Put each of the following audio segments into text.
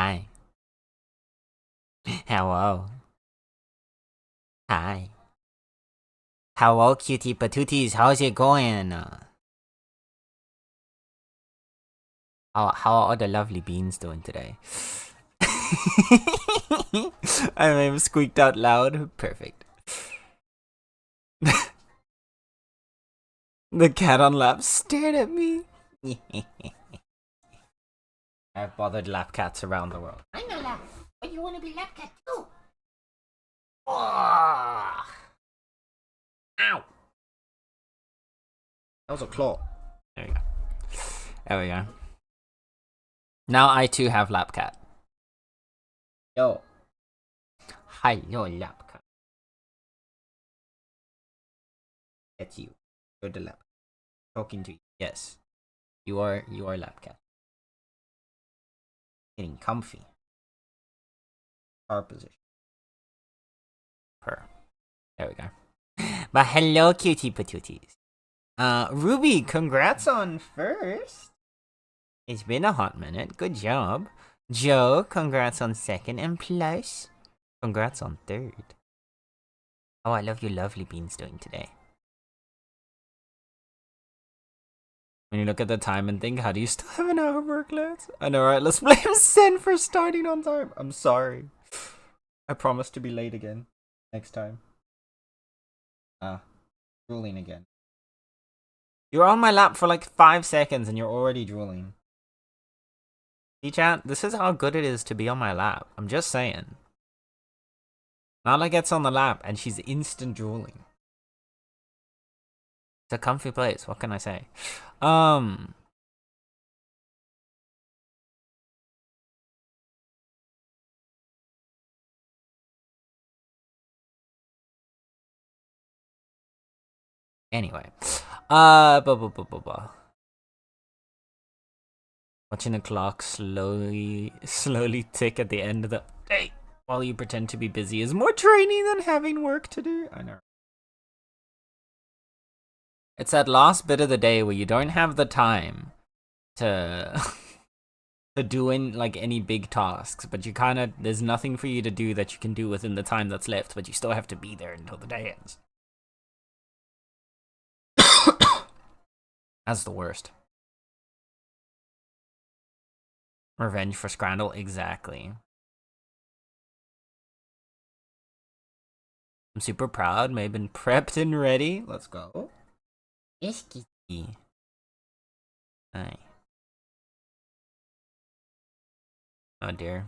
Hi. Hello. Hi. Hello, cutie patooties. How's it going? How are the lovely beans doing today? I may have squeaked out loud. Perfect. The cat on lap stared at me. I've bothered lap cats around the world. I'm a lap, but you want to be lap cat too. Oh. Ow. That was a claw. There we go. There we go. Now I too have lap cat. Yo. Hi, yo, lap cat. It's you. You're the lap. Talking to you. Yes. You are lap cat. Getting comfy. Our position. Purr. There we go. But hello, cutie patooties. Ruby, congrats on first. It's been a hot minute. Good job. Joe, congrats on second. And Plus, congrats on third. Oh, I love your lovely beans doing today. When you look at the time and think, how do you still have an hour of work left? I know, right? Let's blame Sen for starting on time. I'm sorry. I promise to be late again. Next time. Drooling again. You're on my lap for like 5 seconds and you're already drooling. See, chat? This is how good it is to be on my lap. I'm just saying. Nala gets on the lap and she's instant drooling. It's a comfy place. What can I say? Anyway. Watching the clock slowly tick at the end of the day while you pretend to be busy is more draining than having work to do. I know. It's that last bit of the day where you don't have the time to to do any big tasks, but you there's nothing for you to do that you can do within the time that's left, but you still have to be there until the day ends. That's the worst. Revenge for Scrandle, exactly. I'm super proud. May have been prepped and ready. Let's go. Yes, kitty. Hi. Oh dear.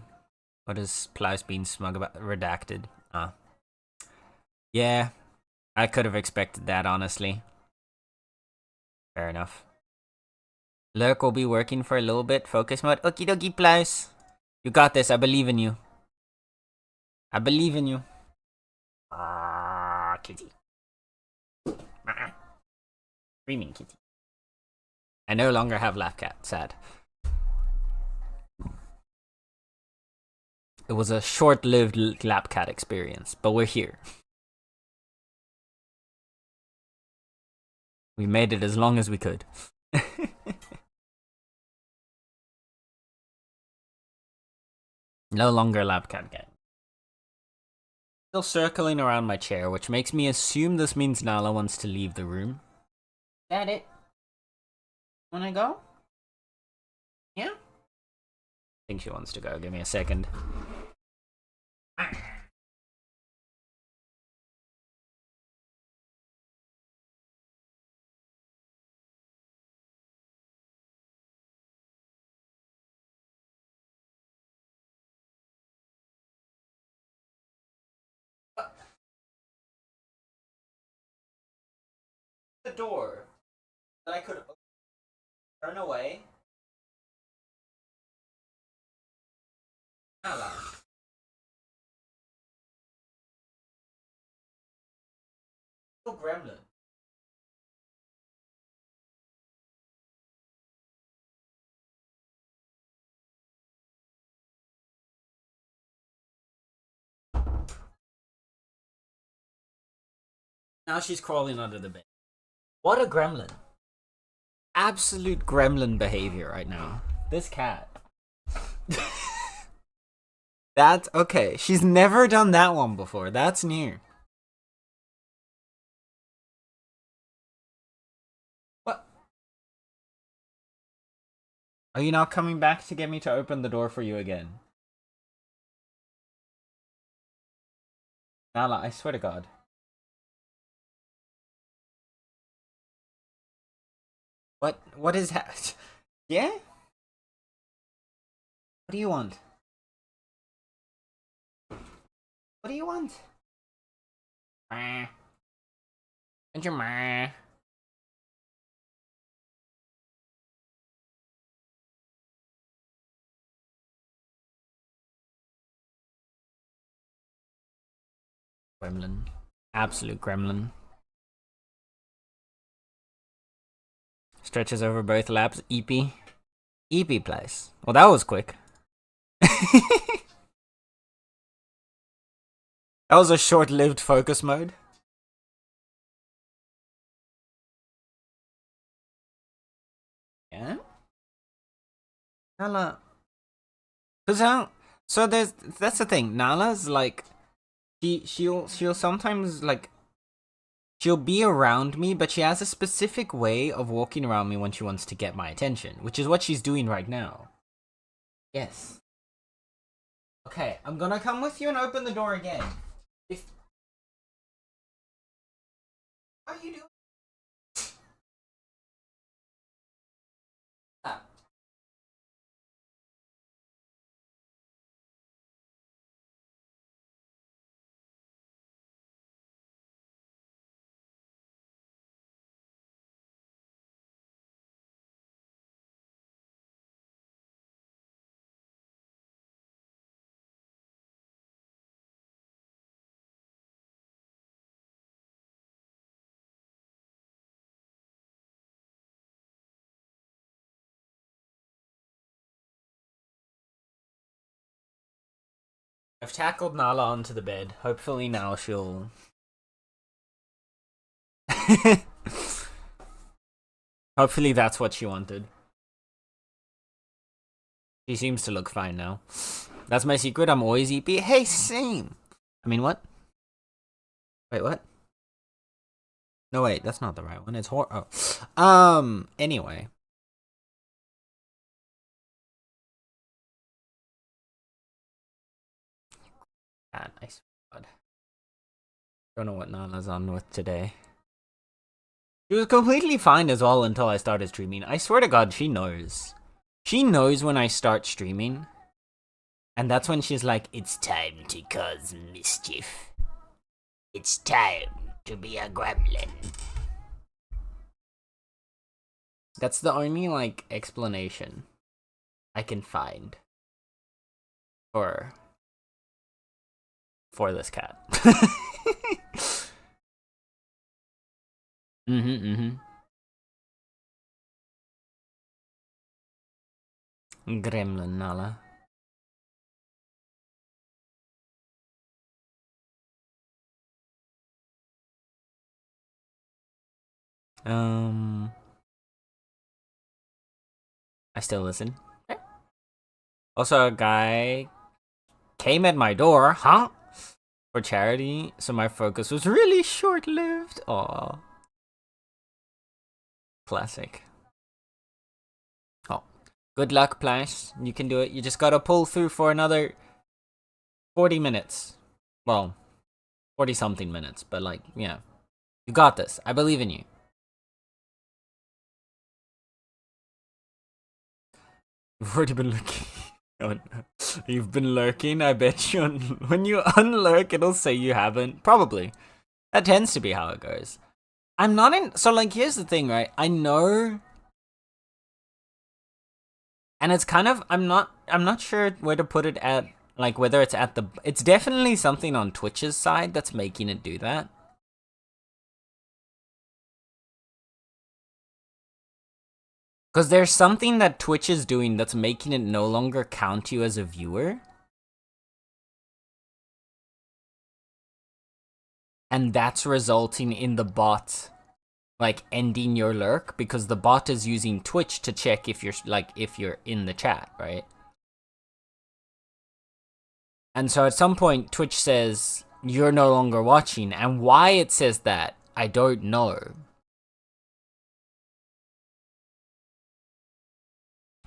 What is Plouse being smug about? Redacted. Yeah. I could have expected that, honestly. Fair enough. Lurk will be working for a little bit. Focus mode. Okie dokie, Plouse. You got this. I believe in you. I believe in you. Kitty. Screaming kitty. I no longer have Laugh Cat. Sad. It was a short-lived Lap Cat experience, but we're here. We made it as long as we could. No longer Lap Cat gang. Still circling around my chair, which makes me assume this means Nala wants to leave the room. Is that it? Wanna go? Yeah? I think she wants to go. Give me a second. The door that I could turn away. Nala. Little gremlin. Now she's crawling under the bed. What a gremlin. Absolute gremlin behavior right now. This cat. That's okay. She's never done that one before. That's new. What? Are you not coming back to get me to open the door for you again? Nala, I swear to God. What is that? Yeah? What do you want? What do you want? Ma. And your ma. Gremlin. Absolute gremlin. Stretches over both laps. EP. EP place. Well, that was quick. That was a short-lived focus mode. Yeah? Nala. So that's the thing. Nala's like she'll sometimes like she'll be around me, but she has a specific way of walking around me when she wants to get my attention, which is what she's doing right now. Yes. Okay, I'm gonna come with you and open the door again. If what are you doing? Ah. I've tackled Nala onto the bed. Hopefully now she'll hopefully that's what she wanted. She seems to look fine now. That's my secret. I'm always EP. Hey, same. I mean, what? Wait, what? No, wait, that's not the right one. It's anyway. God, I swear to God. Don't know what Nana's on with today. She was completely fine as well until I started streaming. I swear to God, she knows. She knows when I start streaming. And that's when she's like, it's time to cause mischief. It's time to be a gremlin. That's the only, like, explanation I can find for this cat. Gremlin Nala. I still listen. Also, a guy came at my door, huh? For charity, so my focus was really short-lived. Aw. Classic. Oh. Good luck, Plash. You can do it. You just gotta pull through for another 40 minutes. Well, 40-something minutes, but like, yeah. You got this. I believe in you. You've already been looking. You've been lurking, I bet you. When you unlurk, it'll say you haven't. Probably. That tends to be how it goes. I'm not in... So, like, here's the thing, right? I know... And it's kind of... I'm not sure where to put it at... Like, whether it's at the... It's definitely something on Twitch's side that's making it do that. Because there's something that Twitch is doing that's making it no longer count you as a viewer. And that's resulting in the bot, like, ending your lurk, because the bot is using Twitch to check if you're, like, if you're in the chat, right? And so at some point, Twitch says, you're no longer watching. And why it says that, I don't know.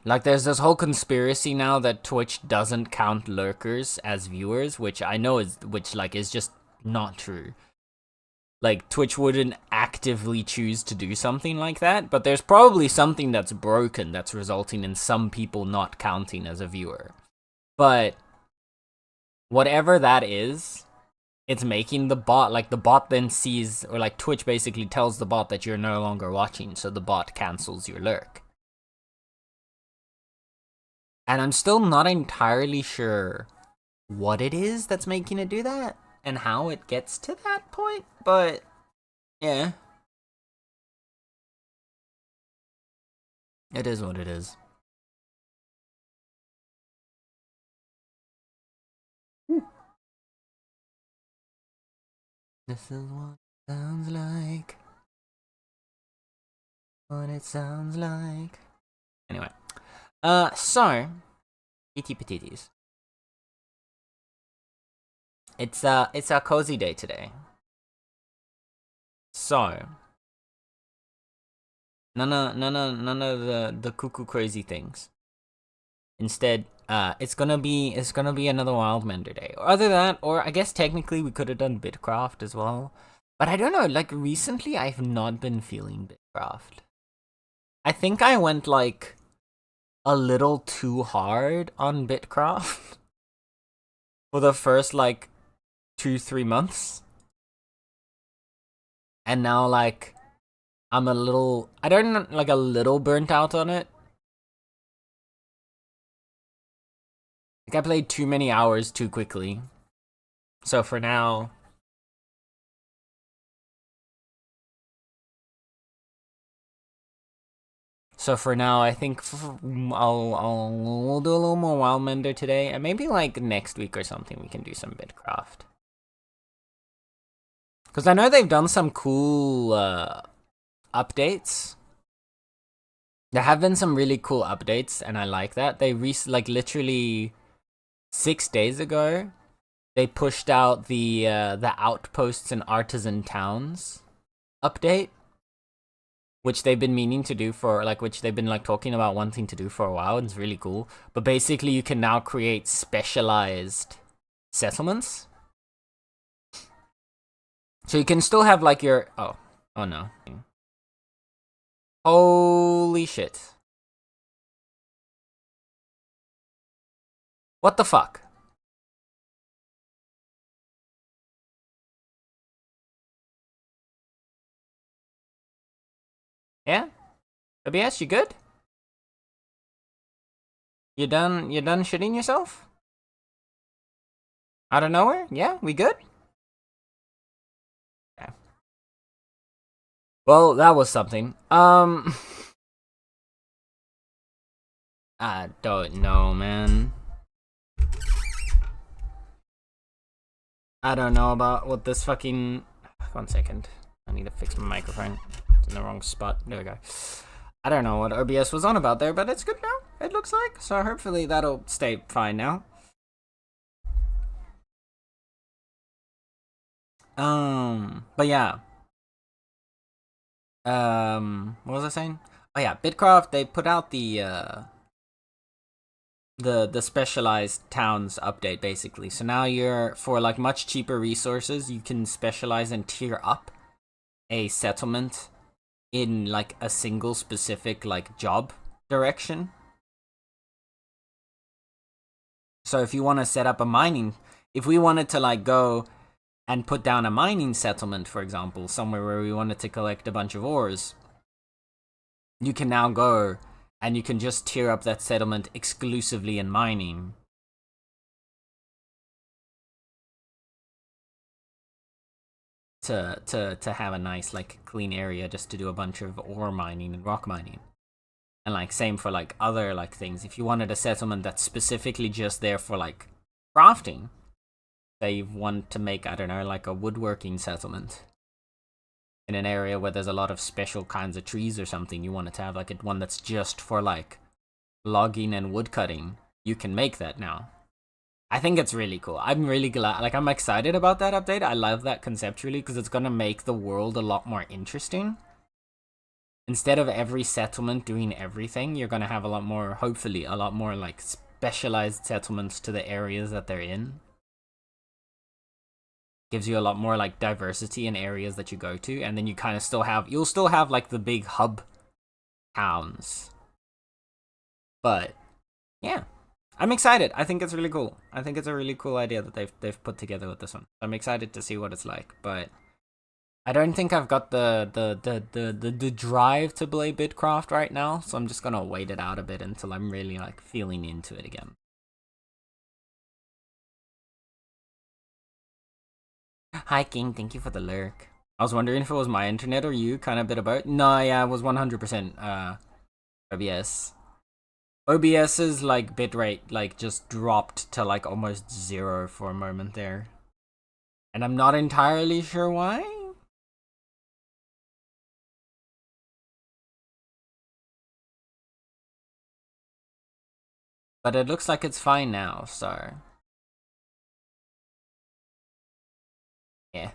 Like, there's this whole conspiracy now that Twitch doesn't count lurkers as viewers, which I know is just not true. Like, Twitch wouldn't actively choose to do something like that, but there's probably something that's broken that's resulting in some people not counting as a viewer. But whatever that is, it's making the bot, like, the bot then sees, or like Twitch basically tells the bot that you're no longer watching, so the bot cancels your lurk. And I'm still not entirely sure what it is that's making it do that and how it gets to that point, but yeah. It is what it is. This is what it sounds like. What it sounds like. Anyway. So, itty patties. It's our cozy day today. So, none of the cuckoo crazy things. Instead, it's gonna be another Wildmender day. Or other than that, or I guess technically we could have done Bitcraft as well. But I don't know, like recently I've not been feeling Bitcraft. I think I went like a little too hard on Bitcraft for the first like 2-3 months. And now like I'm a little burnt out on it. Like I played too many hours too quickly. So for now I think we'll do a little more Wildmender today, and maybe like next week or something we can do some Bitcraft. Because I know they've done some cool updates. There have been some really cool updates, and I like that. They literally 6 days ago, they pushed out the Outposts and Artisan Towns update, which they've been meaning to do which they've been talking about wanting to do for a while, and it's really cool. But basically you can now create specialized settlements. So you can still have your, oh no. Holy shit. What the fuck? Yeah? OBS, you good? You done shitting yourself? Out of nowhere? Yeah, we good? Yeah. Well, that was something. I don't know, man. I don't know about what this fucking... 1 second. I need to fix my microphone. It's in the wrong spot. There we go. I don't know what OBS was on about there, but it's good now, it looks like. So hopefully that'll stay fine now. But yeah. What was I saying? Oh yeah, Bitcraft, they put out the specialized towns update basically. So now you're, for much cheaper resources, you can specialize and tier up a settlement in a single specific job direction. So if you want to set up a mining, if we wanted to go and put down a mining settlement, for example, somewhere where we wanted to collect a bunch of ores, you can now go and you can just tier up that settlement exclusively in mining. To have a nice clean area just to do a bunch of ore mining and rock mining. And same for other things. If you wanted a settlement that's specifically just there for crafting, say you want to make, I don't know, a woodworking settlement in an area where there's a lot of special kinds of trees or something, you want it to have one that's just for logging and wood cutting, you can make that now. I think it's really cool. I'm really glad. Like, I'm excited about that update. I love that conceptually because it's gonna make the world a lot more interesting. Instead of every settlement doing everything, you're gonna have a lot more, hopefully, a lot more like specialized settlements to the areas that they're in. Gives you a lot more like diversity in areas that you go to, and then you kind of you'll still have like the big hub towns. But yeah, I'm excited. I think it's really cool. I think it's a really cool idea that they've put together with this one. I'm excited to see what it's like, but I don't think I've got the drive to play Bitcraft right now, so I'm just gonna wait it out a bit until I'm really like feeling into it again. Hi King, thank you for the lurk. I was wondering if it was my internet or you, kind of bit about. No, yeah, it was 100% OBS. OBS's like bitrate like just dropped to like almost 0 for a moment there. And I'm not entirely sure why. But it looks like it's fine now, so yeah.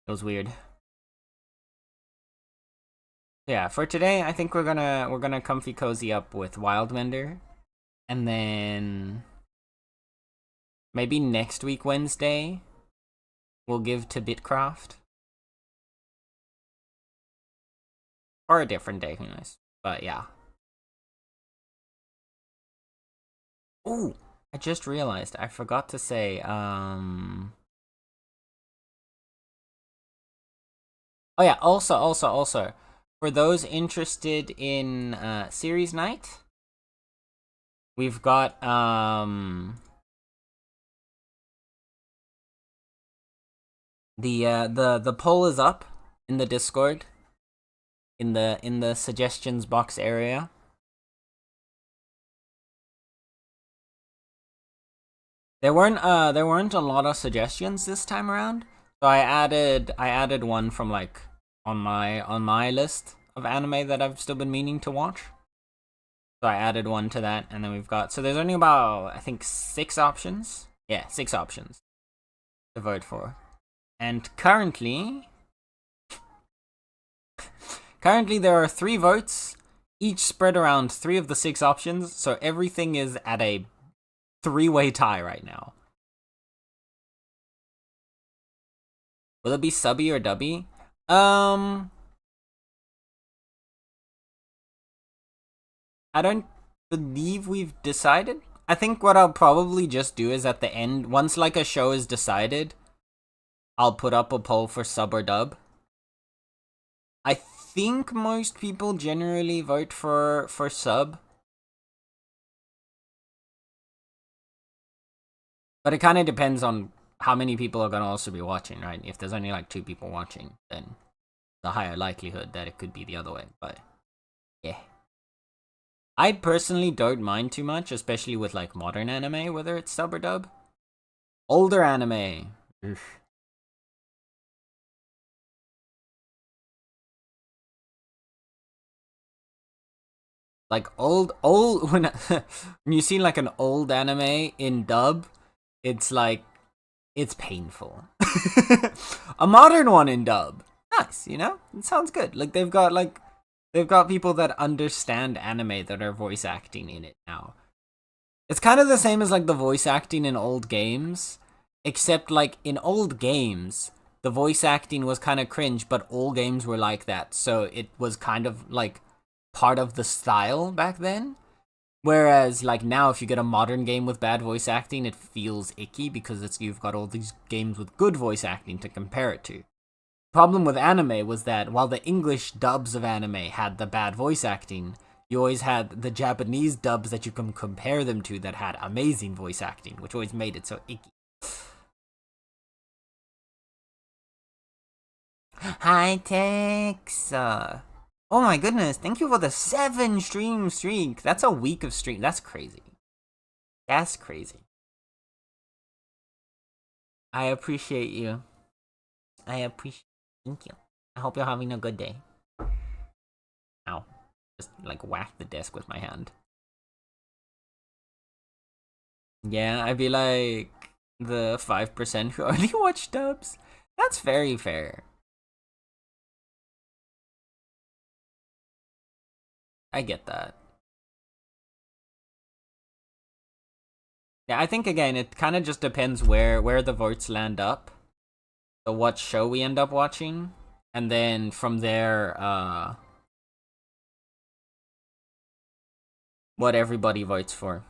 It was weird. Yeah, for today I think we're gonna comfy cozy up with Wildmender. And then maybe next week Wednesday we'll give to Bitcraft. Or a different day, who knows. But yeah. Oh, I just realized I forgot to say, oh yeah, also, for those interested in series night, we've got the poll is up in the Discord, in the suggestions box area. There weren't a lot of suggestions this time around, so I added one from like on my list of anime that I've still been meaning to watch. So I added one to that, and then we've got, so there's only about I think 6 options. Yeah, 6 options to vote for, and currently there are 3 votes, each spread around 3 of the 6 options. So everything is at a 3-way tie right now. Will it be subby or dubby? I don't believe we've decided. I think what I'll probably just do is at the end, once like a show is decided, I'll put up a poll for sub or dub. I think most people generally vote for sub. But it kind of depends on how many people are going to also be watching, right? If there's only like 2 people watching, then the higher likelihood that it could be the other way. But yeah. I personally don't mind too much, especially with like modern anime, whether it's sub or dub. Older anime. Oof. Like old when you see like an old anime in dub, it's like it's painful. A modern one in dub, nice, you know? It sounds good. Like they've got people that understand anime that are voice acting in it now. It's kind of the same as like the voice acting in old games, except like in old games, the voice acting was kind of cringe, but all games were like that. So it was kind of like part of the style back then. Whereas like now, if you get a modern game with bad voice acting, it feels icky because you've got all these games with good voice acting to compare it to. Problem with anime was that while the English dubs of anime had the bad voice acting, you always had the Japanese dubs that you can compare them to that had amazing voice acting, which always made it so icky. Hi, Tex. Oh my goodness, thank you for the 7 stream streak. That's a week of stream. That's crazy. That's crazy. I appreciate you. Thank you. I hope you're having a good day. Ow. Just like whack the desk with my hand. Yeah, I'd be like the 5% who only watch dubs. That's very fair. I get that. Yeah, I think again it kind of just depends where the votes land up, so what show we end up watching, and then from there, what everybody votes for.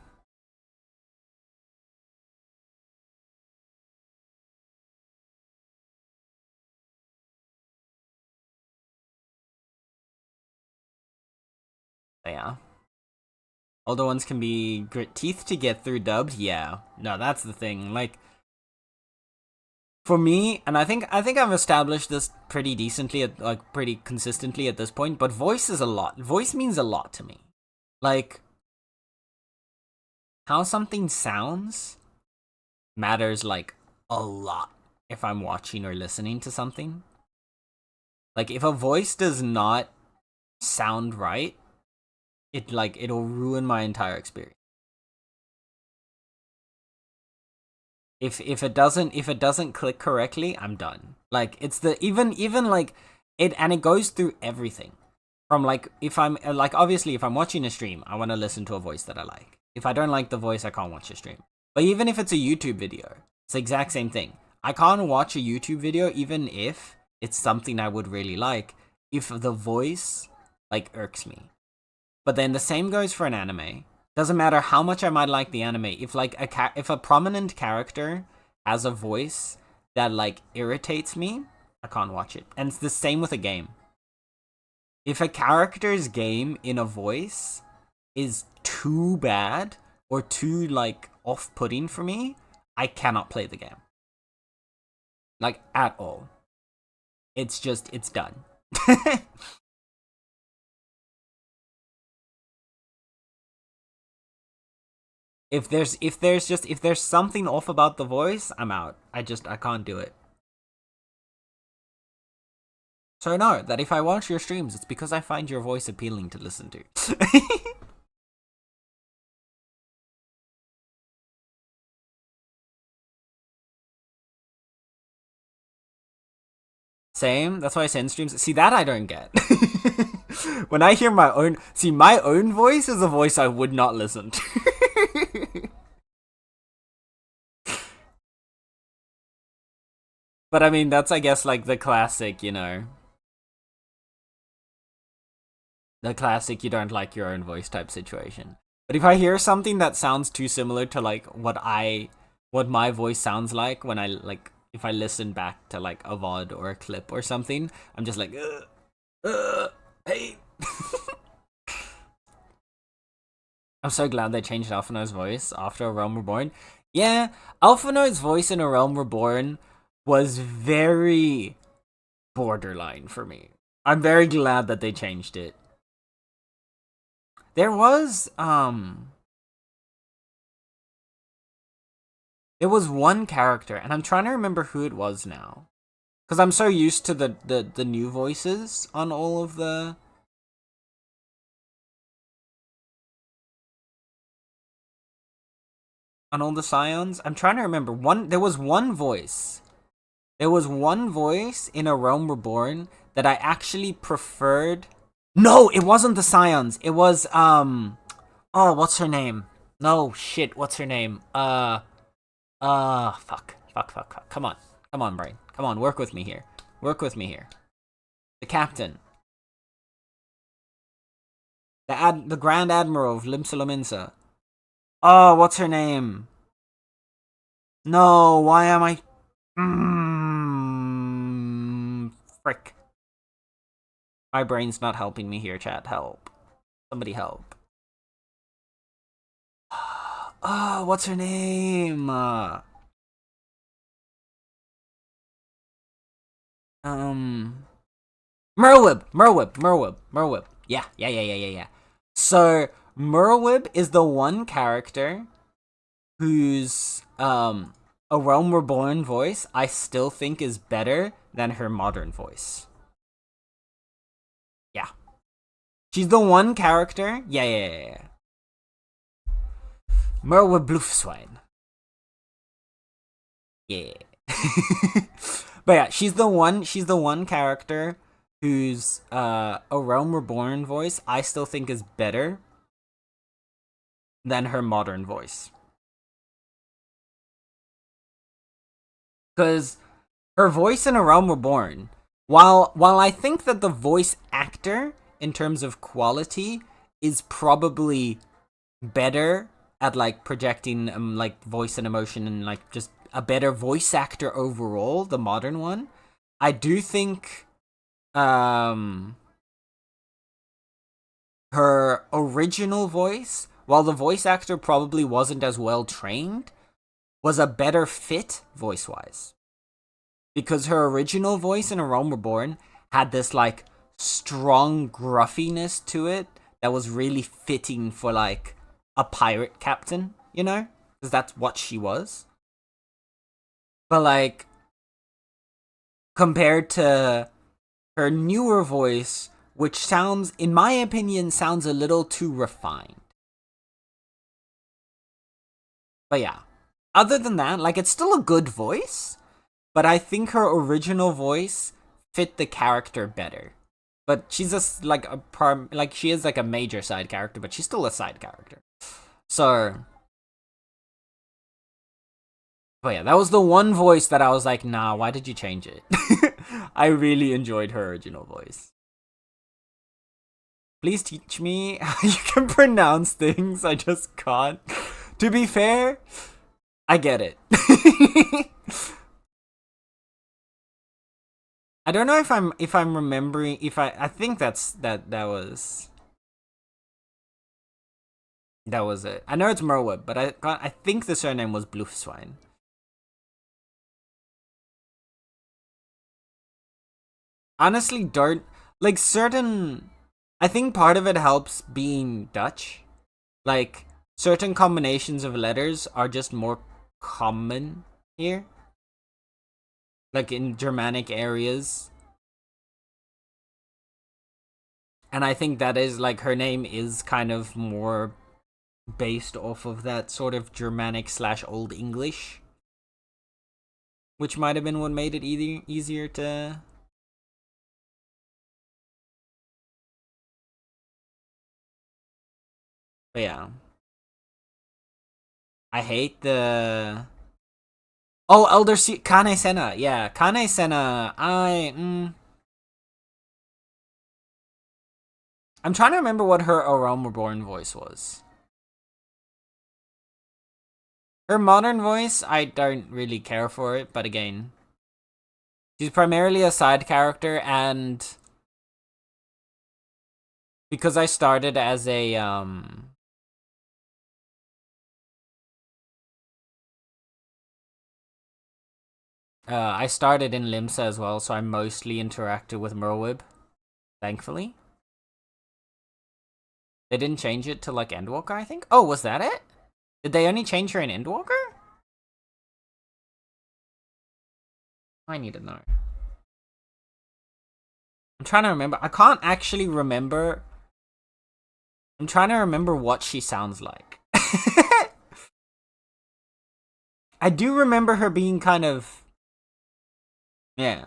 So, yeah. Older ones can be grit teeth to get through dubbed. Yeah, no, that's the thing. Like, for me, and I think I've established this pretty decently, like pretty consistently at this point. But voice is a lot. Voice means a lot to me. Like, how something sounds matters like a lot if I'm watching or listening to something. Like, if a voice does not sound right, it'll ruin my entire experience. If it doesn't click correctly, I'm done. Like, it's the even like it, and it goes through everything. From like, if I'm like, obviously if I'm watching a stream, I want to listen to a voice that I like. If I don't like the voice, I can't watch a stream. But even if it's a YouTube video, it's the exact same thing. I can't watch a YouTube video even if it's something I would really like if the voice like irks me. But then the same goes for an anime. Doesn't matter how much I might like the anime. If like if a prominent character has a voice that like irritates me, I can't watch it. And it's the same with a game. If a character's game in a voice is too bad or too like off-putting for me, I cannot play the game. Like, at all. It's done. If there's something off about the voice, I'm out. I can't do it. So know that if I watch your streams, it's because I find your voice appealing to listen to. Same. That's why I send streams. See, that I don't get. When I hear my own voice is a voice I would not listen to. But I mean, that's, I guess, like the classic, the classic you don't like your own voice type situation. But if I hear something that sounds too similar to like what my voice sounds like when I like if I listen back to like a VOD or a clip or something, I'm just like, hey. I'm so glad they changed Alphinaud's voice after A Realm Reborn. Yeah, Alphinaud's voice in A Realm Reborn was very borderline for me. I'm very glad that they changed it. There was one character, and I'm trying to remember who it was now, because I'm so used to the new voices on all of the Scions. I'm trying to remember there was one voice. There was one voice in A Realm Reborn that I actually preferred. No, it wasn't the Scions. It was oh, what's her name? No, shit, what's her name? Fuck. Come on, brain. Come on, work with me here. The captain. The Grand Admiral of Limsa. Oh, what's her name? No, why am I... Frick. My brain's not helping me here, chat. Help. Somebody help. Oh, what's her name? Merwib. Yeah. So, Merwib is the one character whose, A Realm Reborn voice I still think is better than her modern voice. Yeah. She's the one character. Yeah. Merwib Bloofswine. Yeah. But yeah, she's the one character whose A Realm Reborn voice I still think is better than her modern voice. Because her voice in A Realm Reborn, while I think that the voice actor in terms of quality is probably better at like projecting like voice and emotion and like just a better voice actor overall, the modern one, I do think her original voice, while the voice actor probably wasn't as well trained, was a better fit voice wise. Because her original voice in A Realm Reborn had this like strong gruffiness to it that was really fitting for like a pirate captain, you know? Because that's what she was. But like, compared to her newer voice, which sounds, in my opinion, sounds a little too refined. But yeah, other than that, like, it's still a good voice, but I think her original voice fit the character better. But she's just like she is like a major side character, but she's still a side character. So, but yeah, that was the one voice that I was like, nah, why did you change it? I really enjoyed her original voice. Please teach me how you can pronounce things. I just can't. To be fair, I get it. I don't know if I'm remembering if I think that was it. I know it's Merweb, but I think the surname was Bluffswine. Honestly, don't like certain. I think part of it helps being Dutch. Like certain combinations of letters are just more common here. Like in Germanic areas. And I think that is like her name is kind of more based off of that sort of Germanic / Old English, which might have been what made it easier to. But yeah, I hate the. Oh, Elder Kane Senna. Yeah, Kane Senna. I'm trying to remember what her A Realm Reborn voice was. Her modern voice, I don't really care for it, but again, she's primarily a side character, and because I started as a I started in Limsa as well, so I mostly interacted with Merwib, thankfully. They didn't change it to like Endwalker, I think. Oh, was that it? Did they only change her in Endwalker? I need to know. I'm trying to remember. I can't actually remember. I'm trying to remember what she sounds like. I do remember her being kind of. Yeah.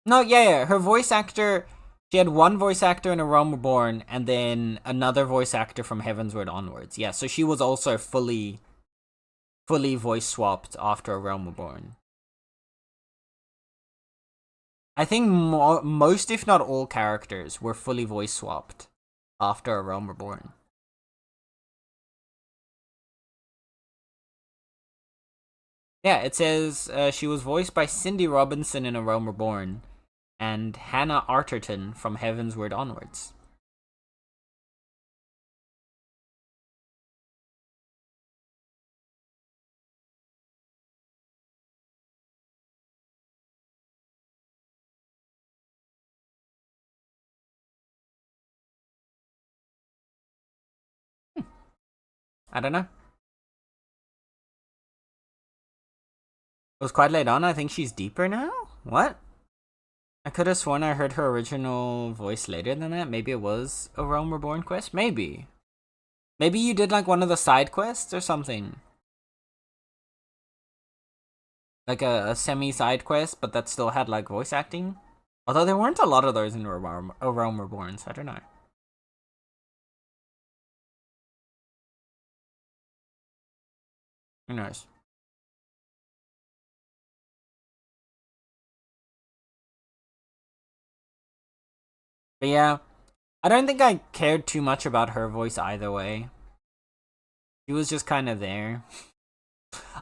No, yeah. Her voice actor. She had one voice actor in A Realm Reborn, and then another voice actor from Heavensward onwards. Yeah, so she was also fully voice swapped after A Realm Reborn. I think most, if not all, characters were fully voice swapped after A Realm Reborn. Yeah, it says she was voiced by Cindy Robinson in A Realm Reborn and Hannah Arterton from Heavensward onwards. I don't know. It was quite late on. I think she's deeper now? What? I could have sworn I heard her original voice later than that. Maybe it was a Realm Reborn quest? Maybe. Maybe you did like one of the side quests or something. like a semi side quest, but that still had like voice acting. Although there weren't a lot of those in A Realm Reborn, so I don't know. Who knows? But yeah, I don't think I cared too much about her voice either way. She was just kind of there.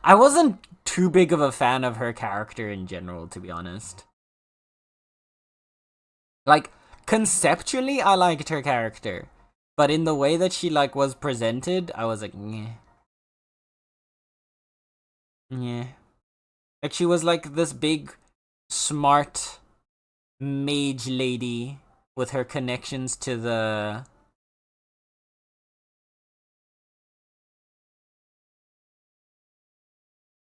I wasn't too big of a fan of her character in general, to be honest. Like, conceptually, I liked her character. But in the way that she, like, was presented, I was like, yeah. Yeah. Like, she was like this big, smart mage lady with her connections to the...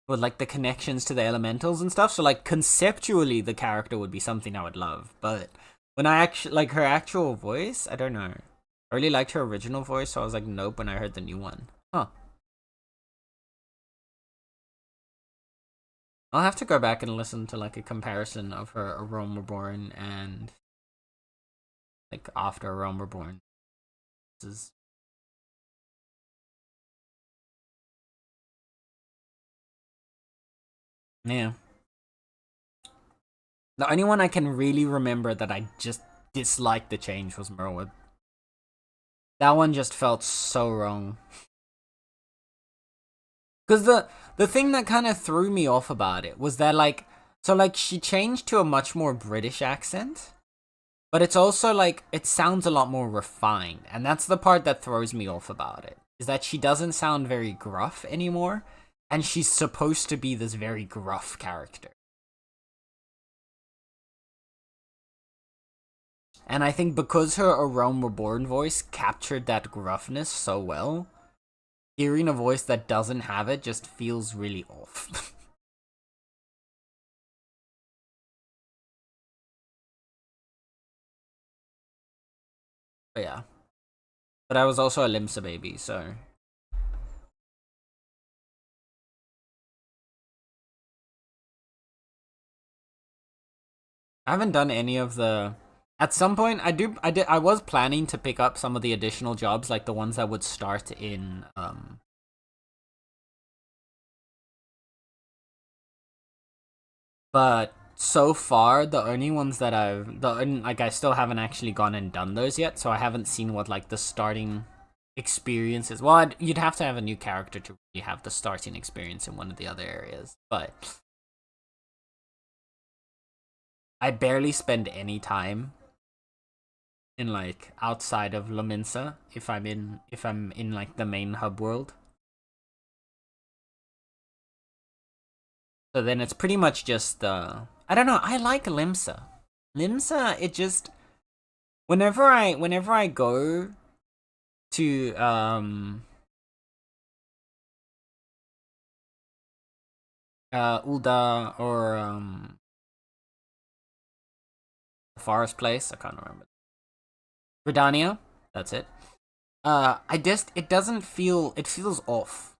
with, like, the connections to the elementals and stuff. So, like, conceptually, the character would be something I would love. But when I actually... like, her actual voice, I don't know. I really liked her original voice, so I was like, nope, when I heard the new one. Huh. I'll have to go back and listen to, like, a comparison of her A Realm Reborn and, like, after A Realm Reborn. This is... yeah. The only one I can really remember that I just disliked the change was Merwood. That one just felt so wrong. Because the thing that kind of threw me off about it was that, like, so, like, she changed to a much more British accent, but it's also, like, it sounds a lot more refined, and that's the part that throws me off about it, is that she doesn't sound very gruff anymore, and she's supposed to be this very gruff character. And I think because her A Realm Reborn voice captured that gruffness so well, hearing a voice that doesn't have it just feels really off. But yeah. But I was also a Limsa baby, so... I haven't done any of the... At some point, I was planning to pick up some of the additional jobs, like the ones that would start in, But so far, the only ones that I still haven't actually gone and done those yet, so I haven't seen what, like, the starting experience is. Well, you'd have to have a new character to really have the starting experience in one of the other areas, but I barely spend any time in, like, outside of Lominsa if I'm in like the main hub world. So then it's pretty much just I don't know, I like Limsa. Limsa, it just whenever I go to Ulda or the forest place, I can't remember. Gridania, that's it. It doesn't feel, it feels off.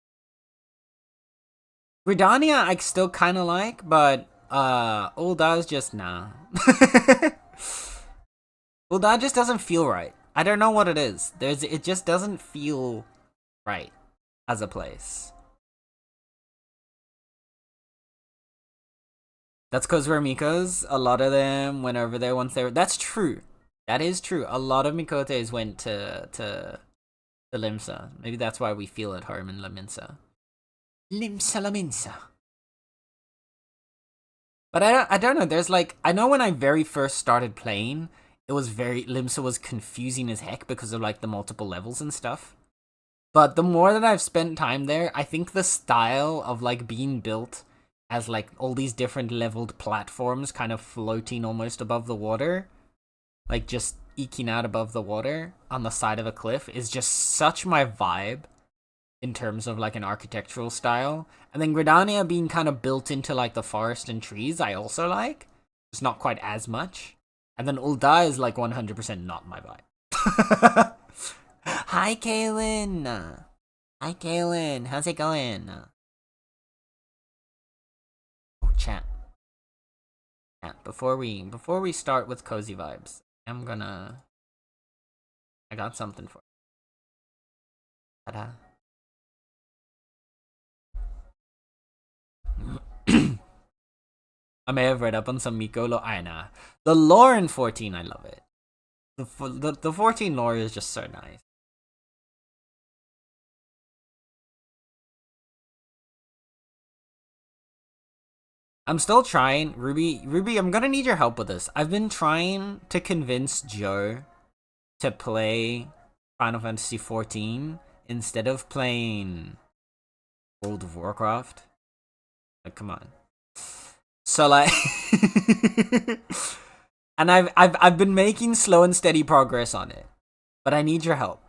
Gridania I still kind of like, but Ulda's just nah. Ulda just doesn't feel right. I don't know what it is. It just doesn't feel right as a place. That's because we're Mikas. A lot of them went over there once they were. That's true. That is true. A lot of Mikotes went to Limsa. Maybe that's why we feel at home in Laminsa. Limsa Laminsa. But I don't know. There's, like, I know when I very first started playing, it was Limsa was confusing as heck because of, like, the multiple levels and stuff. But the more that I've spent time there, I think the style of, like, being built as, like, all these different leveled platforms kind of floating almost above the water, like, just eking out above the water on the side of a cliff, is just such my vibe in terms of, like, an architectural style. And then Gridania being kind of built into, like, the forest and trees, I also like. It's not quite as much. And then Ulda is, like, 100% not my vibe. Hi, Kaylin! Hi, Kaylin! How's it going? Oh, chat. Before we start with cozy vibes, I got something for you. Ta-da. I may have read up on some Miko lore. Nah. The lore in 14, I love it. The 14 lore is just so nice. I'm still trying. Ruby, I'm gonna need your help with this. I've been trying to convince Joe to play Final Fantasy 14 instead of playing World of Warcraft. Like, come on. So like, and I've been making slow and steady progress on it, but I need your help.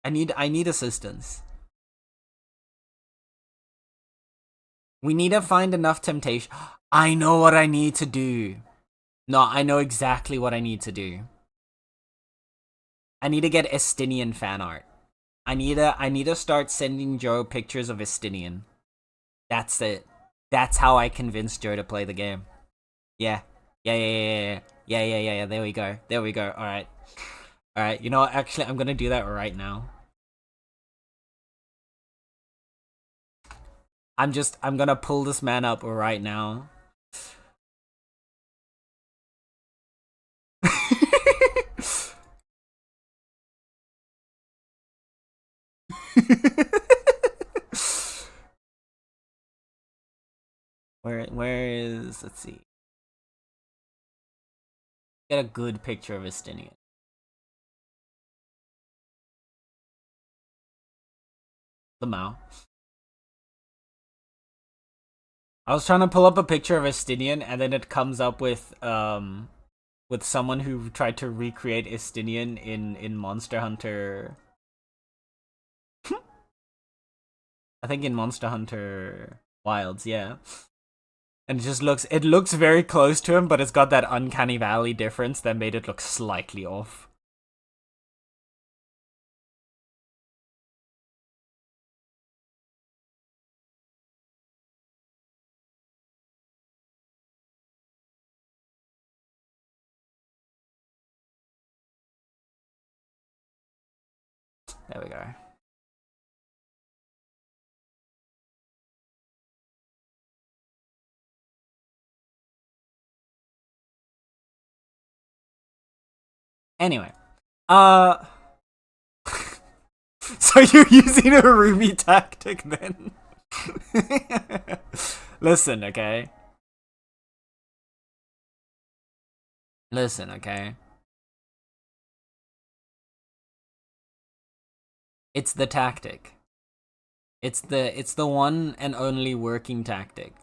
I need assistance. We need to find enough temptation. I know what I need to do. No, I know exactly what I need to do. I need to get Estinian fan art. I need to start sending Joe pictures of Estinian. That's it. That's how I convinced Joe to play the game. Yeah. Yeah. There we go. Alright. You know what? Actually, I'm gonna do that right now. I'm gonna pull this man up right now. Where is, let's see. Get a good picture of Estinian. The Mao. I was trying to pull up a picture of Estinian and then it comes up with someone who tried to recreate Estinian in Monster Hunter. I think in Monster Hunter Wilds, yeah. And it looks very close to him, but it's got that uncanny valley difference that made it look slightly off. There we go. Anyway, so you're using a Ruby tactic then? Listen, okay? Listen, okay? It's the tactic. It's the one and only working tactic.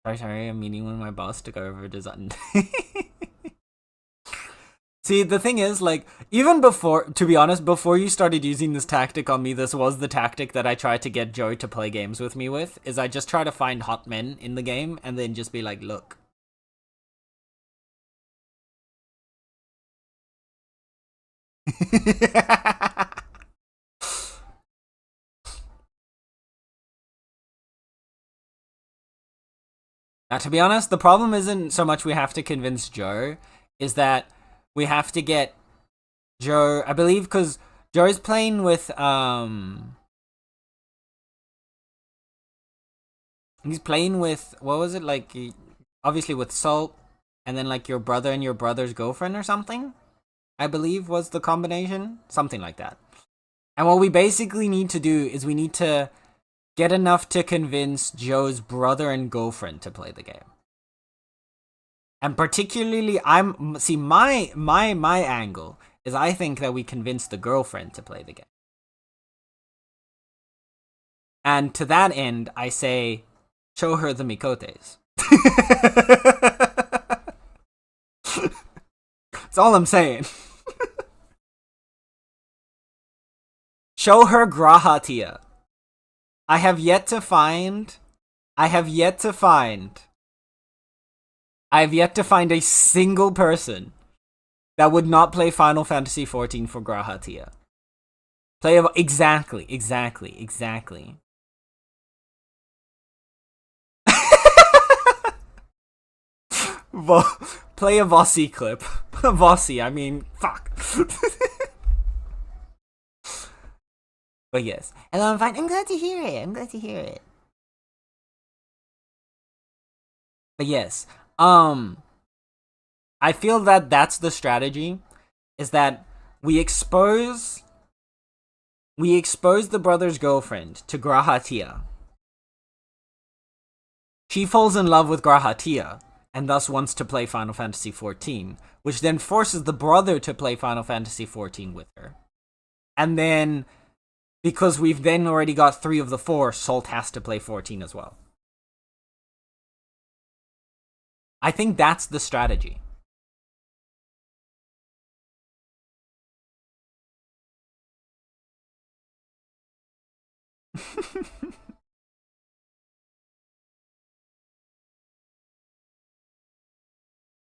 Sorry, I'm meeting with my boss to go over design. See, the thing is, like, even before, to be honest, before you started using this tactic on me, this was the tactic that I tried to get Joe to play games with me with, is I just try to find hot men in the game and then just be like, look. Now, to be honest, the problem isn't so much we have to convince Joe, is that we have to get Joe, I believe, because Joe's playing with, he's playing with, what was it, like, obviously with Salt, and then, like, your brother and your brother's girlfriend or something, I believe was the combination, something like that. And what we basically need to do is we need to get enough to convince Joe's brother and girlfriend to play the game. And particularly, my angle is I think that we convince the girlfriend to play the game. And to that end, I say, show her the Mikotes. That's all I'm saying. Show her Grahatia. I have yet to find a single person that would not play Final Fantasy XIV for Grahatia. Exactly. Play a Vossi clip. Vossi, I mean, fuck. But yes. Hello, I'm fine. I'm glad to hear it. I'm glad to hear it. But yes. I feel that that's the strategy. Is that we expose the brother's girlfriend to Grahatia. She falls in love with Grahatia, and thus wants to play Final Fantasy XIV, which then forces the brother to play Final Fantasy XIV with her. And then, because we've then already got 3 of the 4, Salt has to play 14 as well. I think that's the strategy.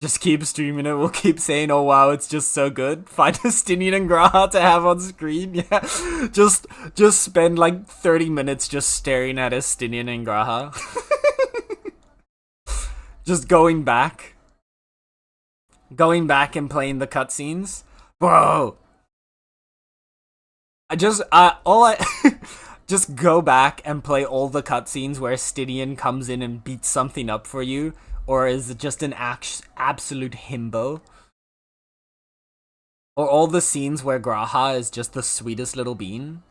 Just keep streaming it. We'll keep saying, "Oh wow, it's just so good." Find Estinian and Graha to have on screen. Yeah, just spend like 30 minutes just staring at Estinian and Graha. Just going back and playing the cutscenes, bro. Just go back and play all the cutscenes where Stydian comes in and beats something up for you, or is it just an absolute himbo? Or all the scenes where Graha is just the sweetest little bean.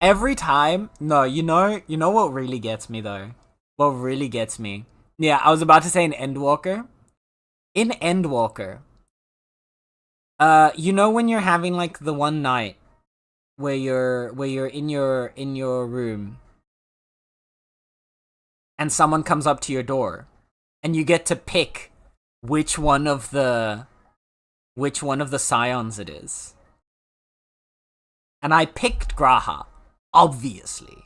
Every time. No, you know what really gets me though. What really gets me? Yeah, I was about to say in Endwalker. In Endwalker, you know when you're having like the one night where you're in your room and someone comes up to your door and you get to pick which one of the scions it is. And I picked Graha, obviously.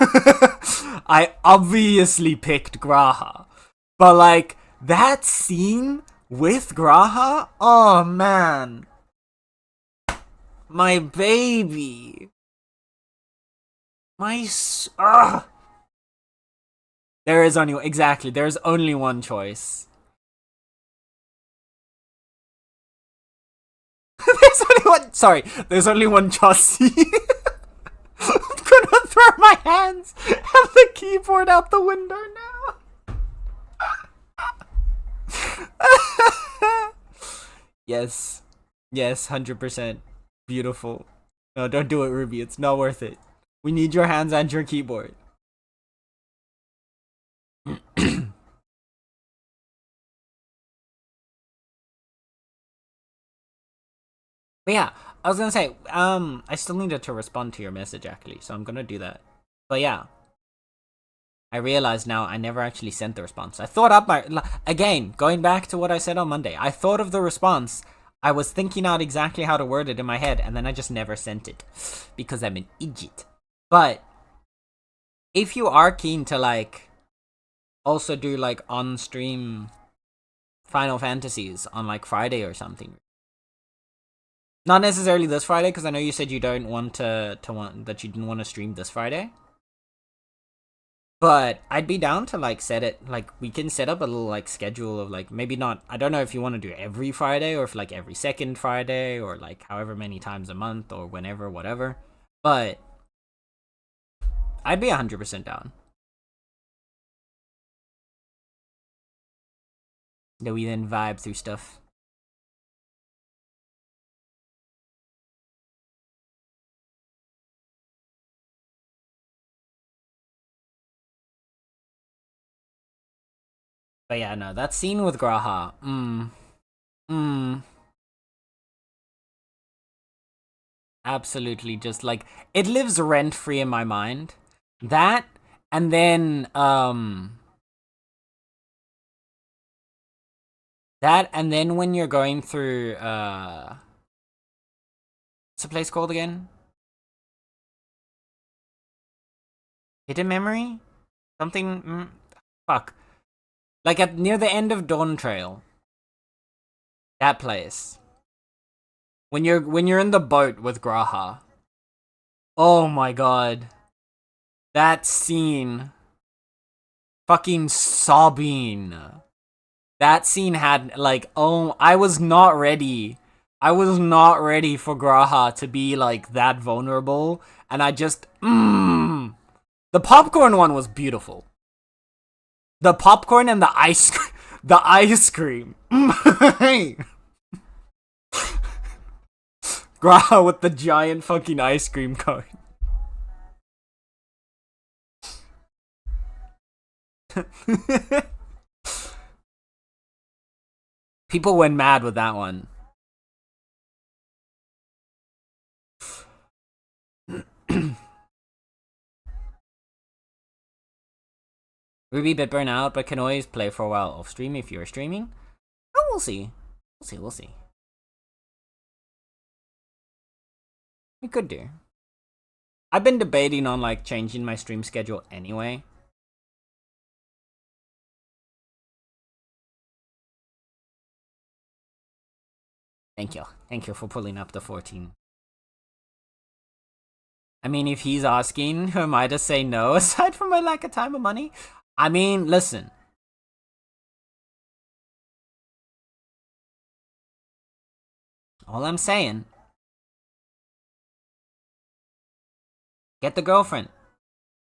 I obviously picked Graha. But like that scene with Graha, oh man. My baby. There is only one choice. There's only one chassis. I'm gonna throw my hands and the keyboard out the window now. Yes, 100%. Beautiful. No, don't do it, Ruby. It's not worth it. We need your hands and your keyboard. But yeah, I was gonna say, I still needed to respond to your message actually, so I'm gonna do that. But yeah, I realized now I never actually sent the response. I thought up again, going back to what I said on Monday, I thought of the response. I was thinking out exactly how to word it in my head, and then I just never sent it because I'm an idiot. But if you are keen to like also do like on stream Final Fantasies on like Friday or something. Not necessarily this Friday, because I know you said you don't want that you didn't want to stream this Friday. But I'd be down to like set it, like we can set up a little like schedule of like maybe not, I don't know if you want to do every Friday or if like every second Friday or like however many times a month or whenever, whatever. But I'd be 100% down. That we then vibe through stuff. But yeah, no, that scene with Graha, absolutely just like, it lives rent-free in my mind. That, and then, when you're going through, what's the place called again? Hidden Memory? Something, fuck. Like near the end of Dawn Trail. That place. When you're in the boat with Graha. Oh my god. That scene. Fucking sobbing. That scene had, like, oh, I was not ready. I was not ready for Graha to be, like, that vulnerable. And I just, The popcorn one was beautiful. The popcorn and the ice cream. The ice cream. Graha with the giant fucking ice cream cone. People went mad with that one. Ruby bit burnt out, but can always play for a while off stream if you're streaming. Oh, we'll see. We'll see. We could do. I've been debating on, like, changing my stream schedule anyway. Thank you. Thank you for pulling up the 14. I mean, if he's asking, who am I to say no, aside from my lack of time or money? I mean, listen. All I'm saying, get the girlfriend.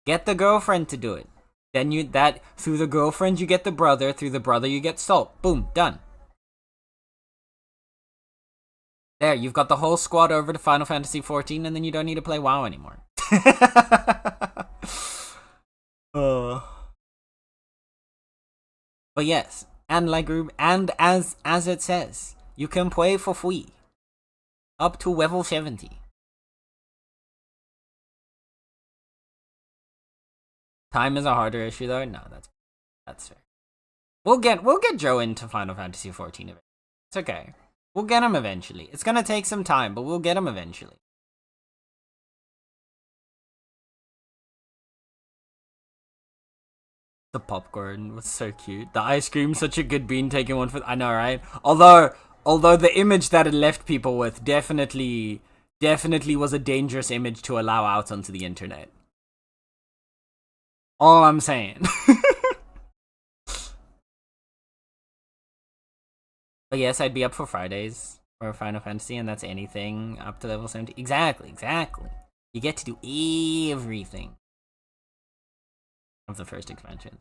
Get the girlfriend to do it. Then through the girlfriend you get the brother, through the brother you get Salt. Boom, done. There, you've got the whole squad over to Final Fantasy XIV, and then you don't need to play WoW anymore. But yes, and like and as it says, you can play for free up to level 70. Time is a harder issue though. No, that's fair. We'll get Joe into Final Fantasy XIV eventually. It's okay. We'll get him eventually. It's gonna take some time, but we'll get him eventually. The popcorn was so cute. The ice cream, such a good bean taking one for. I know, right? Although the image that it left people with definitely was a dangerous image to allow out onto the internet. All I'm saying. But yes, I'd be up for Fridays for Final Fantasy, and that's anything up to level 70. Exactly. You get to do everything of the first expansion.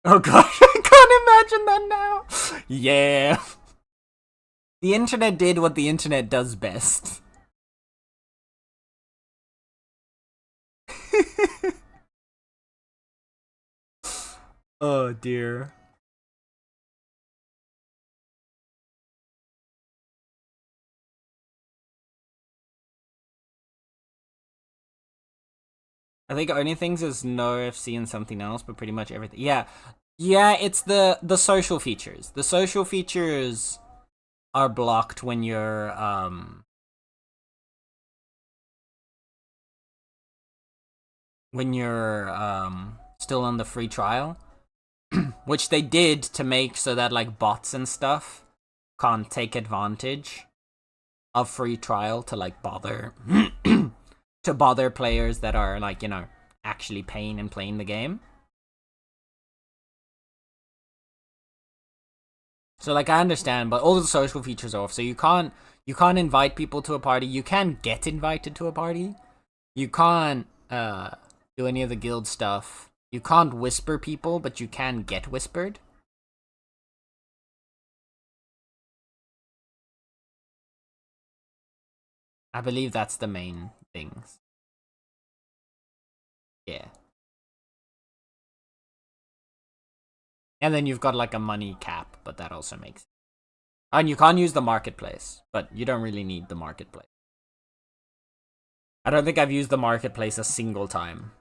Oh gosh, I can't imagine that now. Yeah. The internet did what the internet does best. Oh dear. I think only things is no FC and something else, but pretty much everything. Yeah, it's the social features. The social features are blocked when you're still on the free trial. Which they did to make so that, like, bots and stuff can't take advantage of free trial to, like, bother to bother players that are, like, you know, actually paying and playing the game. So, like, I understand, but all the social features are off. So you can't invite people to a party. You can get invited to a party. You can't do any of the guild stuff. You can't whisper people, but you can get whispered. I believe that's the main things. Yeah. And then you've got, like, a money cap, but that also makes sense. And you can't use the marketplace, but you don't really need the marketplace. I don't think I've used the marketplace a single time.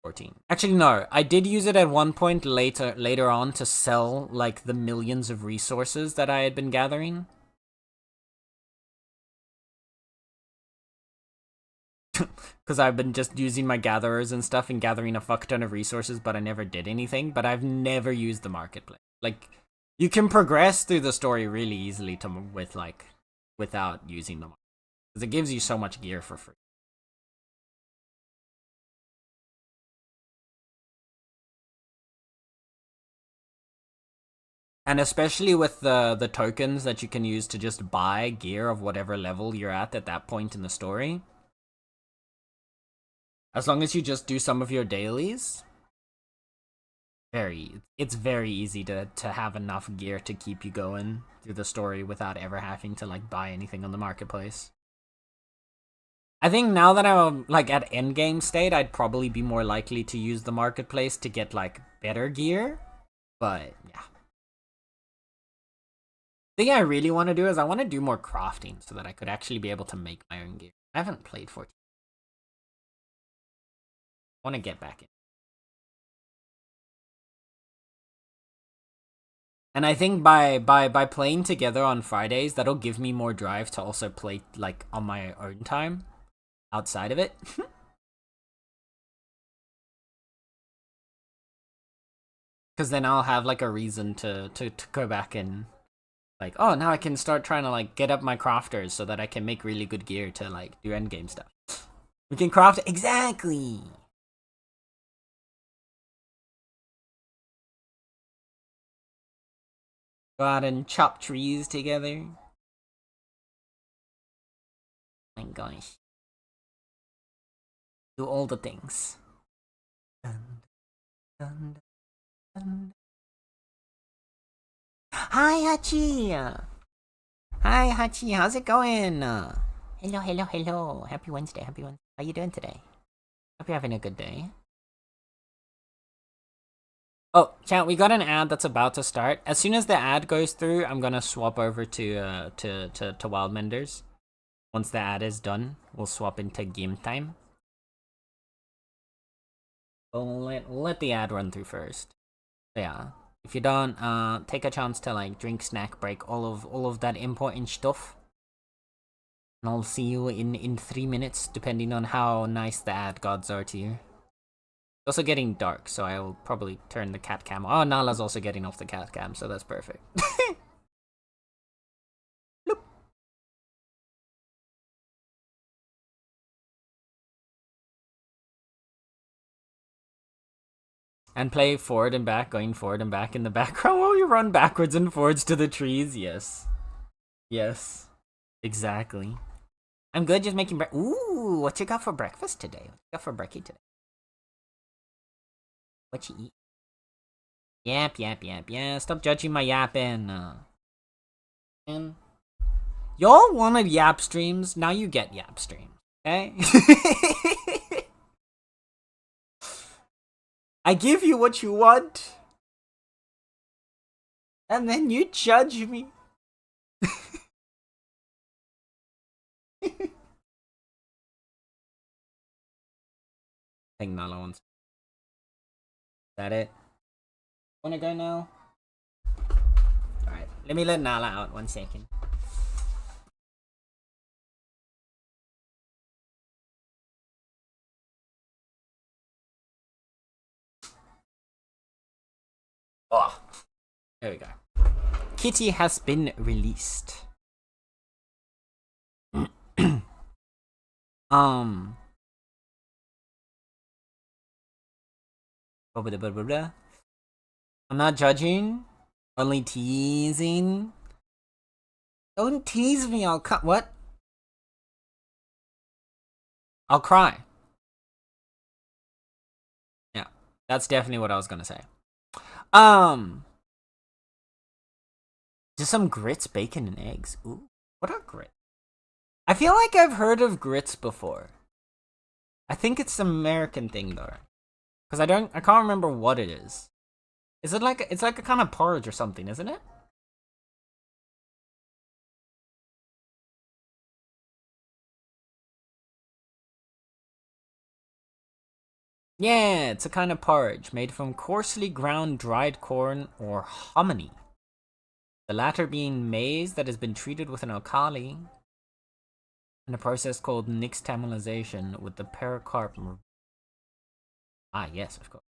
14. Actually, no. I did use it at one point later on to sell, like, the millions of resources that I had been gathering. Because I've been just using my gatherers and stuff and gathering a fuck ton of resources, but I never did anything. But I've never used the marketplace. Like, you can progress through the story really easily without using them. Because it gives you so much gear for free. And especially with the tokens that you can use to just buy gear of whatever level you're at that point in the story. As long as you just do some of your dailies, it's very easy to have enough gear to keep you going through the story without ever having to like buy anything on the marketplace. I think now that I'm like at endgame state, I'd probably be more likely to use the marketplace to get like better gear. But yeah. The thing I really want to do is I want to do more crafting so that I could actually be able to make my own gear. I haven't played 14. I want to get back in. And I think by playing together on Fridays, that'll give me more drive to also play like on my own time outside of it. Because then I'll have like a reason to go back and like, oh, now I can start trying to like get up my crafters so that I can make really good gear to like do endgame stuff. We can craft exactly. Go out and chop trees together. My gosh. Do all the things. Dun, dun, dun. Hi, Hachi! Hi, Hachi, how's it going? Hello, hello, hello. Happy Wednesday, happy Wednesday. How you doing today? Hope you're having a good day. Oh, chat, we got an ad that's about to start. As soon as the ad goes through, I'm gonna swap over to Wildmenders. Once the ad is done, we'll swap into game time. We'll let the ad run through first. Yeah. If you don't, take a chance to like drink, snack, break, all of that important stuff. And I'll see you in 3 minutes, depending on how nice the ad gods are to you. It's also getting dark, so I'll probably turn the cat cam. Oh, Nala's also getting off the cat cam, so that's perfect. And play forward and back, going forward and back in the background while you run backwards and forwards to the trees. Yes. Yes. Exactly. I'm good, just making Ooh, what you got for breakfast today? What you got for brekkie today? What you eat? Yap. Stop judging my yapping. And y'all wanted yap streams, now you get yap streams. Okay? I give you what you want. And then you judge me. I think Nala wants. Is that it? Wanna go now? Alright, let me let Nala out 1 second. Oh, there we go. Kitty has been released. I'm not judging, only teasing. Don't tease me, I'll cut. What? I'll cry. Yeah, that's definitely what I was gonna say. Just some grits, bacon, and eggs. Ooh, what are grits? I feel like I've heard of grits before. I think it's an American thing though, because I can't remember what it is. Is it like it's like a kind of porridge or something, isn't it? Yeah, it's a kind of porridge made from coarsely ground dried corn or hominy. The latter being maize that has been treated with an alkali in a process called nixtamalization with the pericarp. Ah, yes, of course.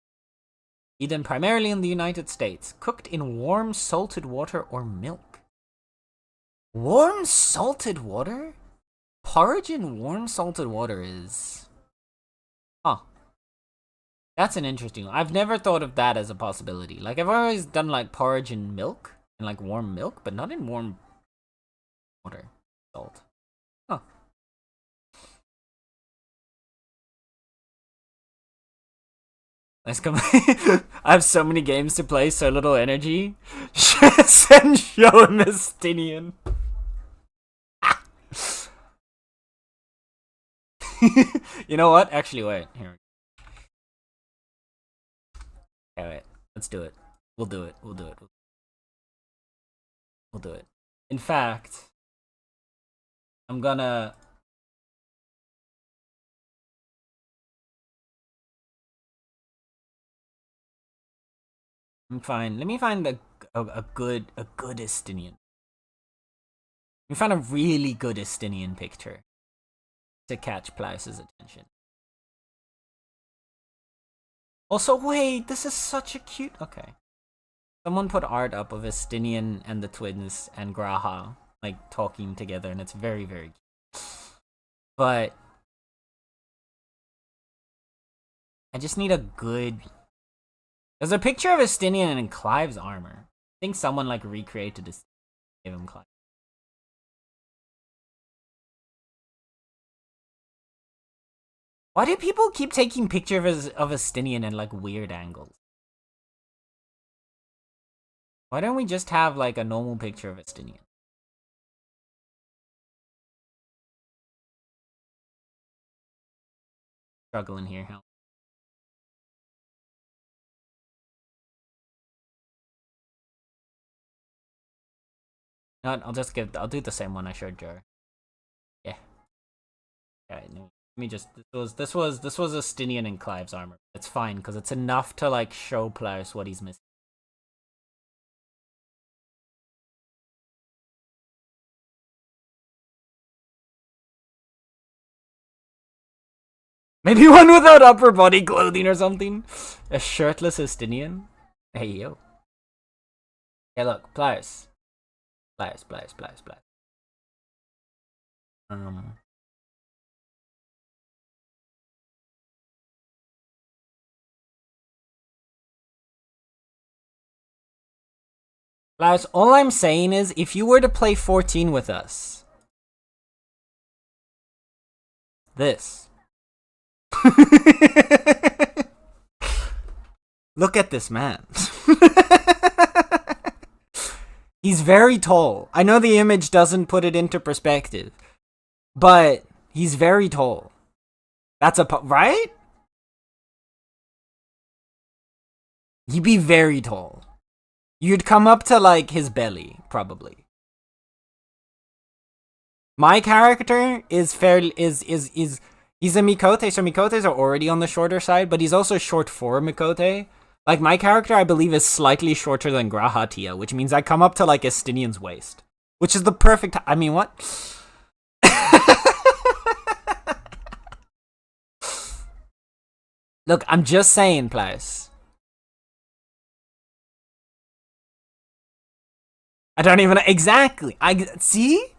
Eaten primarily in the United States, cooked in warm salted water or milk. Warm salted water? Porridge in warm salted water is... Huh. That's an interesting one. I've never thought of that as a possibility. Like, I've always done, like, porridge in milk. in like warm milk, but not in warm water. Salt. Huh. Let's come. I have so many games to play, so little energy. Send show him Estinian. You know what? Actually, wait. Here. Okay, wait. Let's do it. We'll do it. We'll do it. We'll do it. In fact, I'm gonna. I'm fine. Let me find a good Estinian. Let me find a really good Estinian picture to catch Plaus's attention. Also, wait, this is such a cute. Okay. Someone put art up of Estinian and the twins and Graha, like, talking together, and it's very, very cute. But I just need a good. There's a picture of Estinian in Clive's armor. I think someone, like, recreated this. Gave him Clive. Why do people keep taking pictures of Estinian in, like, weird angles? Why don't we just have, like, a normal picture of Estinian? Struggling here, help. No, I'll do the same one I showed Joe. Yeah. Alright, let me just, this was Estinian in Clive's armor. It's fine, because it's enough to, like, show Plaus what he's missing. Maybe one without upper body clothing or something? A shirtless Estinian? Hey, yo. Hey, look, Plaus. Plaus. Plaus, all I'm saying is, if you were to play 14 with us, this. Look at this man. He's very tall. I know the image doesn't put it into perspective, but he's very tall. That's right? He'd be very tall. You'd come up to, like, his belly, probably. My character is fairly is he's a Mikote, so Mikotes are already on the shorter side, but he's also short for Mikote. Like, my character, I believe, is slightly shorter than Grahatia, which means I come up to, like, Estinian's waist. Which is the perfect. I mean, what? Look, I'm just saying, Plaus. I don't even know. Exactly. See?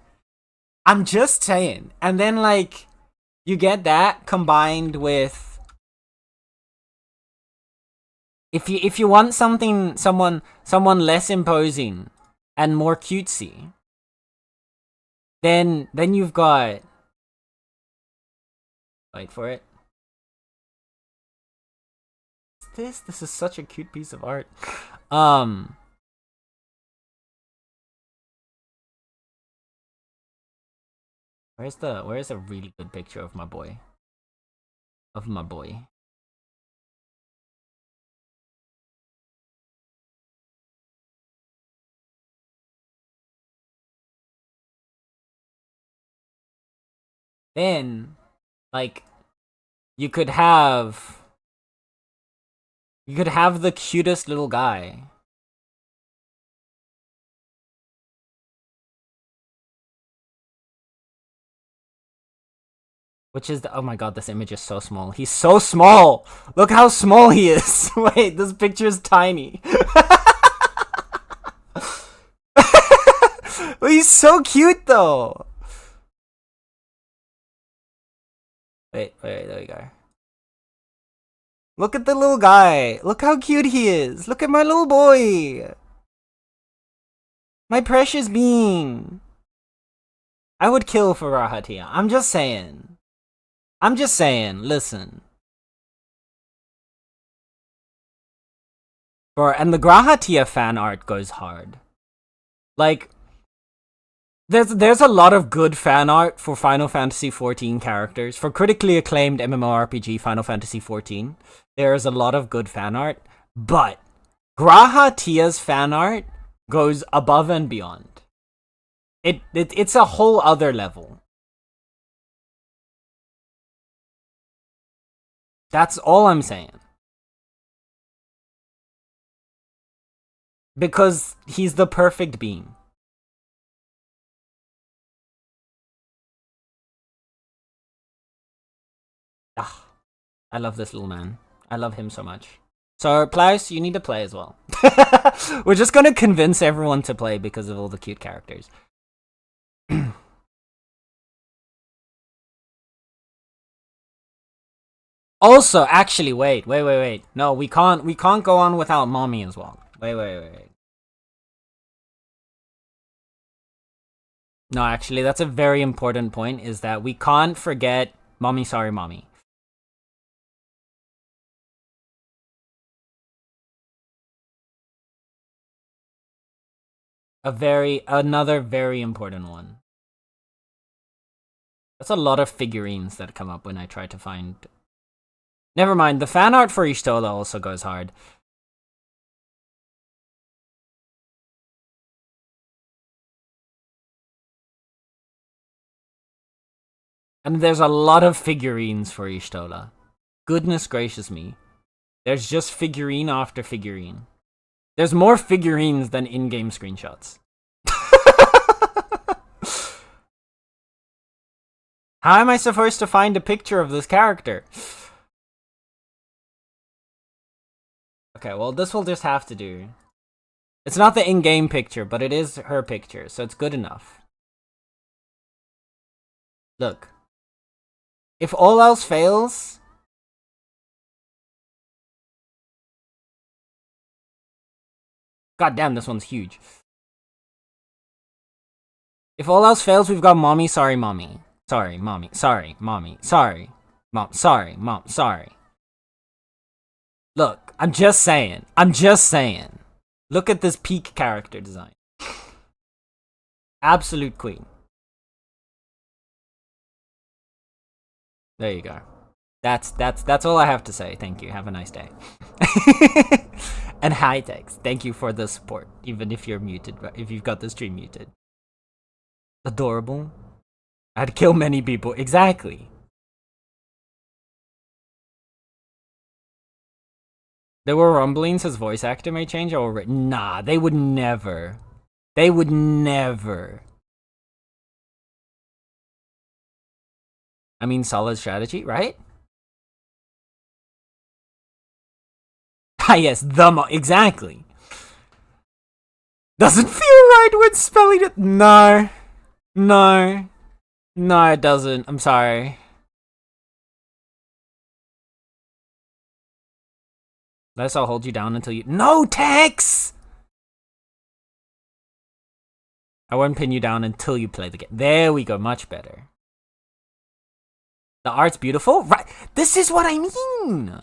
I'm just saying. And then, like, you get that combined with. If you want someone less imposing and more cutesy, then you've got. Wait for it. This is such a cute piece of art. Where's a really good picture of my boy? Then, like, you could have the cutest little guy. Which is oh my god, this image is so small. He's so small! Look how small he is! Wait, this picture is tiny. He's so cute though! Wait, there we go. Look at the little guy. Look how cute he is. Look at my little boy. My precious being. I would kill for Rahatia. I'm just saying. Listen. Bro, and the Grahatia fan art goes hard. Like, there's a lot of good fan art for Final Fantasy XIV characters. For critically acclaimed MMORPG Final Fantasy XIV, there is a lot of good fan art. But Grahatia's fan art goes above and beyond. It's a whole other level. That's all I'm saying. Because he's the perfect being. Ah, I love this little man. I love him so much. So, Plaus, you need to play as well. We're just gonna convince everyone to play because of all the cute characters. Also, actually, wait. No, we can't go on without mommy as well. Wait. No, actually, that's a very important point, is that we can't forget mommy, sorry, mommy. Another very important one. That's a lot of figurines that come up when I try to find... Never mind, the fan art for Ishtola also goes hard. And there's a lot of figurines for Ishtola. Goodness gracious me. There's just figurine after figurine. There's more figurines than in-game screenshots. How am I supposed to find a picture of this character? Okay, well, this will just have to do. It's not the in-game picture, but it is her picture, so it's good enough. Look. If all else fails... God damn, this one's huge. If all else fails, we've got mommy, sorry, mommy. Sorry, mommy, sorry, mommy, sorry. Mom, sorry. Look, I'm just saying. Look at this peak character design. Absolute queen. There you go. That's all I have to say. Thank you. Have a nice day. And hi, Tex. Thank you for the support, even if you're muted, if you've got the stream muted. Adorable. I'd kill many people. Exactly. There were rumblings his voice actor may change over. Nah, they would never. They would never. I mean, solid strategy, right? Ah, yes, exactly. Doesn't feel right when spelling it. No, it doesn't. I'm sorry. Let's all hold you down until you. No, Tex! I won't pin you down until you play the game. There we go, much better. The art's beautiful? Right. This is what I mean!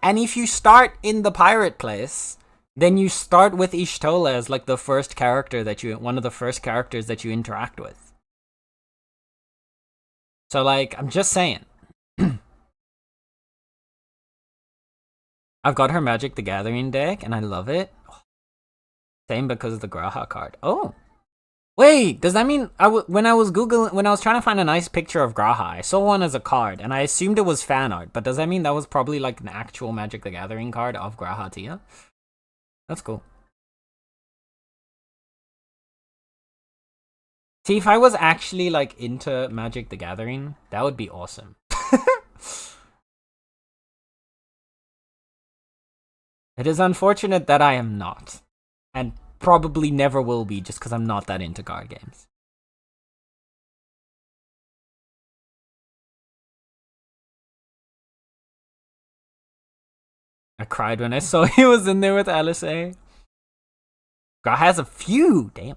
And if you start in the pirate place, then you start with Ishtola as like the first character one of the first characters that you interact with. So like, I'm just saying. I've got her Magic the Gathering deck, and I love it. Same because of the Graha card. Oh! Wait, does that mean when I was trying to find a nice picture of Graha, I saw one as a card, and I assumed it was fan art, but does that mean that was probably like an actual Magic the Gathering card of Graha Tia? That's cool. See, if I was actually like into Magic the Gathering, that would be awesome. It is unfortunate that I am not, and probably never will be, just because I'm not that into card games. I cried when I saw he was in there with LSA. Gra has a few, damn.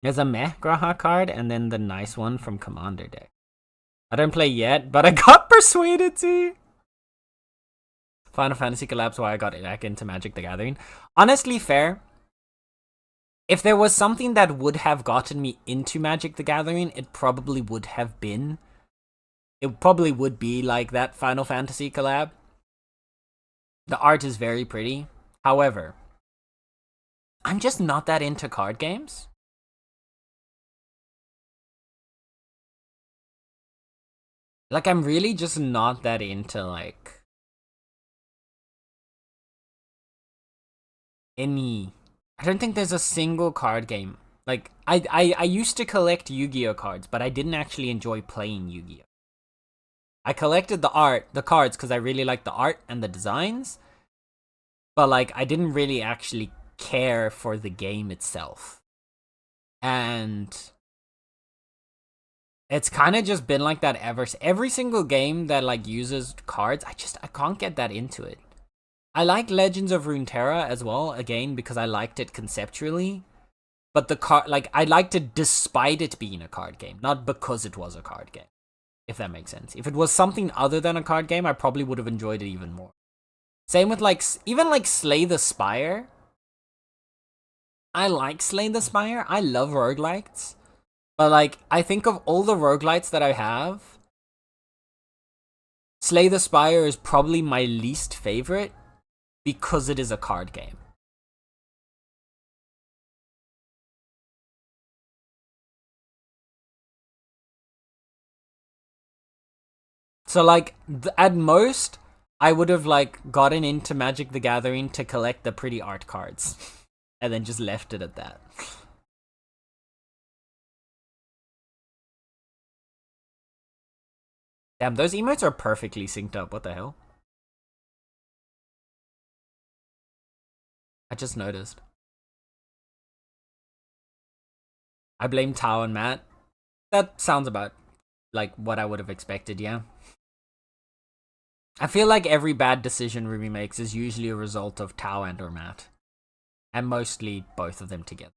There's a meh Graha card and then the nice one from Commander deck. I don't play yet, but I got persuaded to. Final Fantasy collabs why I got back into Magic the Gathering. Honestly, fair. If there was something that would have gotten me into Magic the Gathering, it probably would have been. It probably would be like that Final Fantasy collab. The art is very pretty. However, I'm just not that into card games. Like, I'm really just not that into, like, any... I don't think there's a single card game. Like, I used to collect Yu-Gi-Oh cards, but I didn't actually enjoy playing Yu-Gi-Oh. I collected the cards, because I really liked the art and the designs. But, like, I didn't really actually care for the game itself. And it's kind of just been like that every single game that like uses cards. I can't get that into it. I like Legends of Runeterra as well, again because I liked it conceptually, but I liked it despite it being a card game, not because it was a card game, if that makes sense. If it was something other than a card game, I probably would have enjoyed it even more. Same with like even like Slay the Spire. I like Slay the Spire. I love roguelites. But, like, I think of all the roguelites that I have, Slay the Spire is probably my least favorite because it is a card game. So, like, at most, I would have, like, gotten into Magic the Gathering to collect the pretty art cards. And then just left it at that. Damn, those emotes are perfectly synced up. What the hell? I just noticed. I blame Tao and Matt. That sounds about like what I would have expected, yeah. I feel like every bad decision Ruby makes is usually a result of Tao and or Matt. And mostly both of them together.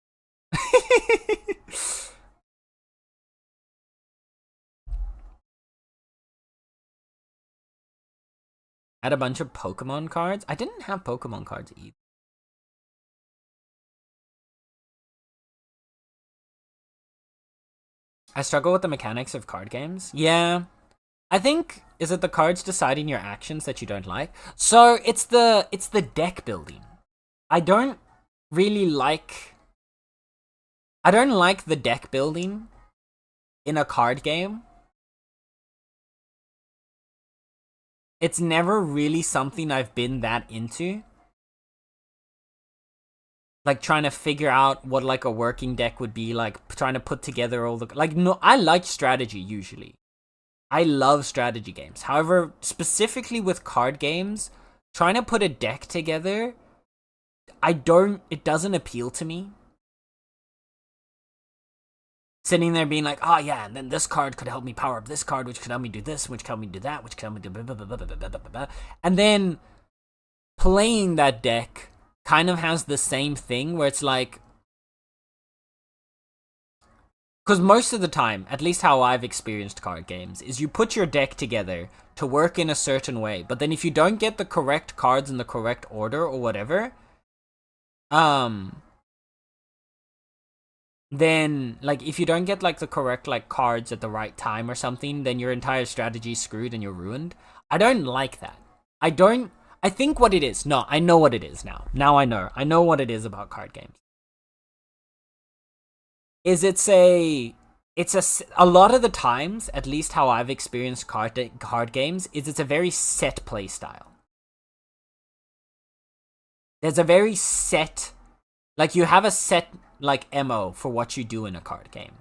Had a bunch of Pokemon cards. I didn't have Pokemon cards either. I struggle with the mechanics of card games. Yeah. I think, is it the cards deciding your actions that you don't like? So it's the deck building. I don't like the deck building in a card game. It's never really something I've been that into. Like, trying to figure out what, like, a working deck would be, like, trying to put together all the... Like, no, I like strategy, usually. I love strategy games. However, specifically with card games, trying to put a deck together, it doesn't appeal to me. Sitting there being like, oh yeah, and then this card could help me power up this card, which could help me do this, which could help me do that, which could help me do blah, blah, blah, blah, blah, blah, blah, blah. And then playing that deck kind of has the same thing where it's like, because most of the time, at least how I've experienced card games, is you put your deck together to work in a certain way, but then if you don't get the correct cards in the correct order or whatever, then, like, if you don't get, like, the correct, like, cards at the right time or something, then your entire strategy's screwed and you're ruined. I don't like that. I think what it is, no, I know what it is now. Now I know what it is about card games. Is a lot of the times, at least how I've experienced card games, is it's a very set play style. There's a very set, like, you have a set, like, MO for what you do in a card game.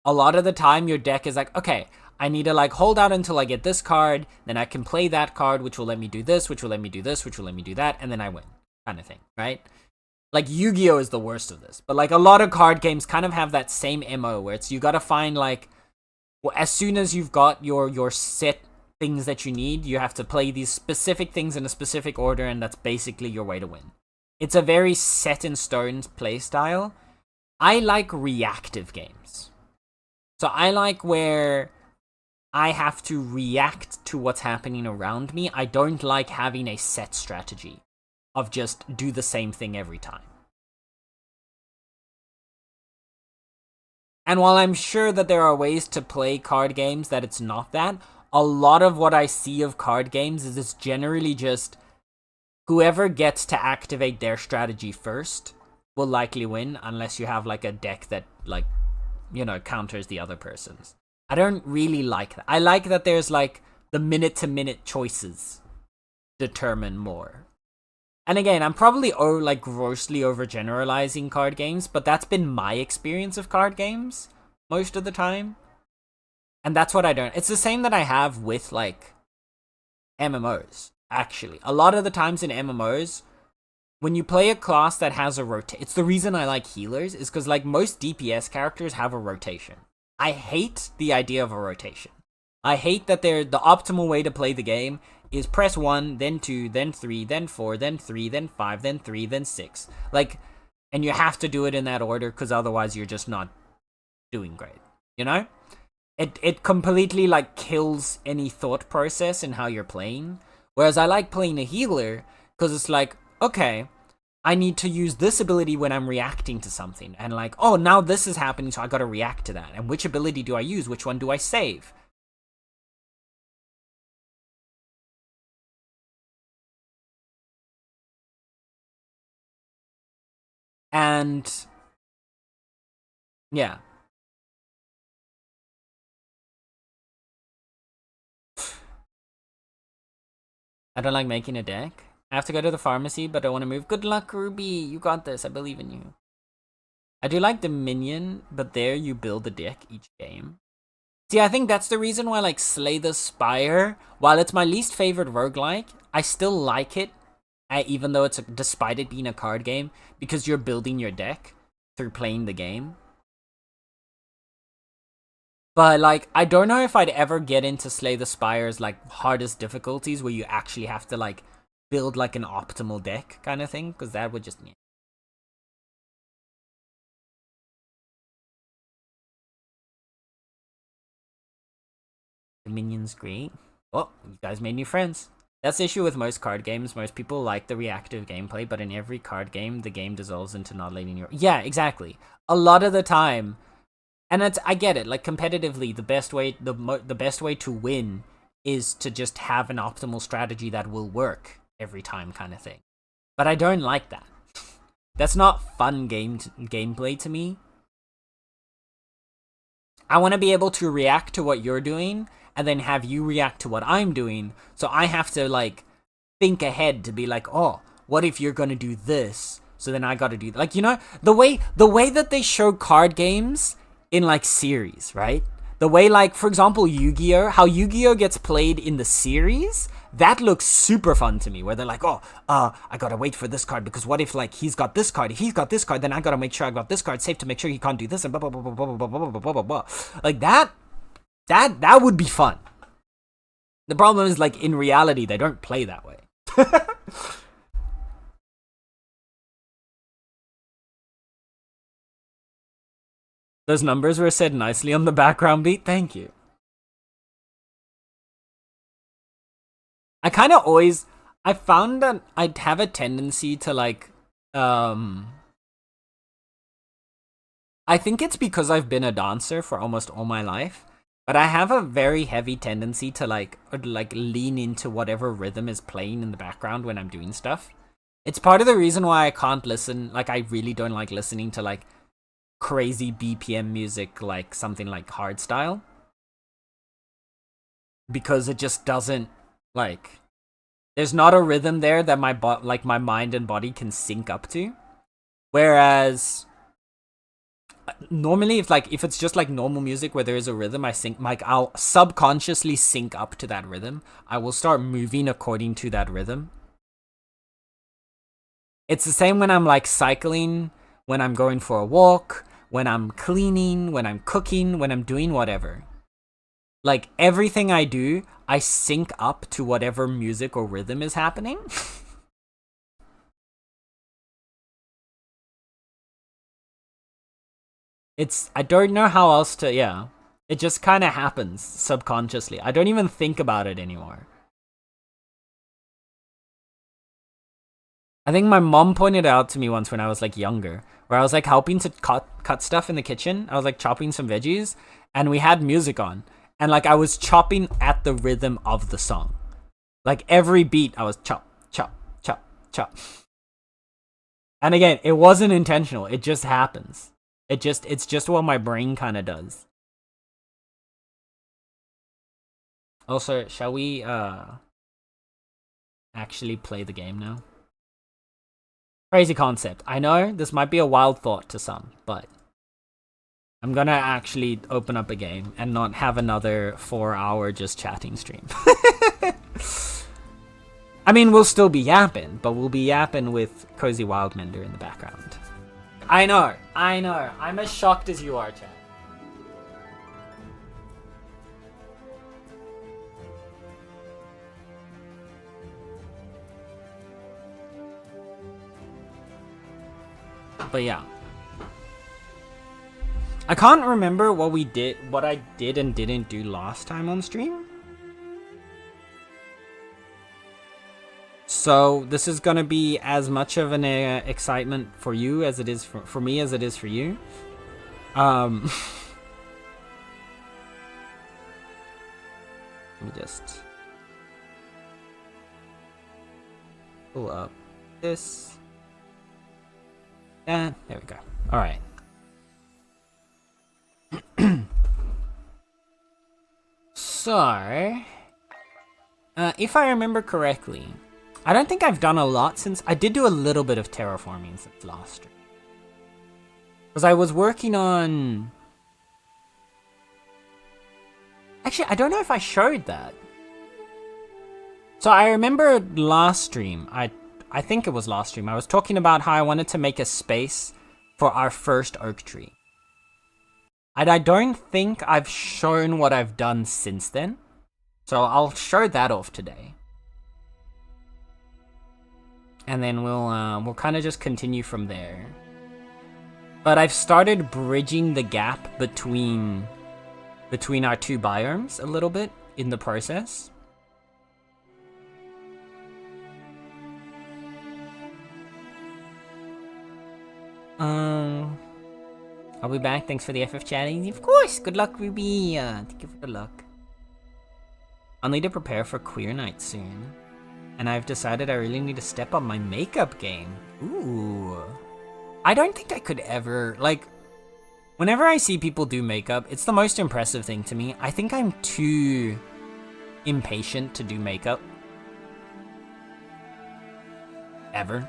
A lot of the time, your deck is like, okay, I need to, like, hold out until I get this card, then I can play that card, which will let me do this, which will let me do this, which will let me do that, and then I win, kind of thing, right? Like, Yu-Gi-Oh is the worst of this, but, like, a lot of card games kind of have that same MO, where it's, you gotta find, like, well, as soon as you've got your set things that you need. You have to play these specific things in a specific order, and that's basically your way to win. It's a very set in stone play style. I like reactive games. So I like where I have to react to what's happening around me. I don't like having a set strategy of just do the same thing every time. And while I'm sure that there are ways to play card games that it's not that, a lot of what I see of card games is it's generally just whoever gets to activate their strategy first will likely win, unless you have like a deck that like, you know, counters the other person's. I don't really like that. I like that there's like the minute to minute choices determine more. And again, I'm probably like grossly overgeneralizing card games, but that's been my experience of card games most of the time. And that's what I don't. It's the same that I have with like MMOs, actually. A lot of the times in MMOs, when you play a class that has a rotation, it's the reason I like healers, is because like most DPS characters have a rotation. I hate the idea of a rotation. I hate that the optimal way to play the game is press 1, then 2, then 3, then 4, then 3, then 5, then 3, then 6. Like, and you have to do it in that order, because otherwise you're just not doing great, you know? It completely like kills any thought process in how you're playing. Whereas I like playing a healer, because it's like, okay, I need to use this ability when I'm reacting to something. And like, oh, now this is happening, so I gotta react to that. And which ability do I use? Which one do I save? And yeah. I don't like making a deck. I have to go to the pharmacy, but I want to move. Good luck, Ruby. You got this. I believe in you. I do like Dominion, but there you build a deck each game. See, I think that's the reason why, like, Slay the Spire, while it's my least favorite roguelike, I still like it, even though despite it being a card game, because you're building your deck through playing the game. But, like, I don't know if I'd ever get into Slay the Spire's, like, hardest difficulties where you actually have to, like, build, like, an optimal deck kind of thing, because that would just... Dominion's great. Oh, you guys made new friends. That's the issue with most card games. Most people like the reactive gameplay, but in every card game, the game dissolves into not letting you... Yeah, exactly. A lot of the time... And I get it. Like, competitively, the best way to win is to just have an optimal strategy that will work every time, kind of thing. But I don't like that. That's not fun gameplay to me. I want to be able to react to what you're doing, and then have you react to what I'm doing. So I have to, like, think ahead to be like, oh, what if you're gonna do this? So then I gotta do... Like, you know, the way that they show card games... in, like, series, right? The way, like, for example, Yu-Gi-Oh! How Yu-Gi-Oh! Gets played in the series, that looks super fun to me, where they're like, oh, I gotta wait for this card, because what if, like, he's got this card? If he's got this card, then I gotta make sure I got this card safe to make sure he can't do this, and blah, blah, blah, blah, blah, blah, blah, blah, blah, blah, blah. Like, that would be fun. The problem is, like, in reality, they don't play that way. Those numbers were said nicely on the background beat. Thank you. I kind of always... I found that I'd have a tendency to, like... I think it's because I've been a dancer for almost all my life. But I have a very heavy tendency to, like lean into whatever rhythm is playing in the background when I'm doing stuff. It's part of the reason why I can't listen... Like, I really don't like listening to, like... crazy BPM music, like something like hardstyle, because it just doesn't, like, there's not a rhythm there that my mind and body can sync up to. Whereas normally, if it's just like normal music where there is a rhythm, I'll subconsciously sync up to that rhythm. I will start moving according to that rhythm. It's the same when I'm, like, cycling, when I'm going for a walk, when I'm cleaning, when I'm cooking, when I'm doing whatever. Like, everything I do, I sync up to whatever music or rhythm is happening. I don't know how else to, yeah. It just kind of happens subconsciously. I don't even think about it anymore. I think my mom pointed out to me once when I was like younger, where I was like helping to cut stuff in the kitchen. I was like chopping some veggies, and we had music on, and like I was chopping at the rhythm of the song. Like every beat, I was chop, chop, chop, chop. And again, it wasn't intentional. It just happens. It's just what my brain kind of does. Also, shall we actually play the game now? Crazy concept. I know this might be a wild thought to some, but I'm gonna actually open up a game and not have another 4-hour just chatting stream. I mean, we'll still be yapping, but we'll be yapping with Cozy Wildmender in the background. I know. I'm as shocked as you are, chat. But yeah. I can't remember what I did and didn't do last time on stream. So this is gonna be as much of an excitement for you as it is for me as it is for you. Let me just pull up this. And there we go. All right. So, if I remember correctly, I don't think I've done a lot since... I did do a little bit of terraforming since last stream. Because I was working on... Actually, I don't know if I showed that. So I remember last stream, I think it was last stream, I was talking about how I wanted to make a space for our first oak tree. And I don't think I've shown what I've done since then. So I'll show that off today. And then we'll kind of just continue from there. But I've started bridging the gap between our two biomes a little bit in the process. I'll be back. Thanks for the FF chatting. Of course. Good luck, Ruby. Thank you for the luck. I'll need to prepare for queer night soon. And I've decided I really need to step up my makeup game. Ooh. I don't think I could ever, like, whenever I see people do makeup, it's the most impressive thing to me. I think I'm too impatient to do makeup. Ever.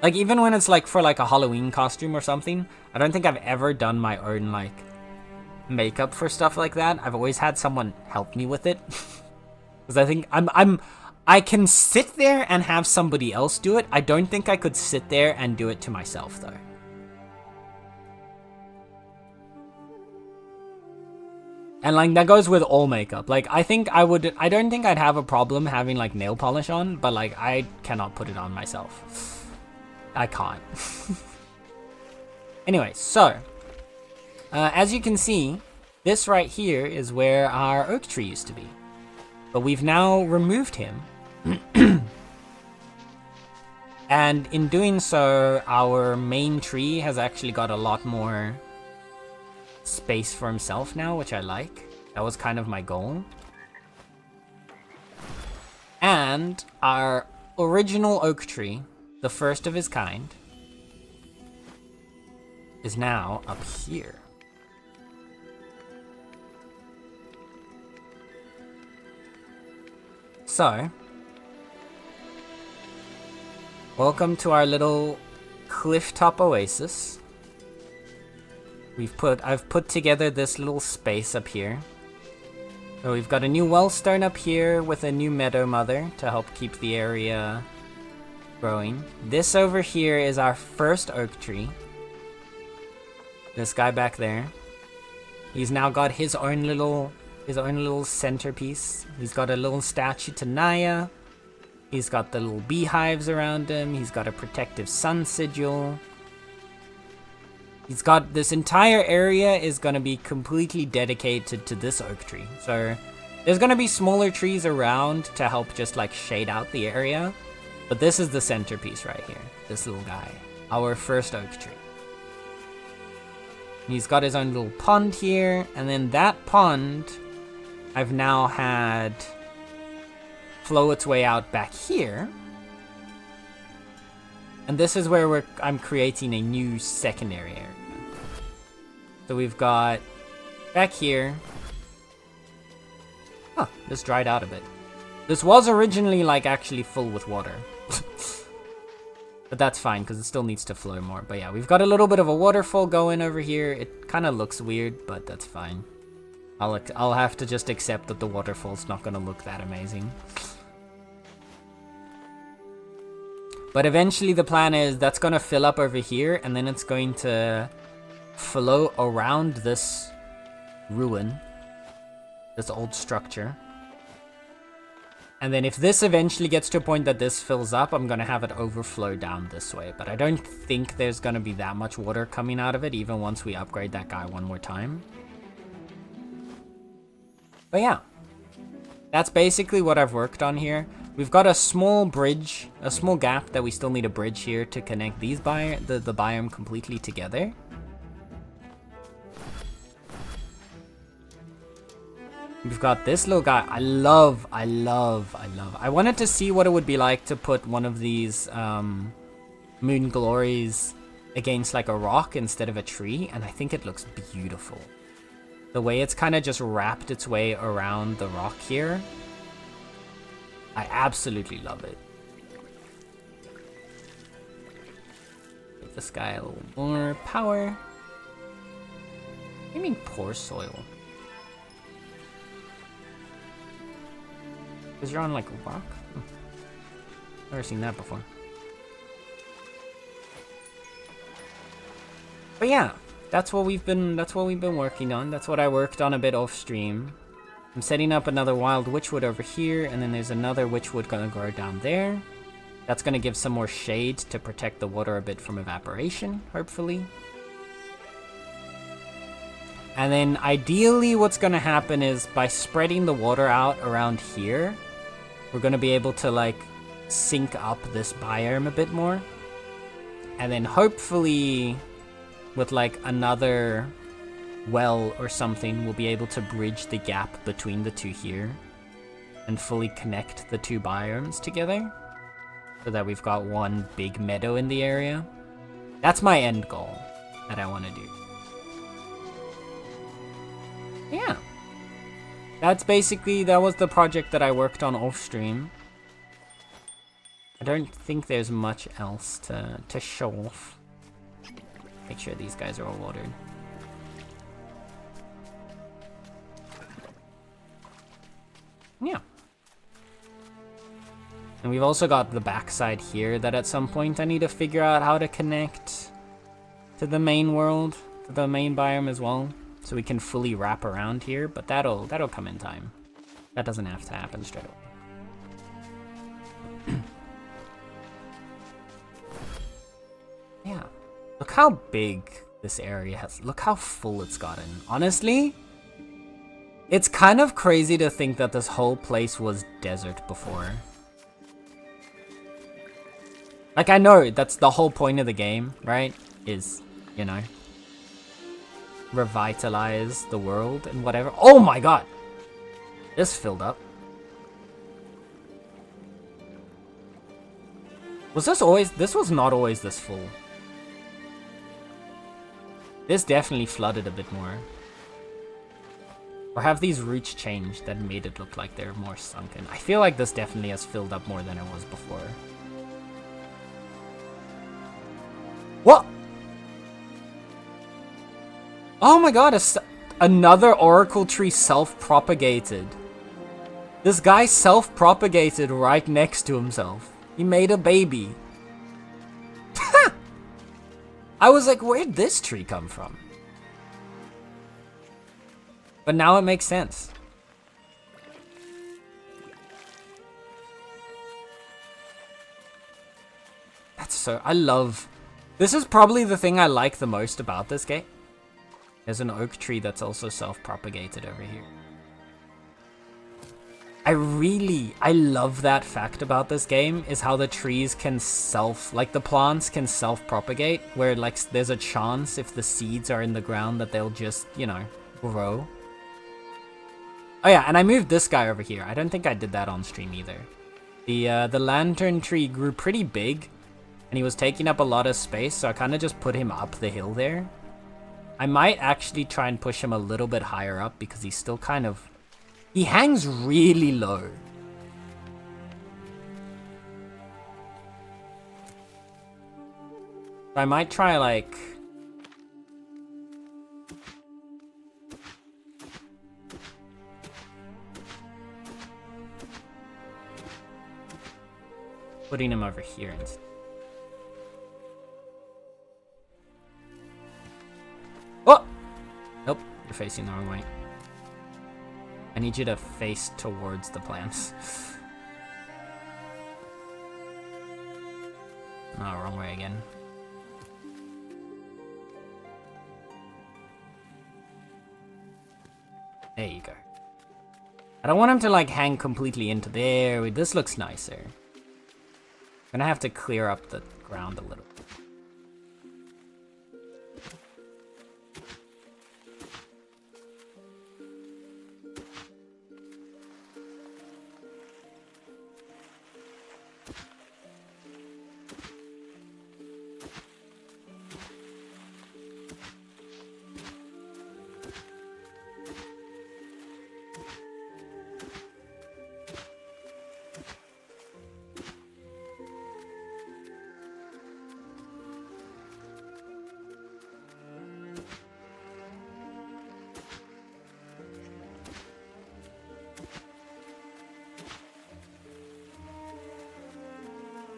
Like, even when it's like for like a Halloween costume or something, I don't think I've ever done my own like makeup for stuff like that. I've always had someone help me with it. Because I think I can sit there and have somebody else do it. I don't think I could sit there and do it to myself though. And like that goes with all makeup. Like I don't think I'd have a problem having like nail polish on, but like I cannot put it on myself. I can't. Anyway, so as you can see, this right here is where our oak tree used to be. But we've now removed him. And in doing so, our main tree has actually got a lot more space for himself now, which I like. That was kind of my goal. And our original oak tree, the first of his kind, is now up here. So, welcome to our little clifftop oasis. I've put together this little space up here. So we've got a new wellstone up here with a new meadow mother to help keep the area growing. This over here is our first oak tree. This guy back there. He's now got his own little his own little centerpiece. He's got a little statue to Naya. He's got the little beehives around him. He's got a protective sun sigil. He's got this entire area is going to be completely dedicated to this oak tree. So there's going to be smaller trees around to help just like shade out the area. But this is the centerpiece right here. This little guy. Our first oak tree. He's got his own little pond here. And then that pond I've now had flow its way out back here. And this is where I'm creating a new secondary area. So we've got back here. Huh, this dried out a bit. This was originally like actually full with water. But that's fine because it still needs to flow more. But yeah, we've got a little bit of a waterfall going over here. It kind of looks weird, but that's fine. I'll have to just accept that the waterfall's not going to look that amazing. But eventually the plan is that's going to fill up over here and then it's going to flow around this ruin, this old structure. And then if this eventually gets to a point that this fills up, I'm going to have it overflow down this way. But I don't think there's going to be that much water coming out of it, even once we upgrade that guy one more time. But yeah, that's basically what I've worked on here. We've got a small bridge, a small gap that we still need a bridge here to connect these the biome completely together. We've got this little guy. I love. I wanted to see what it would be like to put one of these moon glories against like a rock instead of a tree, and I think it looks beautiful. The way it's kind of just wrapped its way around the rock here. I absolutely love it. Give this guy a little more power. What do you mean poor soil? Because you're on like a rock? Never seen that before. But yeah, that's what we've been working on. That's what I worked on a bit off stream. I'm setting up another wild witchwood over here, and then there's another witchwood gonna grow down there. That's gonna give some more shade to protect the water a bit from evaporation, hopefully. And then ideally what's gonna happen is by spreading the water out around here, we're gonna be able to like sync up this biome a bit more. And then hopefully with like another well or something, we'll be able to bridge the gap between the two here and fully connect the two biomes together so that we've got one big meadow in the area. That's my end goal that I want to do. Yeah. That was the project that I worked on off stream. I don't think there's much else to show off. Make sure these guys are all watered. Yeah. And we've also got the backside here that at some point I need to figure out how to connect to the main world, to the main biome as well, so we can fully wrap around here, but that'll come in time. That doesn't have to happen straight away. Yeah. Look how big this area has. Look how full it's gotten. Honestly, it's kind of crazy to think that this whole place was desert before. Like, I know that's the whole point of the game, right? Is, you know, revitalize the world and whatever. Oh my god! This filled up. Was this always... This was not always this full. This definitely flooded a bit more. Or have these roots changed that made it look like they're more sunken? I feel like this definitely has filled up more than it was before. What? Oh my god, another oracle tree self-propagated. This guy self-propagated right next to himself. He made a baby. I was like, where'd this tree come from? But now it makes sense. so... I love... This is probably the thing I like the most about this game. There's an oak tree that's also self-propagated over here. I love that fact about this game, is how the trees can the plants can self-propagate, where like there's a chance if the seeds are in the ground that they'll just, you know, grow. Oh yeah, and I moved this guy over here. I don't think I did that on stream either. The lantern tree grew pretty big, and he was taking up a lot of space, so I kind of just put him up the hill there. I might actually try and push him a little bit higher up, because he's still kind of... He hangs really low. I might try, like... putting him over here instead. Oh! Nope, you're facing the wrong way. I need you to face towards the plants. No, wrong way again. There you go. I don't want him to like hang completely into there. This looks nicer. I'm gonna have to clear up the ground a little.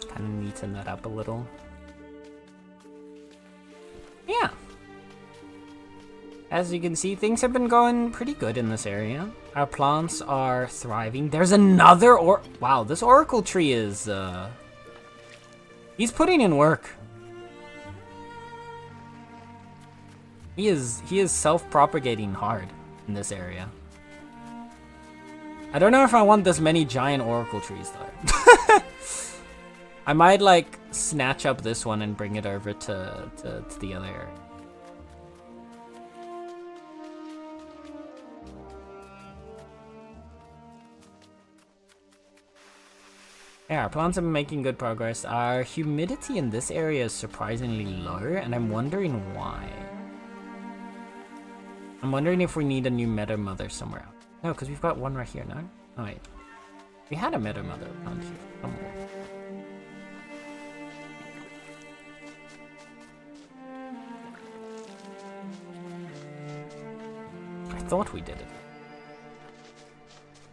Kind of neaten that up a little. Yeah. As you can see, things have been going pretty good in this area. Our plants are thriving. There's another wow, this oracle tree is he's putting in work. He is self-propagating hard in this area. I don't know if I want this many giant oracle trees though. I might like snatch up this one and bring it over to the other area. Yeah, our plants have been making good progress. Our humidity in this area is surprisingly low, and I'm wondering why. I'm wondering if we need a new meadow mother somewhere else. No, because we've got one right here, no? Oh wait. We had a meadow mother around here somewhere. I thought we did it.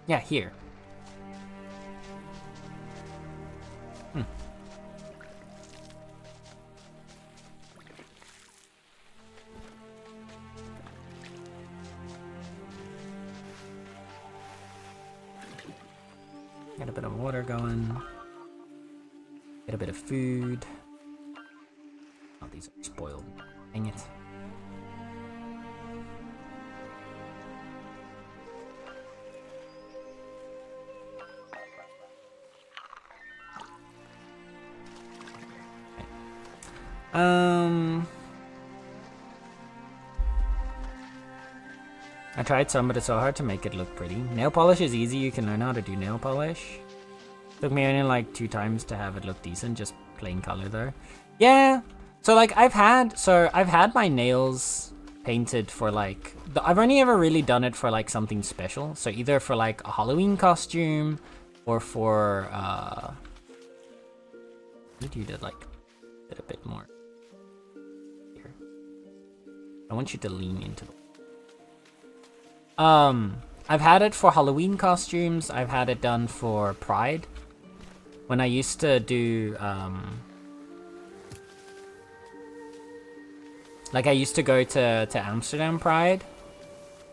Yeah, here. Get a bit of water going. Get a bit of food. Oh, these are spoiled. Dang it. I tried some, but it's so hard to make it look pretty. Nail polish is easy, you can learn how to do nail polish. Took me only like 2 times to have it look decent, just plain color though. Yeah, so like I've had my nails painted for like, I've only ever really done it for like something special. So either for like a Halloween costume or for, what you did like, did a bit more. Here. I want you to lean into the I've had it for Halloween costumes. I've had it done for Pride. When I used to do, like I used to go to Amsterdam Pride,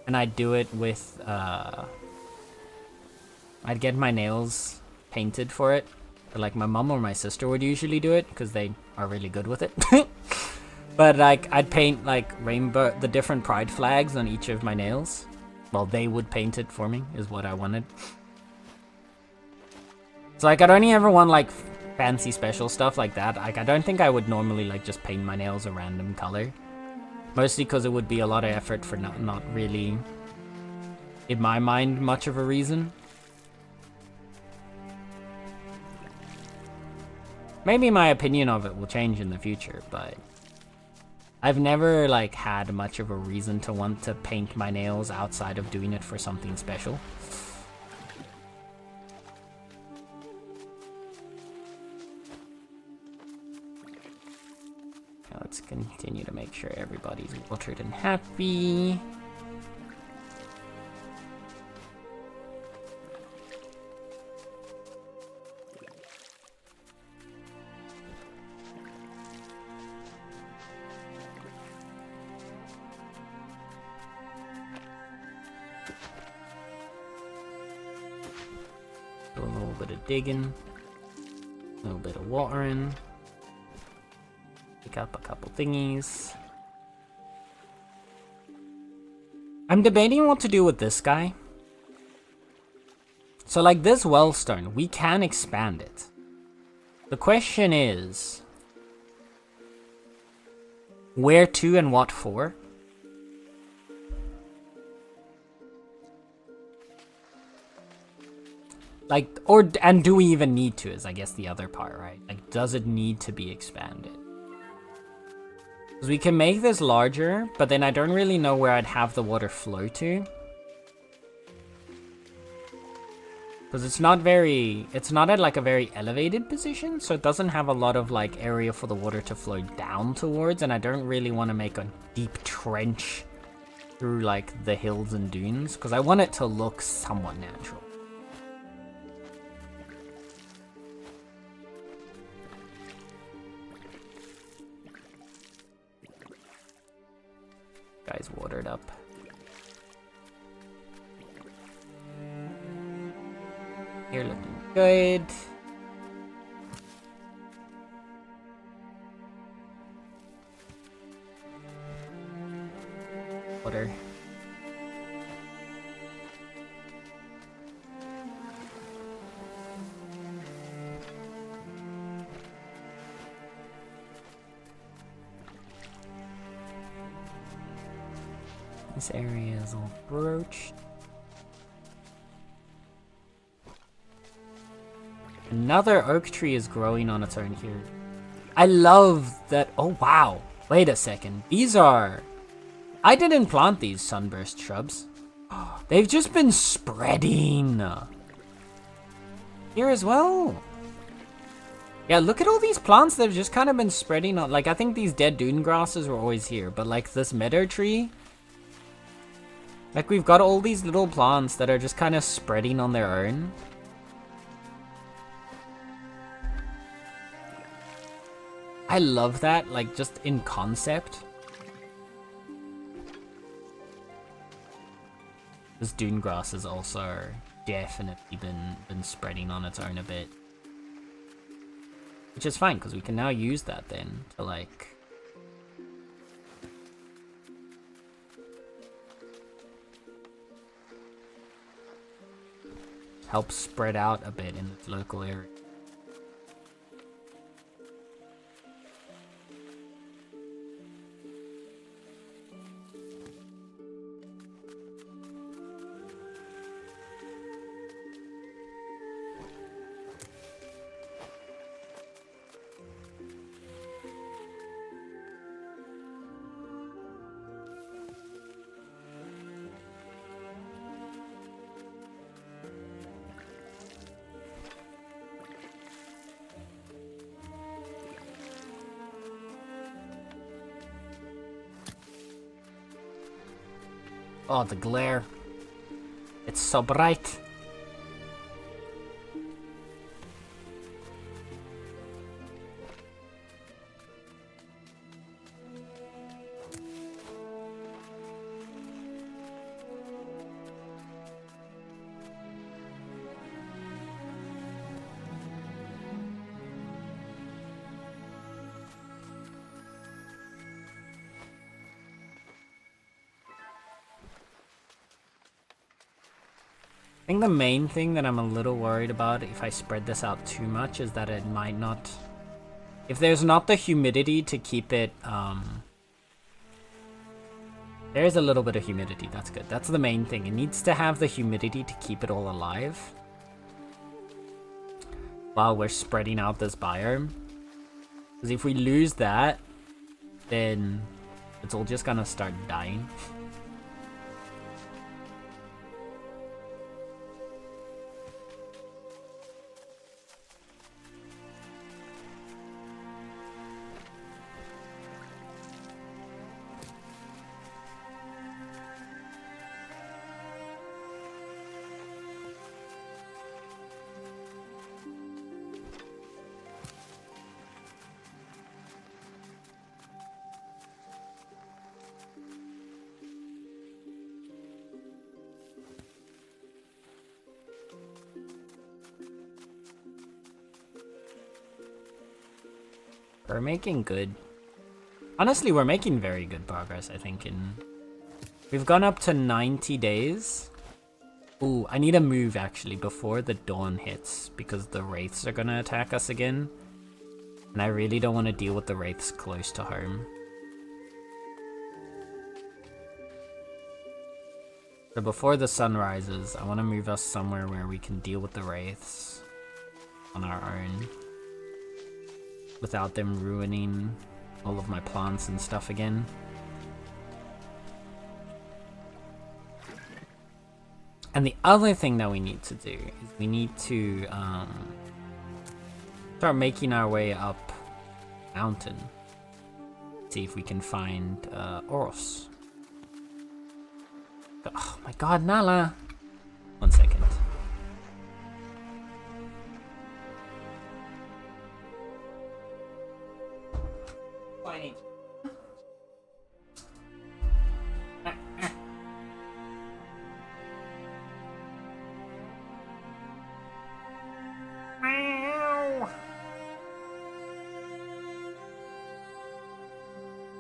and I'd do it with, I'd get my nails painted for it. But like my mom or my sister would usually do it, because they are really good with it. But like, I'd paint like the different pride flags on each of my nails. Well, they would paint it for me, is what I wanted. So like, I'd only ever want like fancy special stuff like that. Like, I don't think I would normally like just paint my nails a random color. Mostly because it would be a lot of effort for not really, in my mind, much of a reason. Maybe my opinion of it will change in the future, but I've never like had much of a reason to want to paint my nails outside of doing it for something special. Now let's continue to make sure everybody's watered and happy. Do a little bit of digging, a little bit of watering, pick up a couple thingies. I'm debating what to do with this guy. So like this wellstone, we can expand it. The question is, where to and what for? Like, and do we even need to, is I guess the other part, right? Like, does it need to be expanded? Because we can make this larger, but then I don't really know where I'd have the water flow to. Because it's not at like a very elevated position, so it doesn't have a lot of like area for the water to flow down towards, and I don't really want to make a deep trench through like the hills and dunes, because I want it to look somewhat natural. Guys watered up. You're looking good. Water. This area is all broached. Another oak tree is growing on its own here. I love that. Oh, wow. Wait a second. These are... I didn't plant these sunburst shrubs. They've just been spreading. Here as well. Yeah, look at all these plants. They've just kind of been spreading on. Like, I think these dead dune grasses were always here. But, like, this meadow tree... Like, we've got all these little plants that are just kind of spreading on their own. I love that, like, just in concept. This dune grass has also definitely been spreading on its own a bit. Which is fine, because we can now use that then to, like... help spread out a bit in this local area. Oh, the glare. It's so bright. I think the main thing that I'm a little worried about if I spread this out too much is that it might not... If there's not the humidity to keep it, There's a little bit of humidity, that's good. That's the main thing. It needs to have the humidity to keep it all alive while we're spreading out this biome. Because if we lose that, then it's all just gonna start dying. We're making good. Honestly, we're making very good progress, I think. We've gone up to 90 days. Ooh, I need to move actually before the dawn hits because the wraiths are gonna attack us again. And I really don't want to deal with the wraiths close to home. So before the sun rises, I want to move us somewhere where we can deal with the wraiths on our own without them ruining all of my plants and stuff again. And the other thing that we need to do is we need to start making our way up mountain. See if we can find Oros. Oh my god, Nala! 1 second.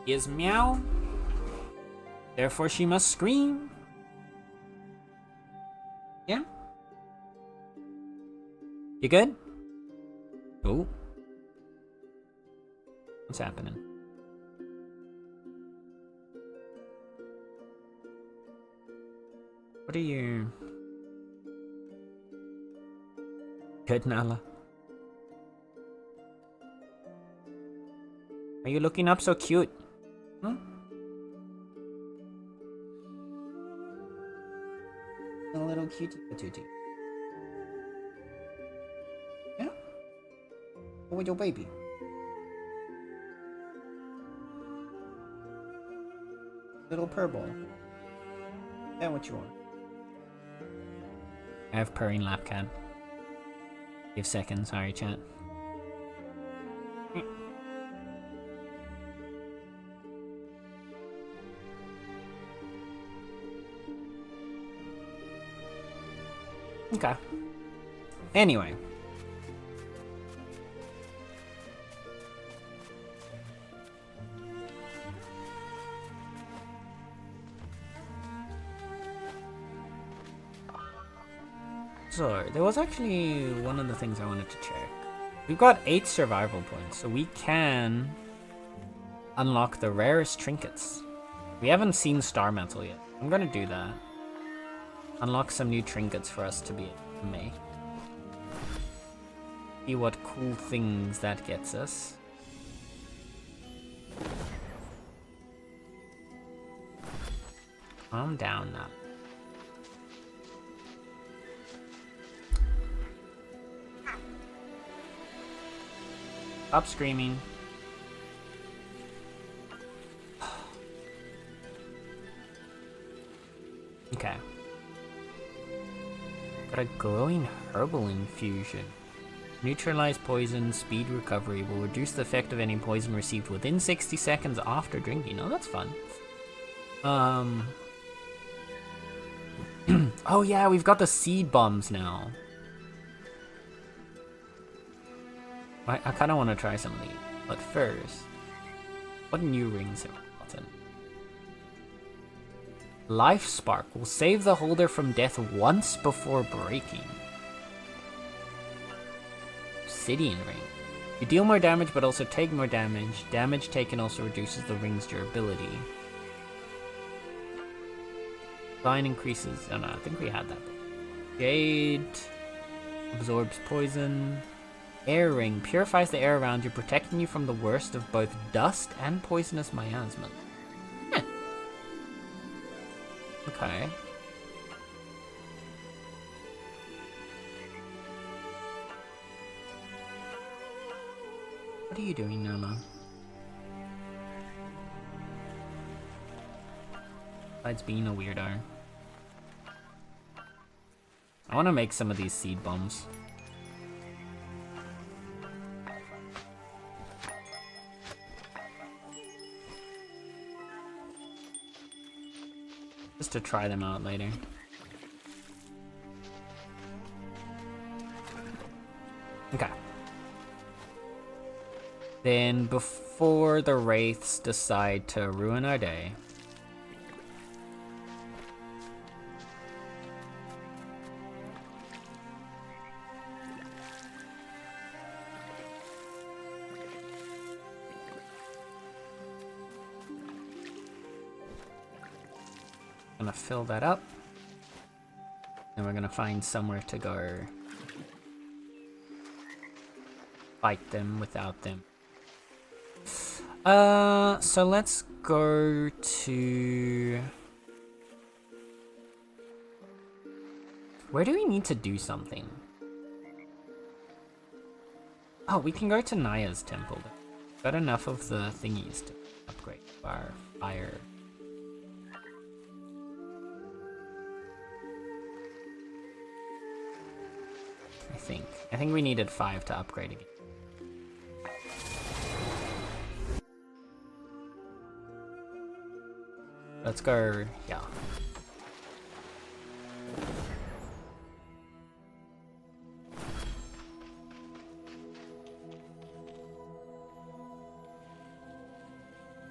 He is meow. Therefore she must scream. Yeah? You good? Oh. What's happening? What are you... Good, Nala? Are you looking up so cute? Huh? A little cutie patootie. Yeah? What with your baby? Little purr ball. Is that what you want? I have purring lap cat. Give seconds, sorry chat. Okay. Anyway. So, there was actually one of the things I wanted to check. We've got 8 survival points, so we can unlock the rarest trinkets. We haven't seen star metal yet. I'm gonna do that. Unlock some new trinkets for us to be made. See what cool things that gets us. Calm down now. Stop screaming. Okay. Got a glowing herbal infusion. Neutralize poison, speed recovery, will reduce the effect of any poison received within 60 seconds after drinking. Oh, that's fun. Oh yeah, we've got the seed bombs now. I kind of want to try some of these, but first, what new rings have we gotten? Life Spark will save the holder from death once before breaking. Obsidian Ring. You deal more damage but also take more damage. Damage taken also reduces the ring's durability. Line increases. Oh no, I think we had that. Jade absorbs poison. Air Ring purifies the air around you, protecting you from the worst of both dust and poisonous miasma. Okay. What are you doing, Nana? Besides being a weirdo. I want to make some of these seed bombs. Just to try them out later. Okay. Then, before the Wraiths decide to ruin our day, gonna fill that up, and we're gonna find somewhere to go fight them without them. So let's go to... Where do we need to do something? Oh, we can go to Naya's temple. Got enough of the thingies to upgrade our fire. I think we needed 5 to upgrade again. Let's go, yeah.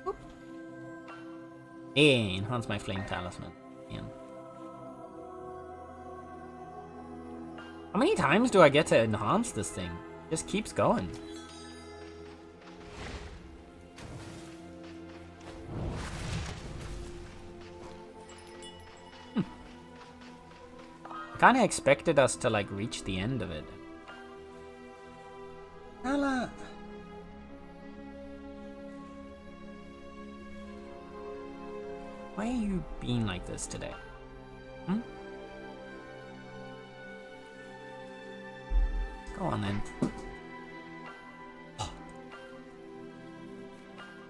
Oop. Hey, enhance my flame talisman. Yeah. How many times do I get to enhance this thing? It just keeps going. I kinda expected us to like reach the end of it. Ella! Why are you being like this today? Hmm? Go on then. Oh.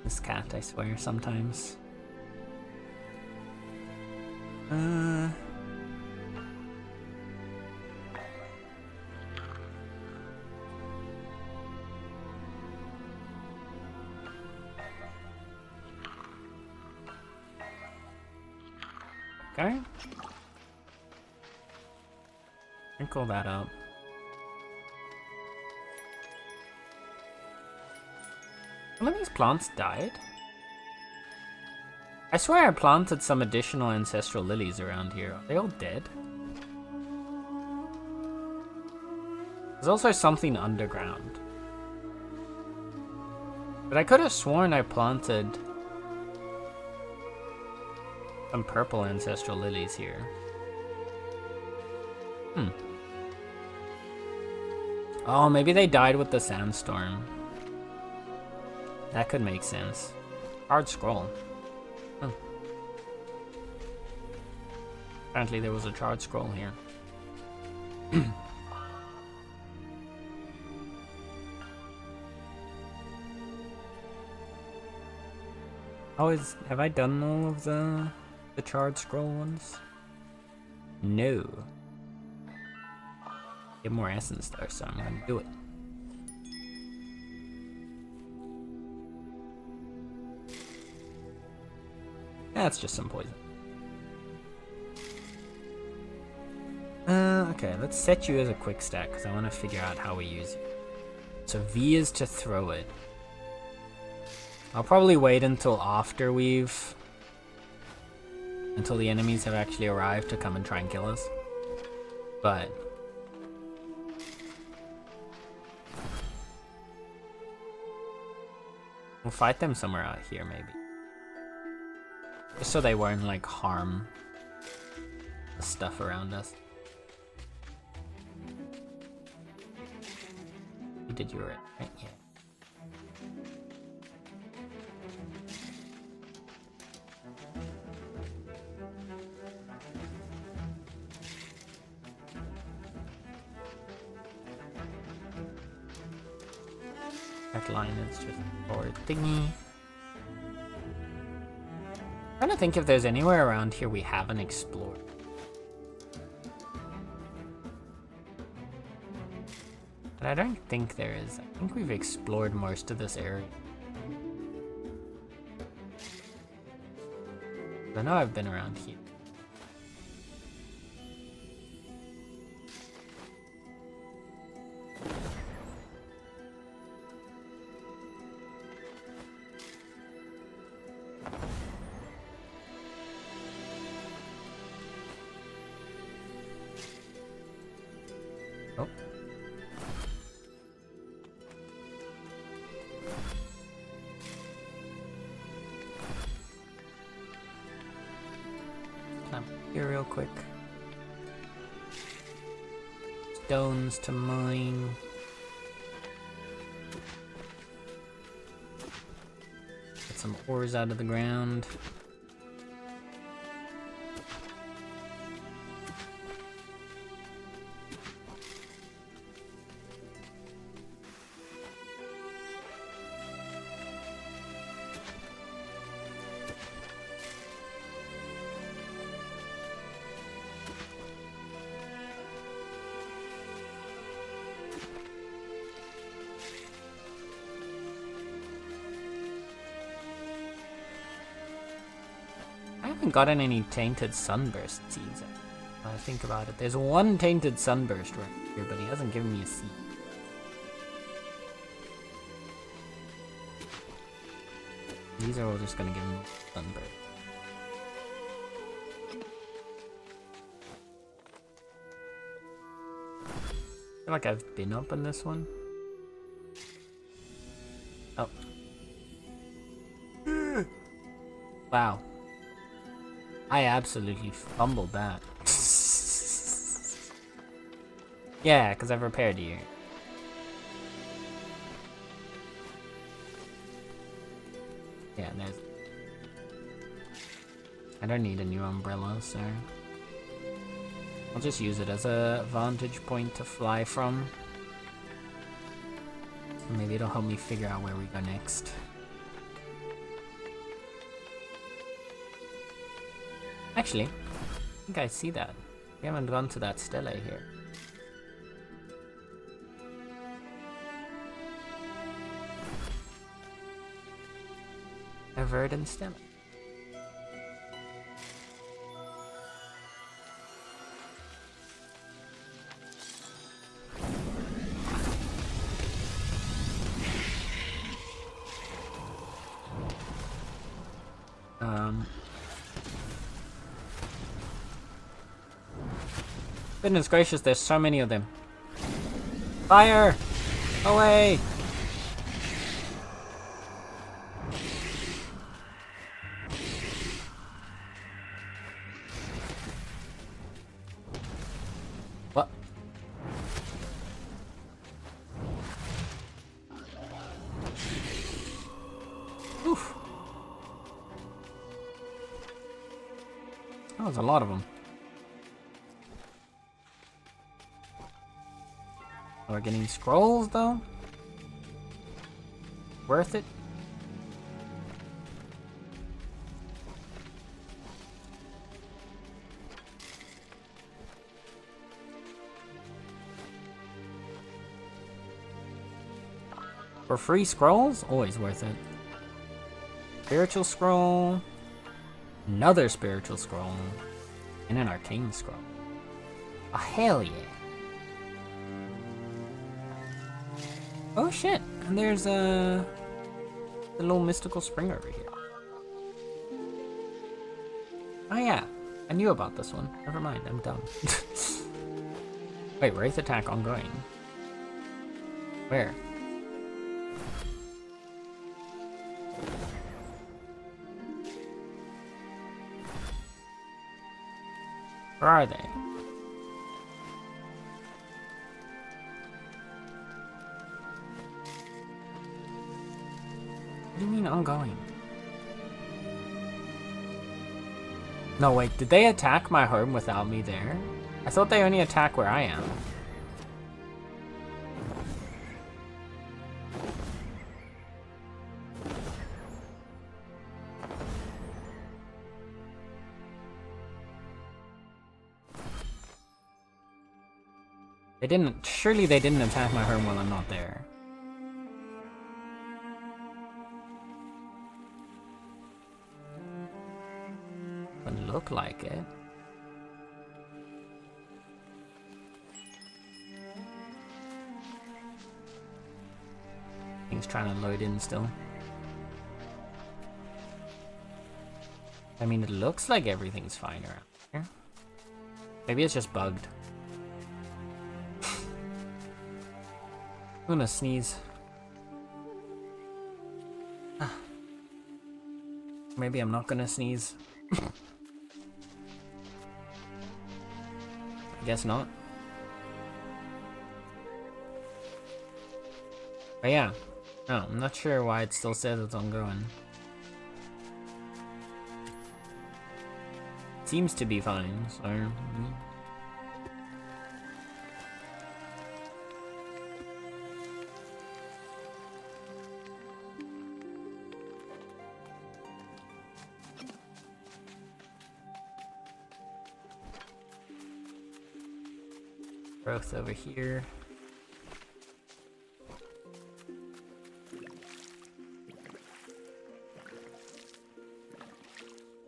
This cat, I swear, sometimes. Okay. Sprinkle that up. Some of these plants died? I swear I planted some additional ancestral lilies around here. Are they all dead? There's also something underground. But I could have sworn I planted some purple ancestral lilies here. Oh, maybe they died with the sandstorm. That could make sense. Hard scroll. Apparently there was a charred scroll here. Have I done all of the charred scroll ones? No. Get more essence though, so I'm gonna do it. That's just some poison. Okay, let's set you as a quick stack because I want to figure out how we use you. So V is to throw it. I'll probably wait until after we've until the enemies have actually arrived to come and try and kill us. But we'll fight them somewhere out here, maybe. Just so they won't, like, harm the stuff around us. You did your right? Yeah. That line is just forward thingy. I'm trying to think if there's anywhere around here we haven't explored. But I don't think there is. I think we've explored most of this area. I know I've been around here. Oh. Come here real quick. Stones to mine. Get some ores out of the ground. I haven't gotten any tainted sunburst seeds. When I think about it, there's one tainted sunburst right here, but he hasn't given me a seed. These are all just gonna give me sunburst. I feel like I've been up on this one. Oh. Wow. I absolutely fumbled that. Yeah, because I've repaired you. Yeah, there's... I don't need a new umbrella, so... I'll just use it as a vantage point to fly from. Maybe it'll help me figure out where we go next. Actually, I think I see that. We haven't gone to that stele here. A verdant stele. Goodness gracious, there's so many of them. Fire! Away! What? Oof. That was a lot of them. We're getting scrolls though. Worth it. For free scrolls, always worth it. Spiritual scroll, another spiritual scroll, and an arcane scroll. Oh hell yeah. Oh shit, and there's a little mystical spring over here. Oh yeah, I knew about this one. Never mind, I'm dumb. Wait, Wraith attack ongoing. Where? Where are they? What do you mean ongoing? No, wait, did they attack my home without me there? I thought they only attack where I am. They didn't, surely they didn't attack my home while I'm not there. Doesn't look like it. Thing's trying to load in still. I mean, it looks like everything's fine around here. Maybe it's just bugged. I'm gonna sneeze. Maybe I'm not gonna sneeze. I guess not. But yeah. No, I'm not sure why it still says it's ongoing. Seems to be fine, so... Growth over here.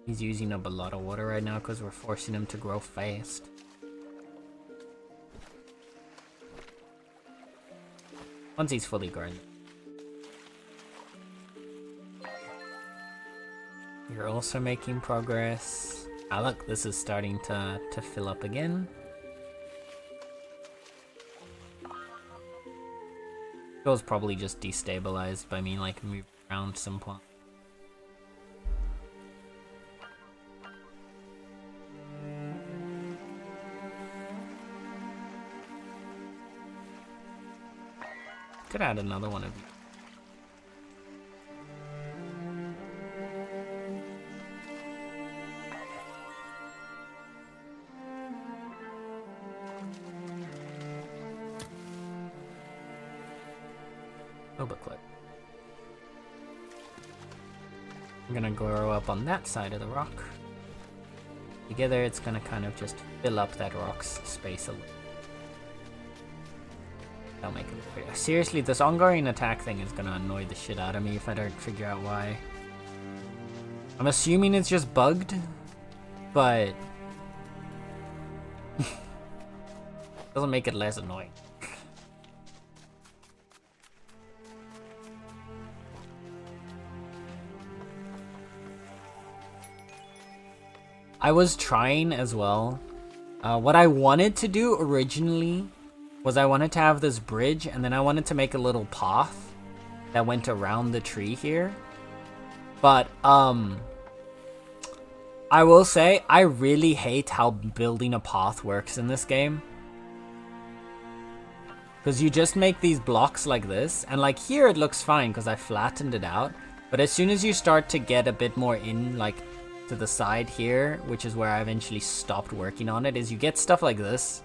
He's using up a lot of water right now because we're forcing him to grow fast. Once he's fully grown. You're also making progress. Ah, look, this is starting to fill up again. It was probably just destabilized by me, like, moving around some point. Could add another one of these. Clip. I'm gonna grow up on that side of the rock. Together it's gonna kind of just fill up that rock's space a little. That'll make it clear. Seriously, this ongoing attack thing is gonna annoy the shit out of me if I don't figure out why. I'm assuming it's just bugged, but doesn't make it less annoying. I was trying as well. What I wanted to do originally was I wanted to have this bridge and then I wanted to make a little path that went around the tree here. But, I will say, I really hate how building a path works in this game. Because you just make these blocks like this, and like here it looks fine because I flattened it out. But as soon as you start to get a bit more in, like, to the side here, which is where I eventually stopped working on it, is you get stuff like this.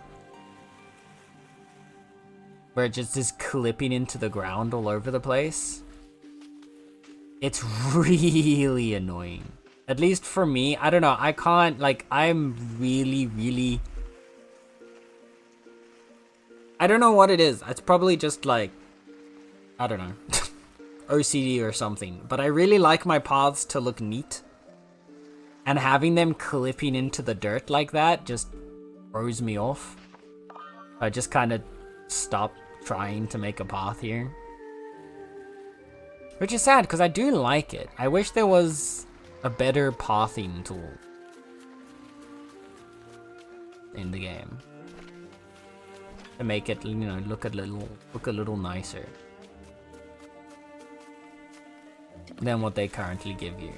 Where it just is clipping into the ground all over the place. It's really annoying. At least for me, I don't know, I can't, like, I'm really... I don't know what it is. It's probably just like, I don't know, OCD or something. But I really like my paths to look neat. And having them clipping into the dirt like that just throws me off. I just kind of stopped trying to make a path here. Which is sad, because I do like it. I wish there was a better pathing tool. in the game to make it, you know, look a little nicer than what they currently give you.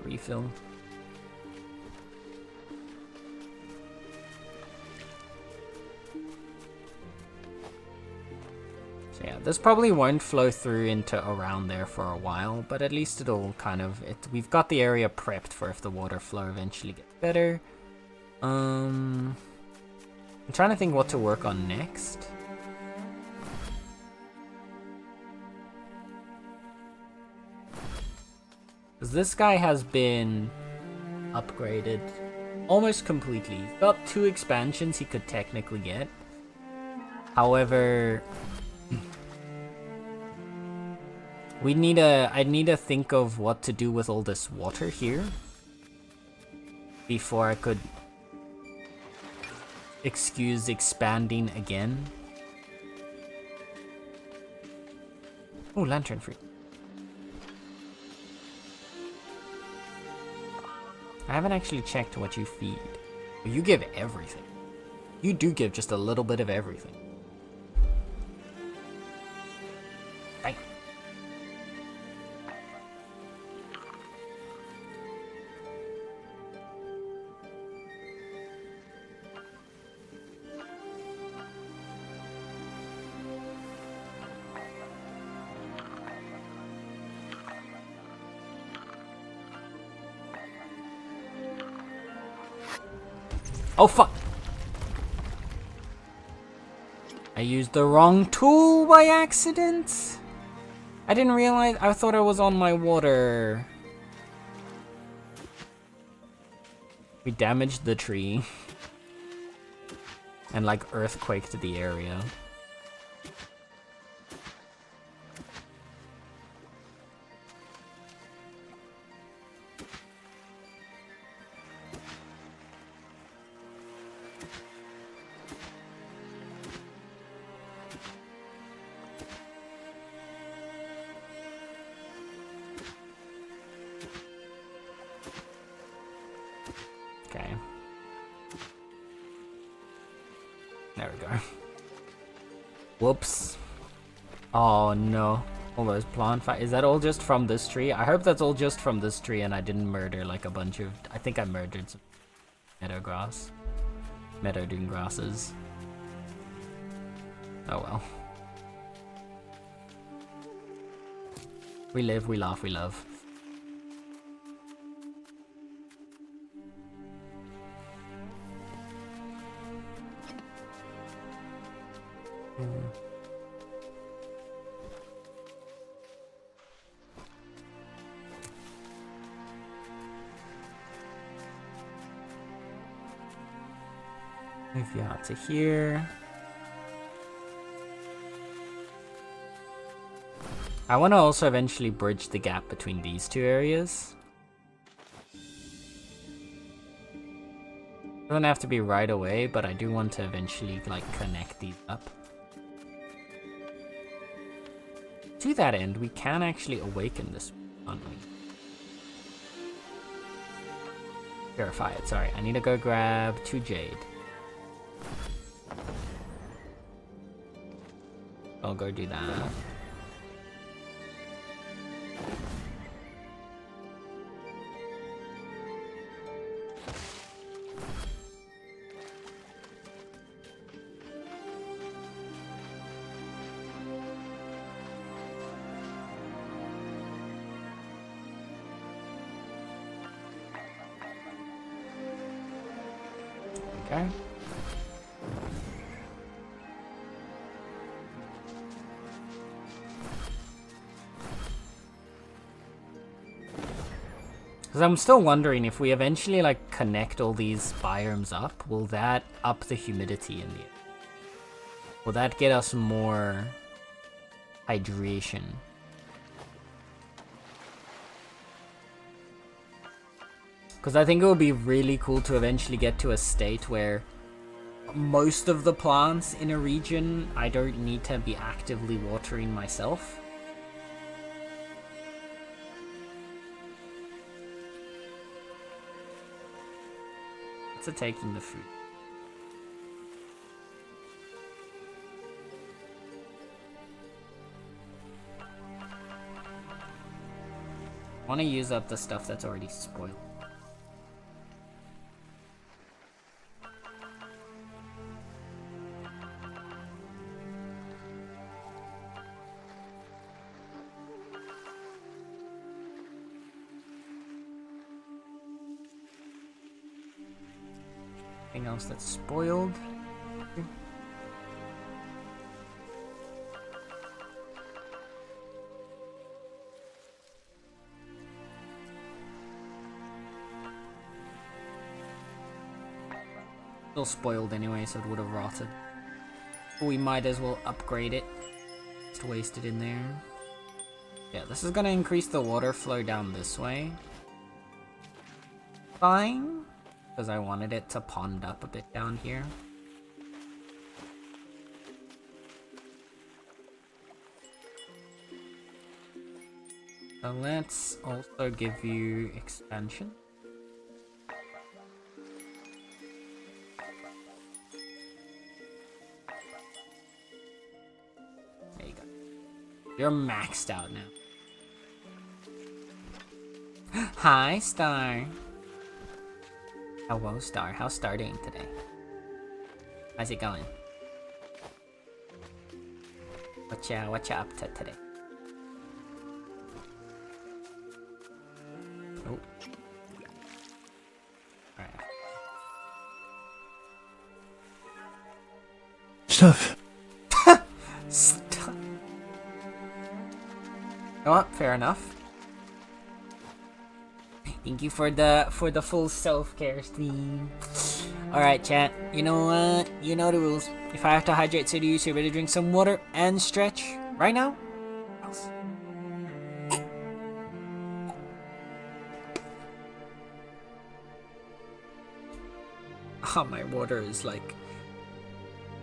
Refill. So yeah, this probably won't flow through into around there for a while, but at least it'll kind of, we've got the area prepped for if the water flow eventually gets better. I'm trying to think what to work on next. Because this guy has been upgraded almost completely. He's got 2 expansions he could technically get. However, I'd need to think of what to do with all this water here before I could excuse expanding again. Oh, lantern fruit. I haven't actually checked what you feed. You give everything. You do give just a little bit of everything. Right. Oh fuck! I used the wrong tool by accident. I didn't realize, I thought I was on my water. We damaged the tree. And like earthquaked the area. Okay. There we go. Whoops. Oh no. All those plant is that all just from this tree? I hope that's all just from this tree and I didn't murder like a bunch of... I think I murdered some meadow grass. Meadow dune grasses. Oh well. We live, we laugh, we love. Move you out to here. I want to also eventually bridge the gap between these 2 areas. Doesn't have to be right away, but I do want to eventually like connect these up. To that end, we can actually awaken this, can't we? Purify it, sorry. I need to go grab 2 jade. I'll go do that. Okay. Because I'm still wondering if we eventually like connect all these biomes up, will that up the humidity in the air? Will that get us more hydration? Because I think it would be really cool to eventually get to a state where most of the plants in a region I don't need to be actively watering myself. cats are taking the food. I want to use up the stuff that's already spoiled. Anything else that's spoiled? Still spoiled anyway, so it would have rotted. But we might as well upgrade it. Just waste it in there. Yeah, this is gonna increase the water flow down this way. Fine. Because I wanted it to pond up a bit down here. So let's also give you expansion. There you go. You're maxed out now. Hi, Star. Hello, Star. How's Star doing today? How's it going? What ya up to today? Oh. Alright. Stuff. Stuff. You know what? Fair enough. Thank you for the full self-care stream. Alright, chat. You know what? You know the rules. If I have to hydrate, so do you. So you better drink some water and stretch right now. Oh, my water is like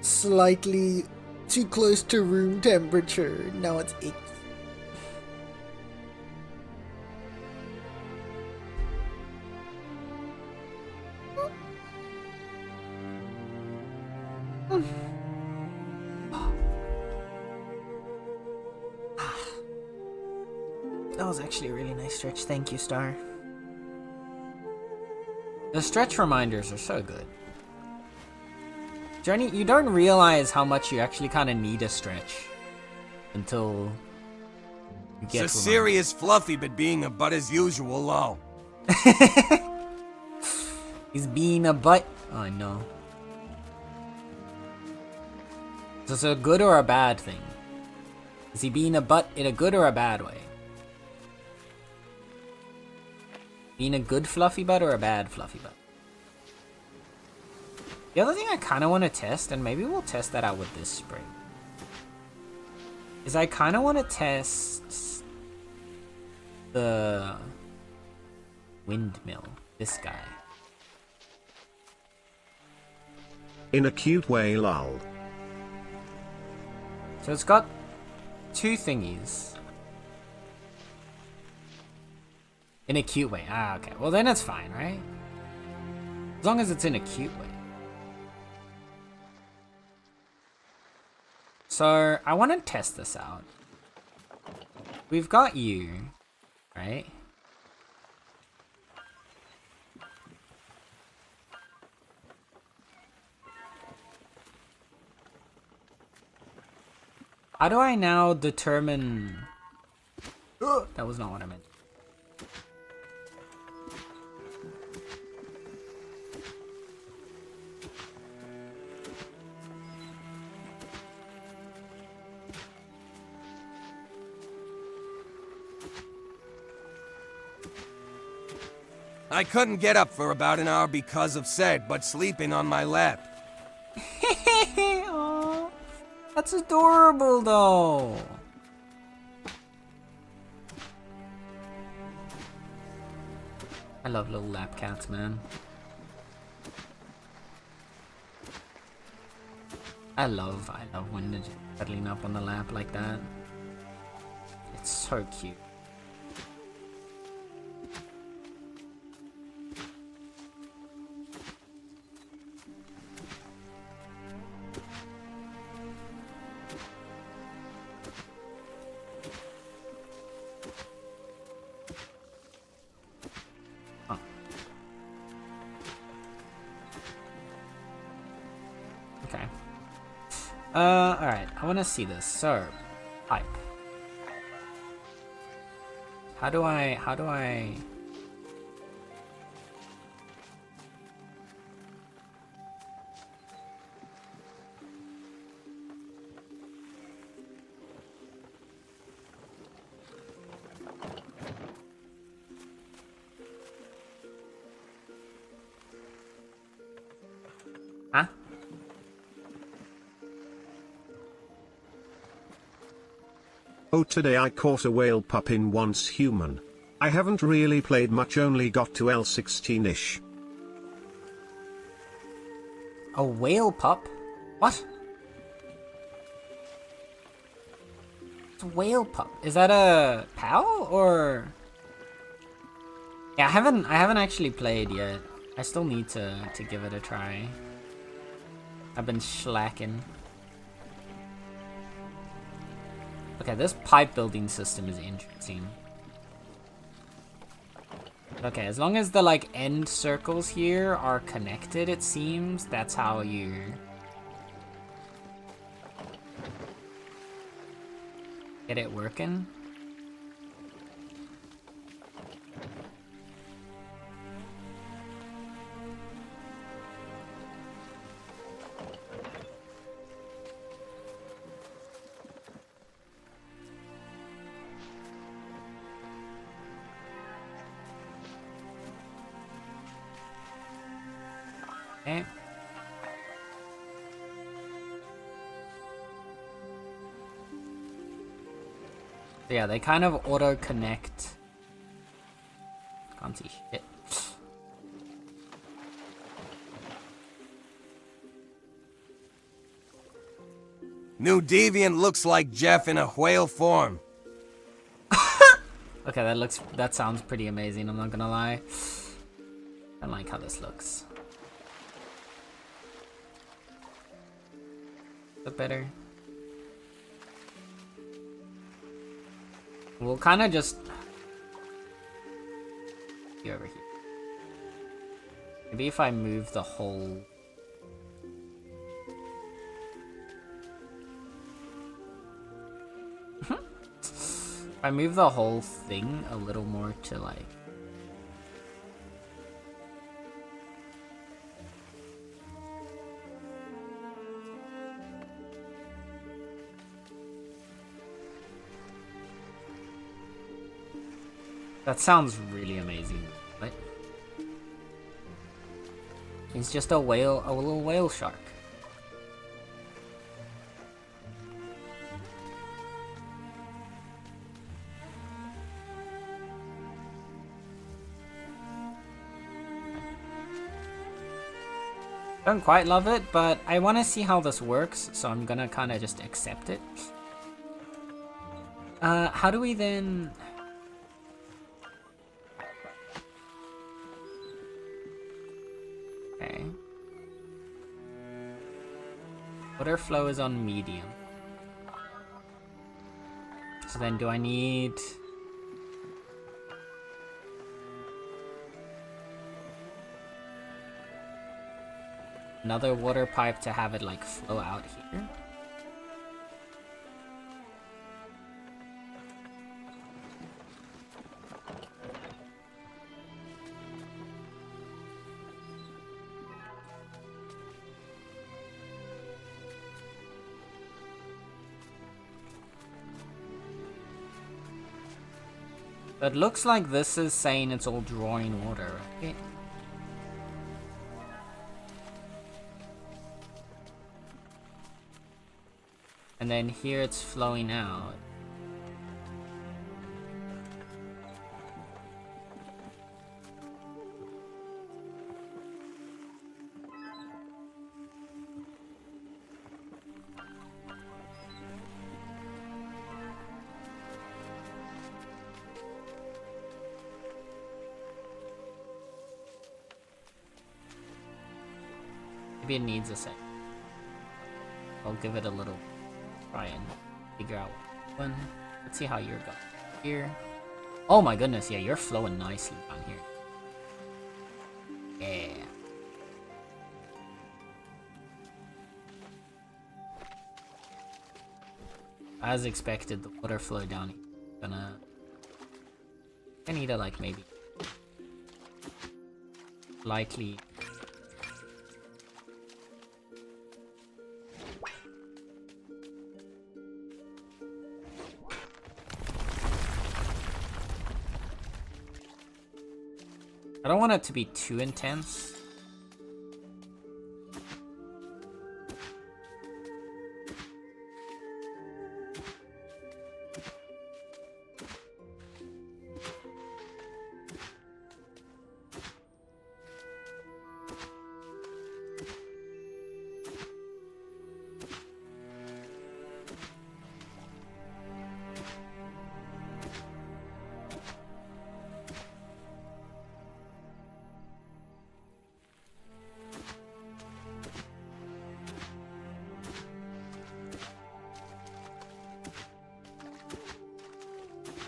slightly too close to room temperature. Now it's icky. That was actually a really nice stretch. Thank you, Star. The stretch reminders are so good. Journey, you don't realize how much you actually kind of need a stretch until you get It's a serious fluffy, but being a butt as usual, low. He's being a butt. Oh, I know. Is this a good or a bad thing? Is he being a butt in a good or a bad way? Being a good fluffy butt or a bad fluffy butt? The other thing I kind of want to test, and maybe we'll test that out with this spring, is I kind of want to test the windmill. This guy. In a cute way, lol. So it's got two thingies. In a cute way. Ah, okay. Well, then it's fine, right? As long as it's in a cute way. So, I want to test this out. We've got you, right? How do I now determine... That was not what I meant. I couldn't get up for about an hour because of said, but sleeping on my lap. Aw, that's adorable, though. I love little lap cats, man. I love when they're just cuddling up on the lap like that. It's so cute. Alright, I wanna see this. So, pipe. How do I... Huh? Oh, today I caught a whale pup in Once Human. I haven't really played much, only got to L16-ish. A whale pup? What? It's a whale pup. Is that a pal or? Yeah, I haven't actually played yet. I still need to give it a try. I've been slacking. Okay, this pipe building system is interesting. Okay, as long as the like end circles here are connected, it seems that's how you get it working. Okay. So yeah, they kind of auto-connect. Can't see shit. New deviant looks like Jeff in a whale form. Okay, that sounds pretty amazing, I'm not gonna lie. I don't like how this looks. Look better. We'll kind of just be over here. Maybe if I move the whole. If I move the whole thing a little more to like. That sounds really amazing. What? It's just a little whale shark. Don't quite love it, but I want to see how this works, so I'm gonna kind of just accept it. How do we then... Okay. Water flow is on medium. So then do I need... another water pipe to have it like flow out here? It looks like this is saying it's all drawing water, right? And then here it's flowing out. Maybe it needs a sec. I'll give it a little try and figure out one. Let's see how you're going here. Oh my goodness, yeah, you're flowing nicely down here. Yeah. as expected, the water flow down here is gonna... I need to, like, maybe... likely... I don't want it to be too intense.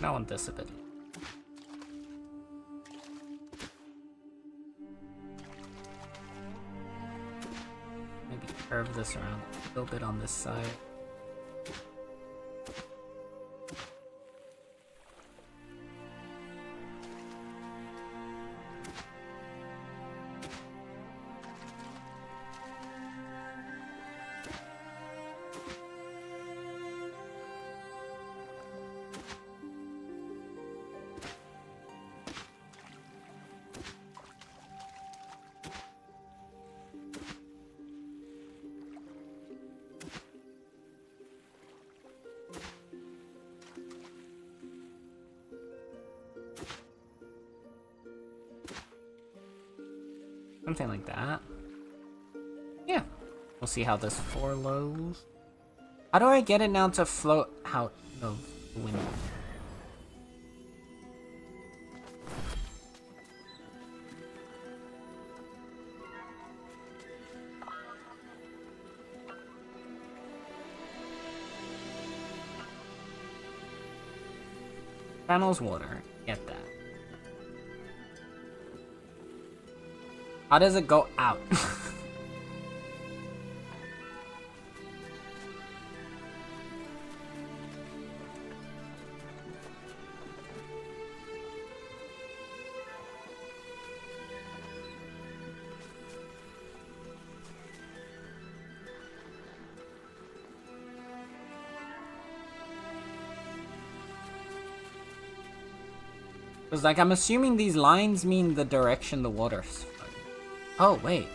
I want this a bit. Maybe curve this around a little bit on this side. Something like that. Yeah. We'll see how this flows. How do I get it now to float out of the window? Channels water. Get that. How does it go out? Because, like, I'm assuming these lines mean the direction the water's flowing. Oh, wait.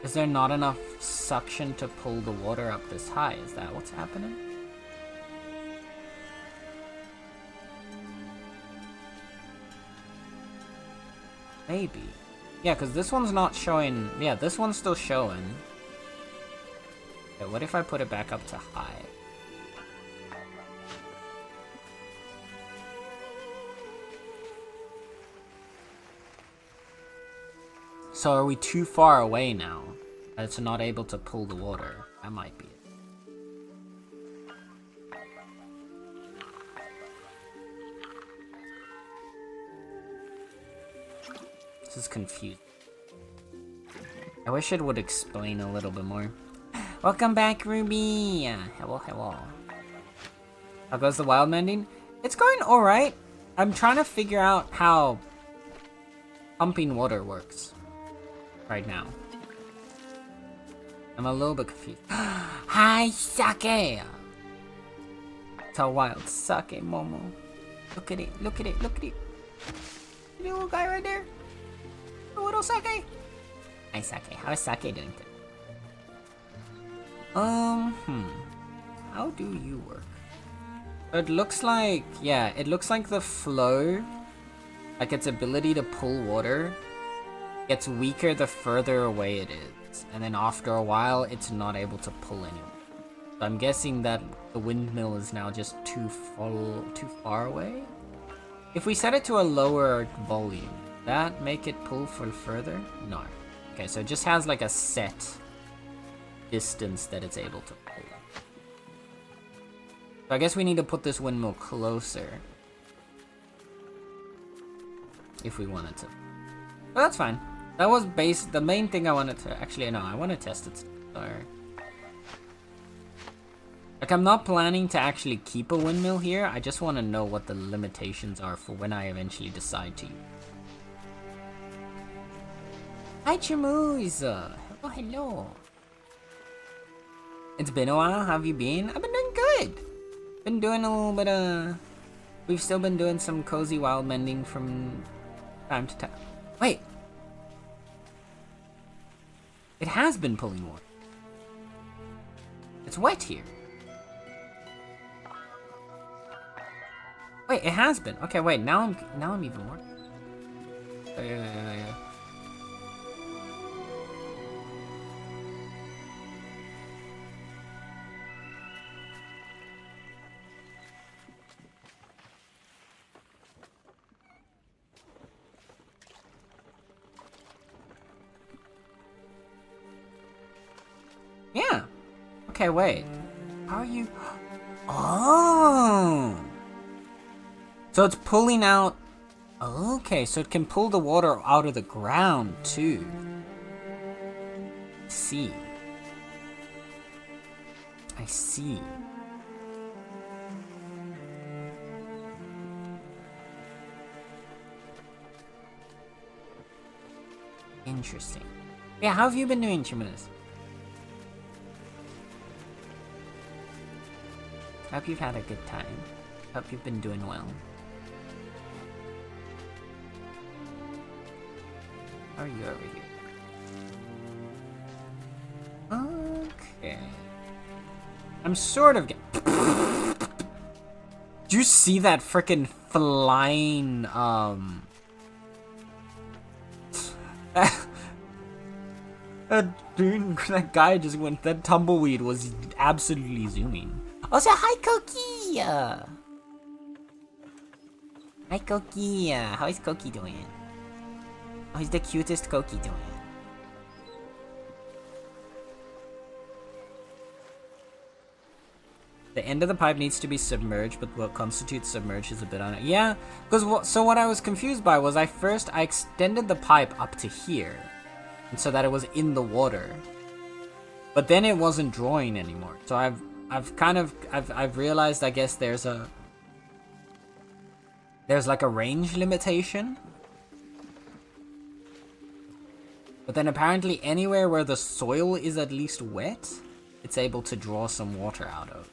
Is there not enough suction to pull the water up this high? Is that what's happening? Maybe. Yeah, because this one's not showing... Yeah, this one's still showing. Okay, what if I put it back up to high? So are we too far away now? That it's not able to pull the water? That might be it. This is confusing. I wish it would explain a little bit more. Welcome back, Ruby! Hello, hello. How goes the wild mending? It's going alright. I'm trying to figure out how pumping water works right now. I'm a little bit confused. Hi, Sake! It's a wild Sake, Momo. Look at it, look at it, look at it. The little guy right there. The little Sake. Hi, Sake. How is Sake doing today? How do you work? It looks like, yeah, it looks like the flow, like its ability to pull water, gets weaker the further away it is. And then after a while, it's not able to pull anymore. So I'm guessing that the windmill is now just too far away? If we set it to a lower volume, would that make it pull for further? No. Okay, so it just has like a set distance that it's able to pull. So I guess we need to put this windmill closer. if we wanted to. But that's fine. That was the main thing I wanted to, actually no, I want to test it. So, like I'm not planning to actually keep a windmill here, I just want to know what the limitations are for when I eventually decide to use. Hi Chamoose! Oh, hello. It's been a while, how have you been? I've been doing good! Been doing a little bit of... We've still been doing some cozy wild mending from time to time. Wait! It has been pulling water. It's wet here. Wait, it has been. Okay, wait, now I'm even more. Yeah. Yeah. Okay, wait. How are you? Oh. So it's pulling out. Okay, so it can pull the water out of the ground too. I see. Interesting. Yeah, how have you been doing, Chiminus? Hope you've had a good time. Hope you've been doing well. How are you over here? Okay. I'm sort of getting... Do you see that frickin' flying, that guy just went... That tumbleweed was absolutely zooming. Also, hi, Koki! Hi, Koki. How is Koki doing? How's the cutest Koki doing? The end of the pipe needs to be submerged, but what constitutes submerged is a bit on it. Yeah, because what I was confused by was I extended the pipe up to here, and so that it was in the water. But then it wasn't drawing anymore. So I've realized, I guess there's like a range limitation. But then apparently anywhere where the soil is at least wet, it's able to draw some water out of.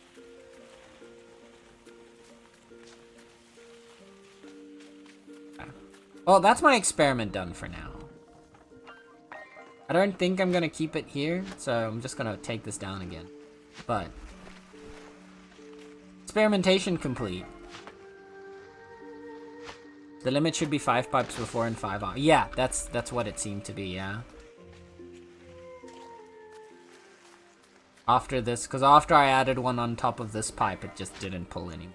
Okay. Well, that's my experiment done for now. I don't think I'm gonna keep it here, so I'm just gonna take this down again. But experimentation complete. The limit should be 5 pipes before and 5 on. Yeah, that's what it seemed to be, yeah. After this, because after I added one on top of this pipe, it just didn't pull anymore.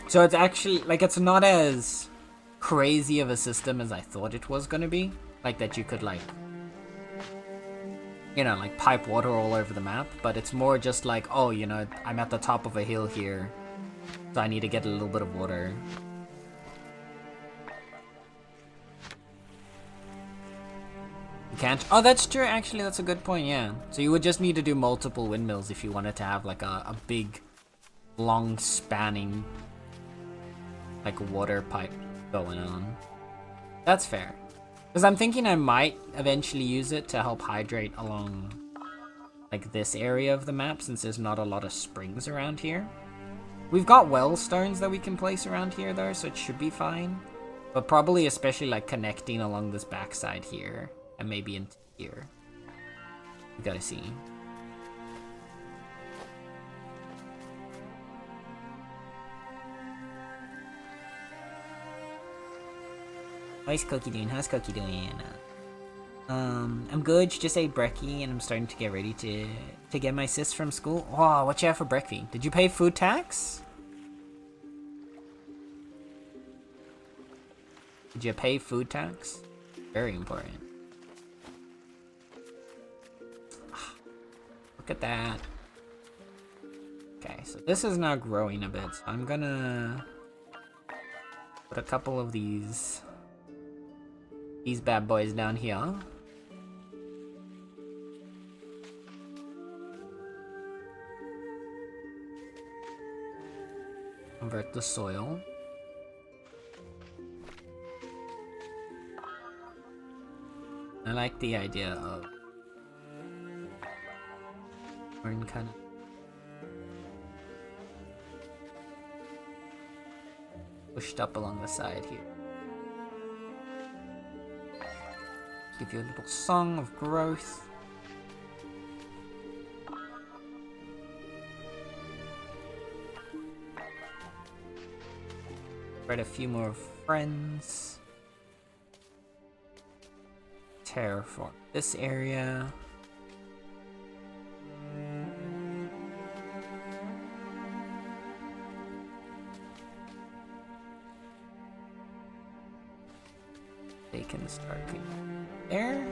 So it's actually, like, it's not as crazy of a system as I thought it was gonna be. Like, that you could, like, you know, like, pipe water all over the map. But it's more just like, oh, you know, I'm at the top of a hill here, so I need to get a little bit of water. You can't? Oh, that's true, actually, that's a good point, yeah. So you would just need to do multiple windmills if you wanted to have, like, a big, long spanning, like, water pipe going on. That's fair. Because I'm thinking I might eventually use it to help hydrate along, like, this area of the map, since there's not a lot of springs around here. We've got well stones that we can place around here, though, so it should be fine. But probably especially, like, connecting along this backside here, and maybe into here. We gotta see. How's Koki doing? How's Koki doing? I'm good. She just ate brekkie, and I'm starting to get ready to get my sis from school. Oh, what you have for brekkie? Did you pay food tax? Did you pay food tax? Very important. Look at that. Okay, so this is now growing a bit. So I'm gonna put a couple of these bad boys down here. Convert the soil. I like the idea of we're kind of pushed up along the side here. Give you a little song of growth. Write a few more friends. Terraform this area. They can start there.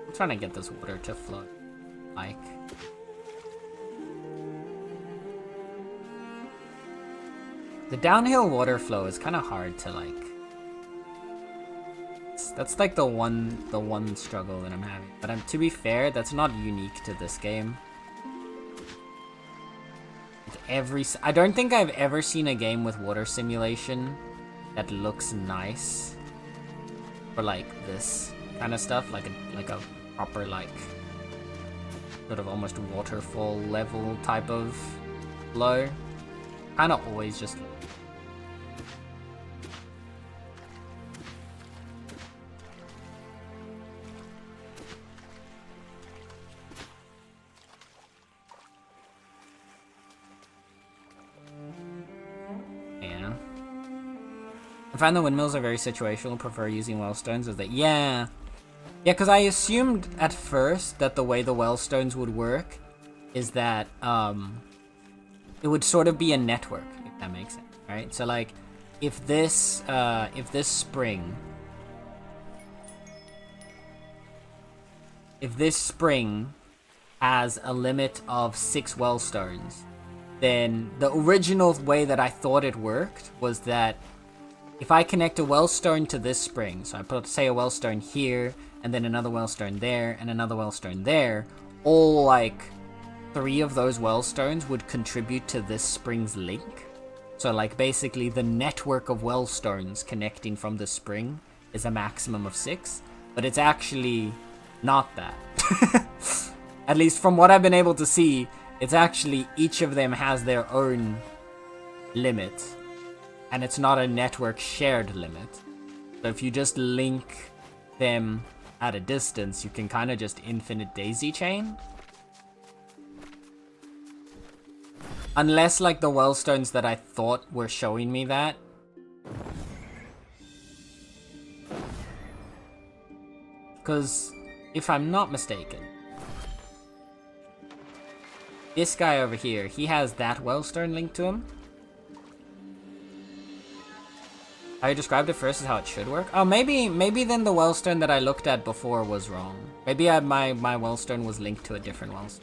I'm trying to get this water to flow, like. The downhill water flow is kind of hard to like. That's like the one struggle that I'm having. But to be fair, that's not unique to this game. I don't think I've ever seen a game with water simulation that looks nice for like this kind of stuff, like a proper like sort of almost waterfall level type of flow. Kind of always just. I find the windmills are very situational, prefer using wellstones as they... Yeah, because I assumed at first that the way the wellstones would work is that it would sort of be a network, if that makes sense, right? So like, if this spring has a limit of 6 wellstones, then the original way that I thought it worked was that if I connect a wellstone to this spring, so I put, say, a wellstone here, and then another wellstone there, and another wellstone there, all, like, 3 of those wellstones would contribute to this spring's link. So, like, basically, the network of wellstones connecting from the spring is a maximum of 6, but it's actually not that. At least from what I've been able to see, it's actually each of them has their own limit. And it's not a network shared limit. So if you just link them at a distance, you can kind of just infinite daisy chain. Unless like the wellstones that I thought were showing me that. Because if I'm not mistaken, this guy over here, he has that wellstone linked to him. How you described it first is how it should work. Oh, maybe then the wellstone that I looked at before was wrong. Maybe my wellstone was linked to a different wellstone.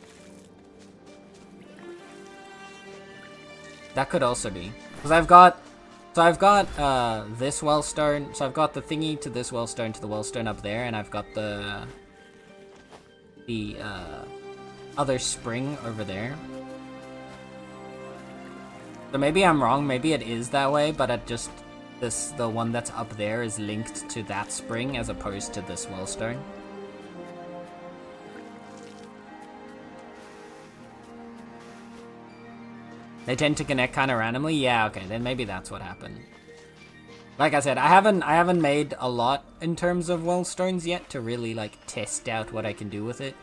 That could also be. Because I've got this wellstone. So I've got the thingy to this wellstone to the wellstone up there, and I've got the other spring over there. So maybe I'm wrong. Maybe it is that way, but it just. The one that's up there is linked to that spring as opposed to this wellstone. They tend to connect kind of randomly? Yeah, okay, then maybe that's what happened. Like I said, I haven't made a lot in terms of wellstones yet to really like test out what I can do with it.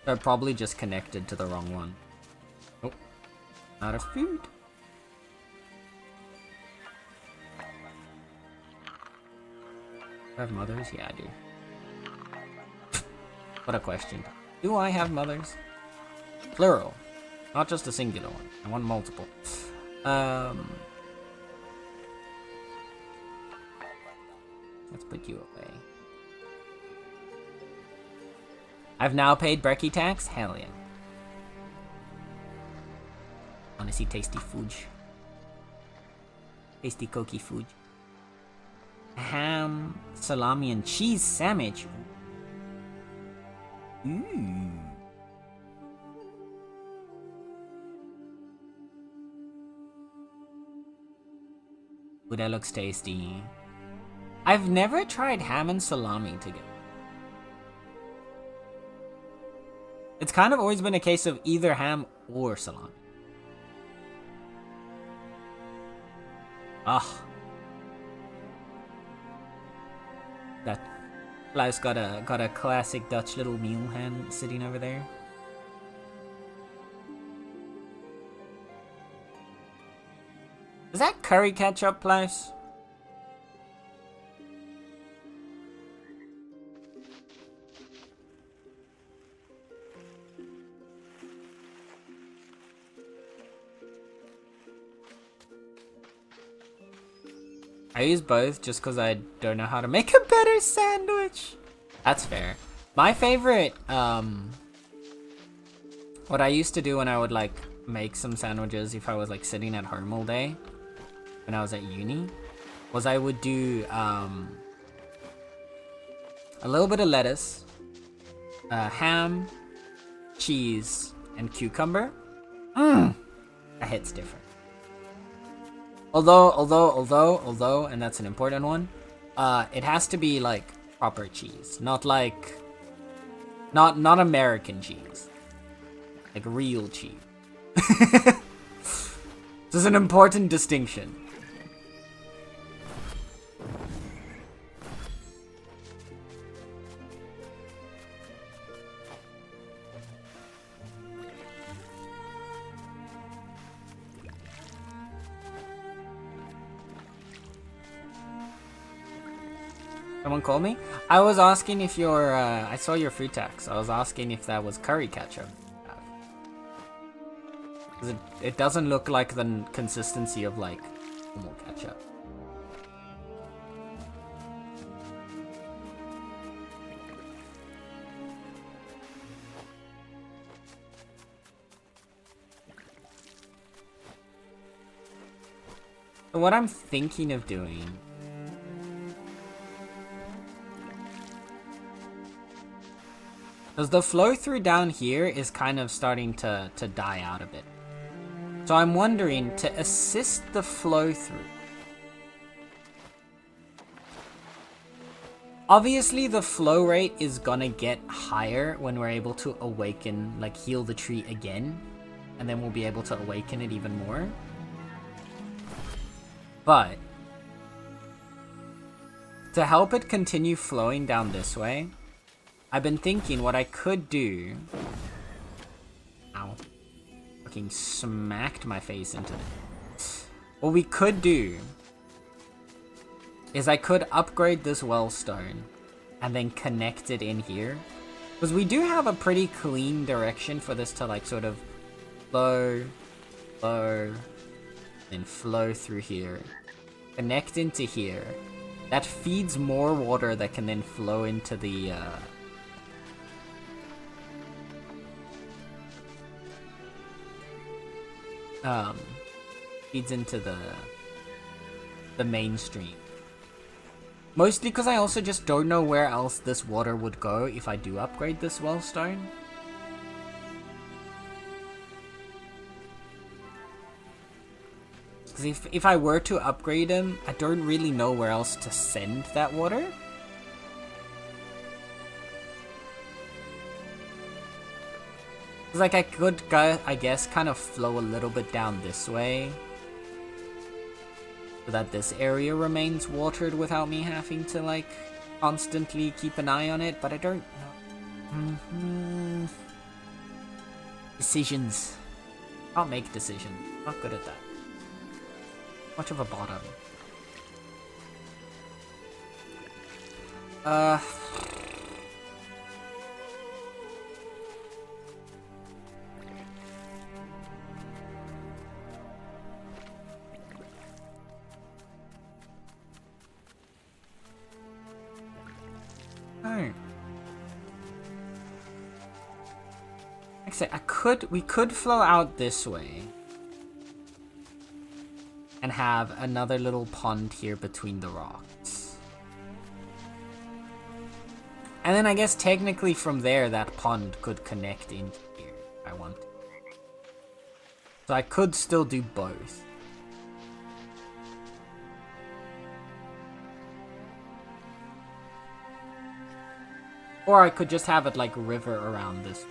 So I probably just connected to the wrong one. Oh, out of food. Do I have mothers? Yeah, I do. What a question. Do I have mothers? Plural. Not just a singular one. I want multiple. Let's put you away. I've now paid brekkie tax? Hell yeah. Wanna see tasty food. Tasty cookie food. Ham, salami, and cheese sandwich. Ooh. Ooh, that looks tasty. I've never tried ham and salami together. It's kind of always been a case of either ham or salami. Ugh. That Klaus got a classic Dutch little meal hand sitting over there. Is that curry ketchup, Klaus? I use both just because I don't know how to make a better sandwich. That's fair. My favorite, what I used to do when I would like make some sandwiches if I was like sitting at home all day when I was at uni, was I would do a little bit of lettuce, ham, cheese, and cucumber. That hits different. Although, and that's an important one, it has to be like proper cheese, not like, not American cheese, like real cheese. This is an important distinction. Someone called me? I was asking if your, I saw your fruit tax. I was asking if that was curry ketchup. Because it doesn't look like the consistency of, like, normal ketchup. So what I'm thinking of doing... because the flow through down here is kind of starting to die out a bit. So I'm wondering, to assist the flow through. Obviously the flow rate is gonna get higher when we're able to awaken, like heal the tree again. And then we'll be able to awaken it even more. But to help it continue flowing down this way, I've been thinking what I could do... Ow. Fucking smacked my face into it. What we could do is I could upgrade this wellstone and then connect it in here. Because we do have a pretty clean direction for this to like sort of flow, then flow through here. Connect into here. That feeds more water that can then flow into the... feeds into the mainstream. Mostly because I also just don't know where else this water would go if I do upgrade this wellstone. Because if I were to upgrade him, I don't really know where else to send that water. Like I could, I guess, kind of flow a little bit down this way, so that this area remains watered without me having to like constantly keep an eye on it, but I don't know. Decisions. I'll make decisions. Not good at that. Much of a bottom. Like I say, we could flow out this way and have another little pond here between the rocks. And then I guess technically from there that pond could connect into here if I want to. So I could still do both. Or I could just have it like river around this.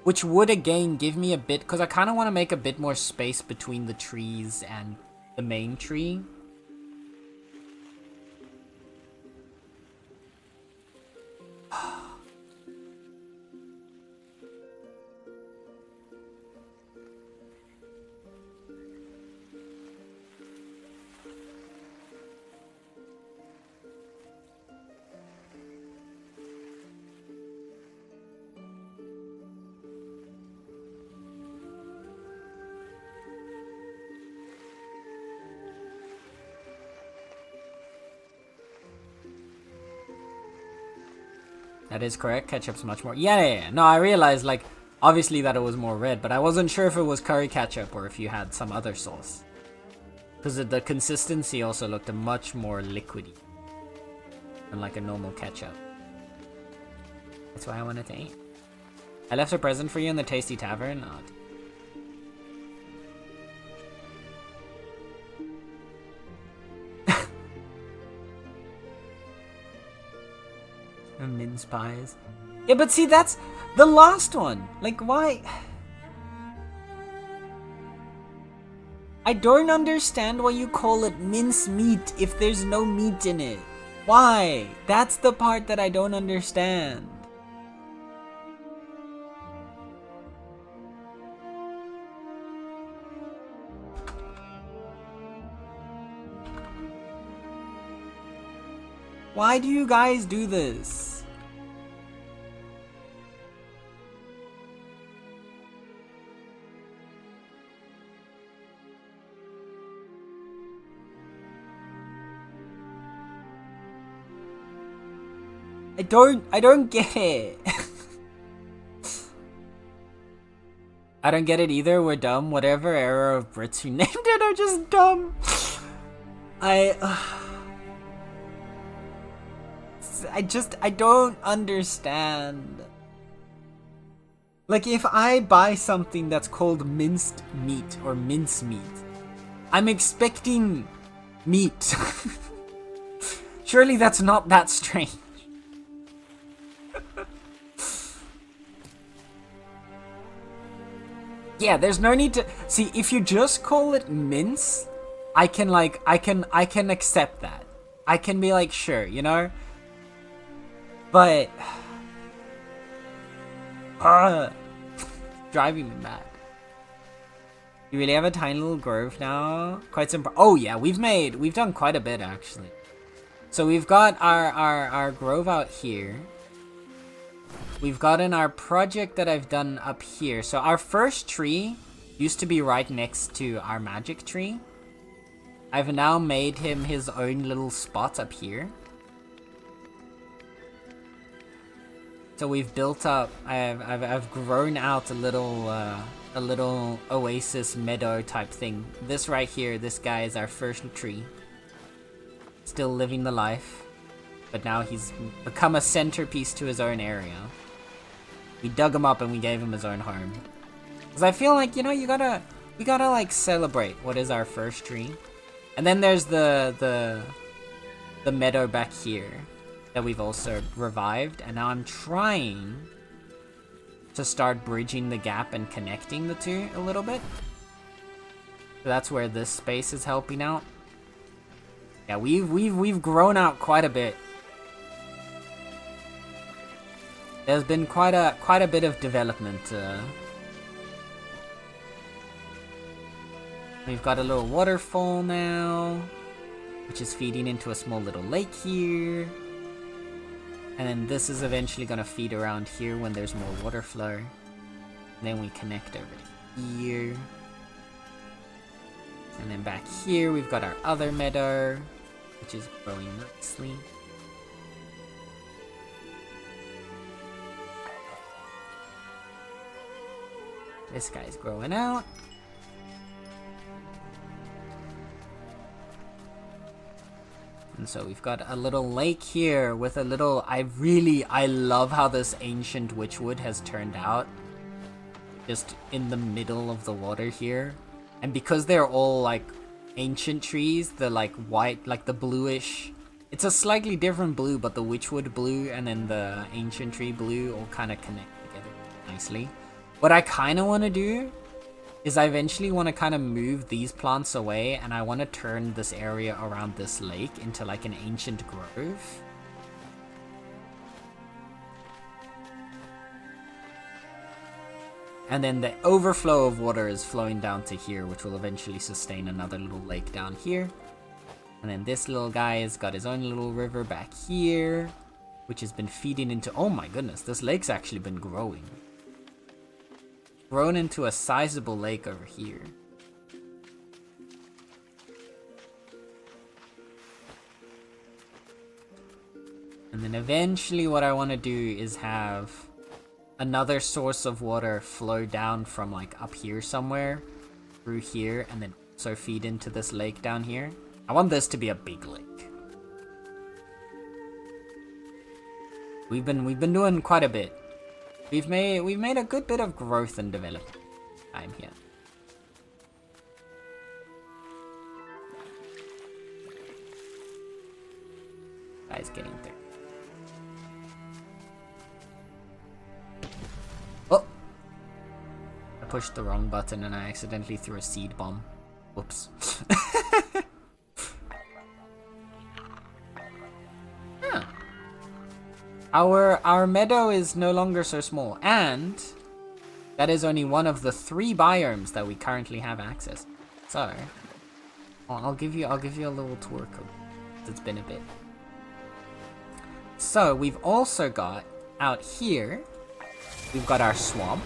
Which would again give me a bit, because I kind of want to make a bit more space between the trees and the main tree. That is correct. Ketchup's much more. Yeah. No, I realized, like, obviously that it was more red, but I wasn't sure if it was curry ketchup or if you had some other sauce. Because the consistency also looked a much more liquidy than like a normal ketchup. That's why I wanted to eat. I left a present for you in the Tasty Tavern. Oh, mince pies. Yeah, but see, that's the last one. Like, why? I don't understand why you call it mince meat if there's no meat in it. Why? That's the part that I don't understand. Why do you guys do this? I don't get it. I don't get it either. We're dumb. Whatever era of Brits who named it are just dumb. I don't understand. Like, if I buy something that's called minced meat or mince meat, I'm expecting meat. Surely that's not that strange. Yeah, there's no need to see if you just call it mince. I can accept that. I can be like, sure, you know. But driving me mad. You really have a tiny little grove now. Quite some. Oh yeah, we've done quite a bit actually. So we've got our grove out here. We've gotten our project that I've done up here. So our first tree used to be right next to our magic tree. I've now made him his own little spot up here. So we've built up. I've grown out a little oasis meadow type thing. This right here, this guy is our first tree. Still living the life, but now he's become a centerpiece to his own area. We dug him up and we gave him his own home. Cause I feel like, you know, we gotta like celebrate what is our first tree. And then there's the meadow back here that we've also revived, and now I'm trying to start bridging the gap and connecting the two a little bit. So that's where this space is helping out. Yeah, we've grown out quite a bit. There's been quite a bit of development. We've got a little waterfall now, which is feeding into a small little lake here. And then this is eventually gonna feed around here when there's more water flow. And then we connect over to here. And then back here we've got our other meadow, which is growing nicely. This guy's growing out. And so we've got a little lake here with a little... I love how this ancient witchwood has turned out. Just in the middle of the water here. And because they're all like ancient trees, the like white, like the bluish... It's a slightly different blue, but the witchwood blue and then the ancient tree blue all kind of connect together nicely. What I kind of want to do is I eventually want to kind of move these plants away, and I want to turn this area around this lake into like an ancient grove. And then the overflow of water is flowing down to here, which will eventually sustain another little lake down here. And then this little guy has got his own little river back here, which has been feeding into... Oh my goodness, this lake's actually been growing. Grown into a sizable lake over here. And then eventually what I want to do is have another source of water flow down from like up here somewhere through here and then also feed into this lake down here. I want this to be a big lake. We've been doing quite a bit. We've made a good bit of growth and development time here. Guy's getting there. Oh! I pushed the wrong button and I accidentally threw a seed bomb. Whoops. Huh. Our meadow is no longer so small, and that is only one of the 3 biomes that we currently have access. So, I'll give you a little tour code. It's been a bit. So we've also got out here, we've got our swamp.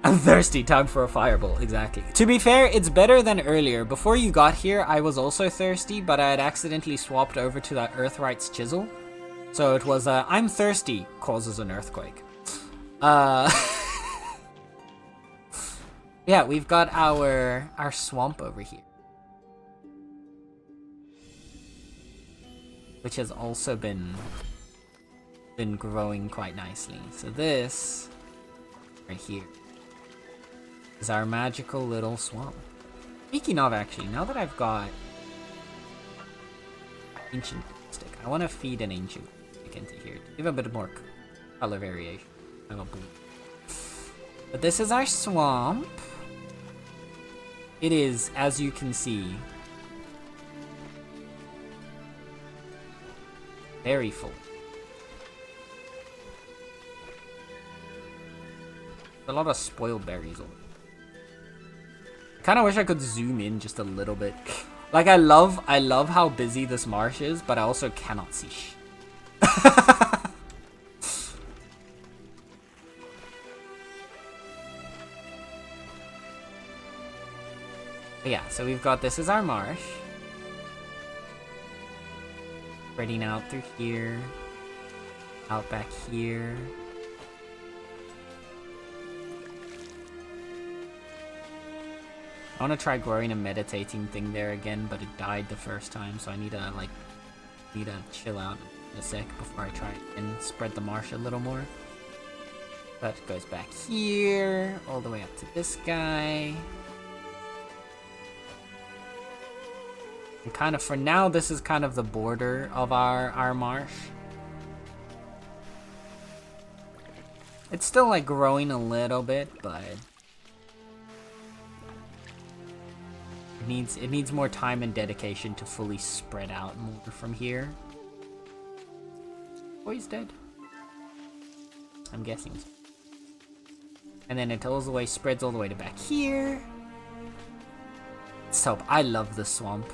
I'm thirsty, time for a fireball, exactly. To be fair, it's better than earlier. Before you got here, I was also thirsty, but I had accidentally swapped over to that Earthright's Chisel. So it was, I'm thirsty, causes an earthquake. Yeah, we've got our swamp over here. Which has also been growing quite nicely. So this, right here, is our magical little swamp. Speaking of, actually, now that I've got ancient stick, I want to feed an ancient stick into here to give a bit more color variation. I have a blue. But this is our swamp. It is, as you can see, very full. A lot of spoiled berries over. Kind of wish I could zoom in just a little bit. Like I love how busy this marsh is, but I also cannot see shit. Yeah, so we've got this is our marsh. Spreading out through here. Out back here. I want to try growing a meditating thing there again, but it died the first time, so I need to chill out in a sec before I try and spread the marsh a little more. That goes back here, all the way up to this guy. And kind of, for now, this is kind of the border of our marsh. It's still like growing a little bit, but it needs more time and dedication to fully spread out more from here. Oh, he's dead. I'm guessing so. And then it spreads all the way to back here. So I love the swamp.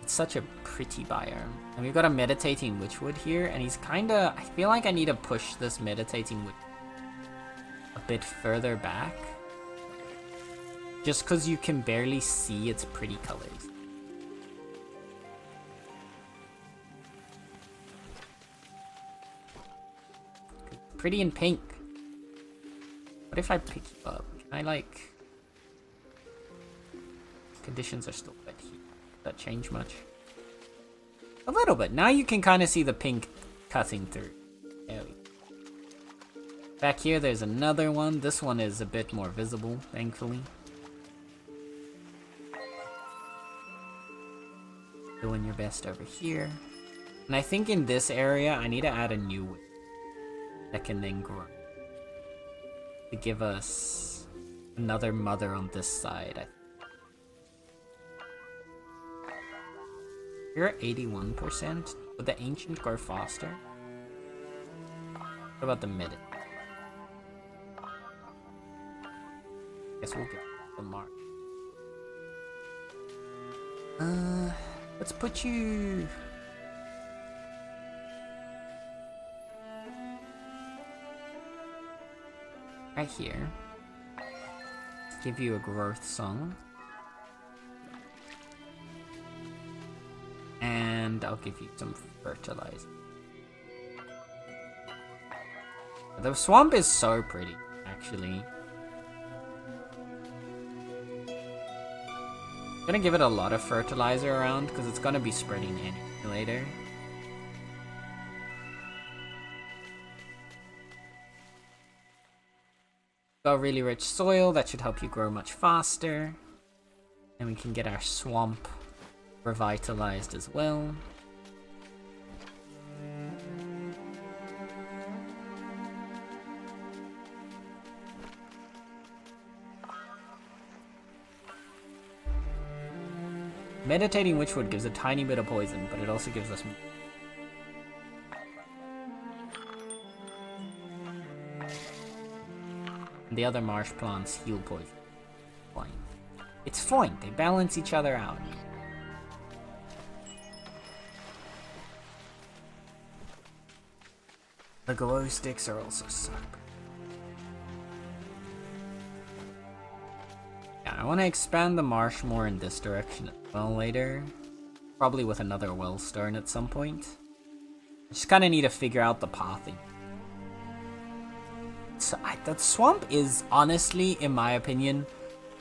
It's such a pretty biome. And we've got a meditating witchwood here, and he's kinda... I feel like I need to push this meditating witch a bit further back. Just because you can barely see its pretty colors. Pretty in pink. What if I pick you up? Can I like... Conditions are still wet here. Does that change much? A little bit. Now you can kind of see the pink cutting through. There we go. Back here there's another one. This one is a bit more visible, thankfully. Doing your best over here. And I think in this area I need to add a new one that can then grow. To give us another mother on this side. You're at 81%. Would the ancient grow faster? What about the mid? Guess we'll get the mark. Let's put you... right here. Let's give you a growth song. And I'll give you some fertilizer. The swamp is so pretty, actually. I'm gonna give it a lot of fertilizer around because it's gonna be spreading anyway later. Got really rich soil, that should help you grow much faster. And we can get our swamp revitalized as well. Meditating Witchwood gives a tiny bit of poison, but it also gives us more. The other marsh plants heal poison. Fine. It's fine, they balance each other out. The glow sticks are also so pretty. Yeah, I want to expand the marsh more in this direction as well later. Probably with another wellstone at some point. I just kind of need to figure out the pathing. So that swamp is honestly, in my opinion,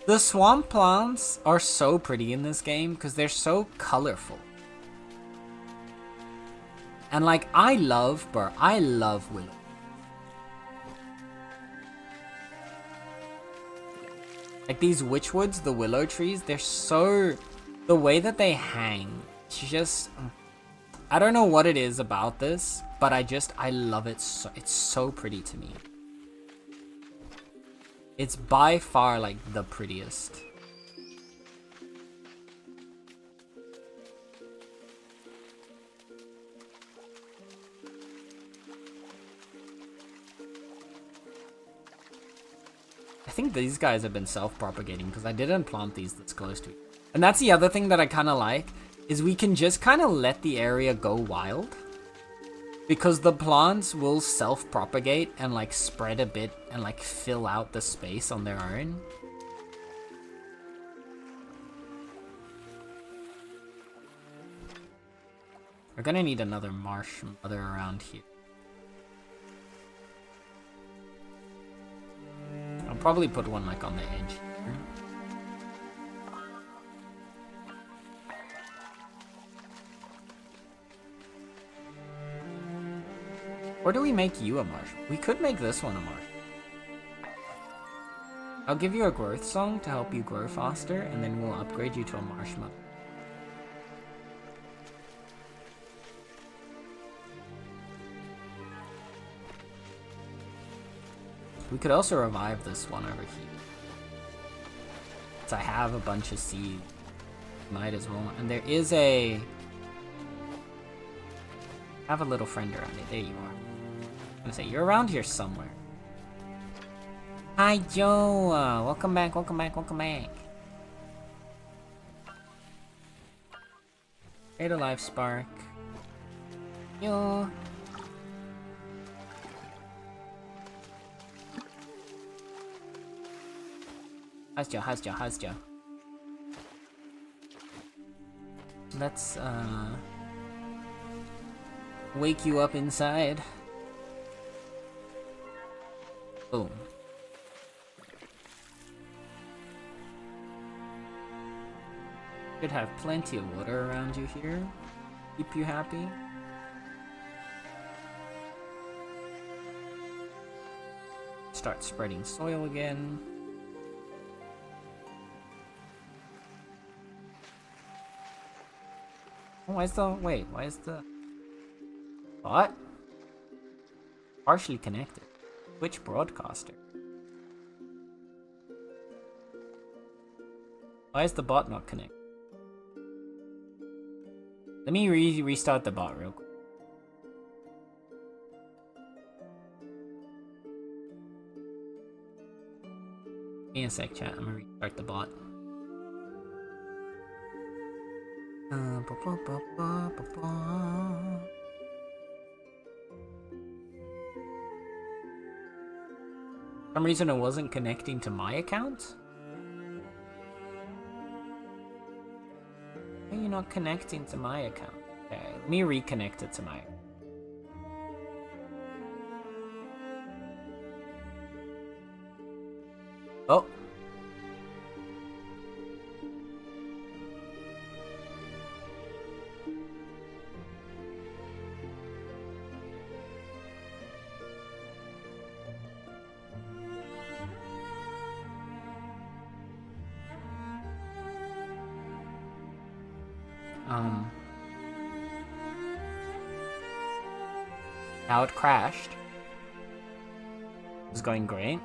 the swamp plants are so pretty in this game because they're so colorful. And like, I love willow. Like these witchwoods, the willow trees, they're so... the way that they hang, it's just... I don't know what it is about this, but I love it so... it's so pretty to me. It's by far like the prettiest. I think these guys have been self-propagating because I didn't plant these this close to it. And that's the other thing that I kind of like, is we can just kind of let the area go wild. Because the plants will self-propagate and like spread a bit and like fill out the space on their own. We're gonna need another marsh mother around here. I'll probably put one like on the edge here. Or do we make you a marsh? We could make this one a marsh. I'll give you a growth song to help you grow faster, and then we'll upgrade you to a marsh mother. We could also revive this one over here. Since I have a bunch of seeds. Might as well. And there is a... have a little friend around me. There you are. I'm gonna say, you're around here somewhere. Hi, Joe! Welcome back, welcome back, welcome back. Create a life spark. Yo! How's Joe? How's Joe? How's Joe? Let's, wake you up inside. Boom. Should have plenty of water around you here. Keep you happy. Start spreading soil again. Oh, why is the bot partially connected? Which broadcaster? Why is the bot not connected? Let me restart the bot real quick. Give me a sec, chat. I'm gonna restart the bot. For some reason it wasn't connecting to my account? Why are you not connecting to my account? Okay, let me reconnect it to my account. Oh. Now it crashed. It's going great.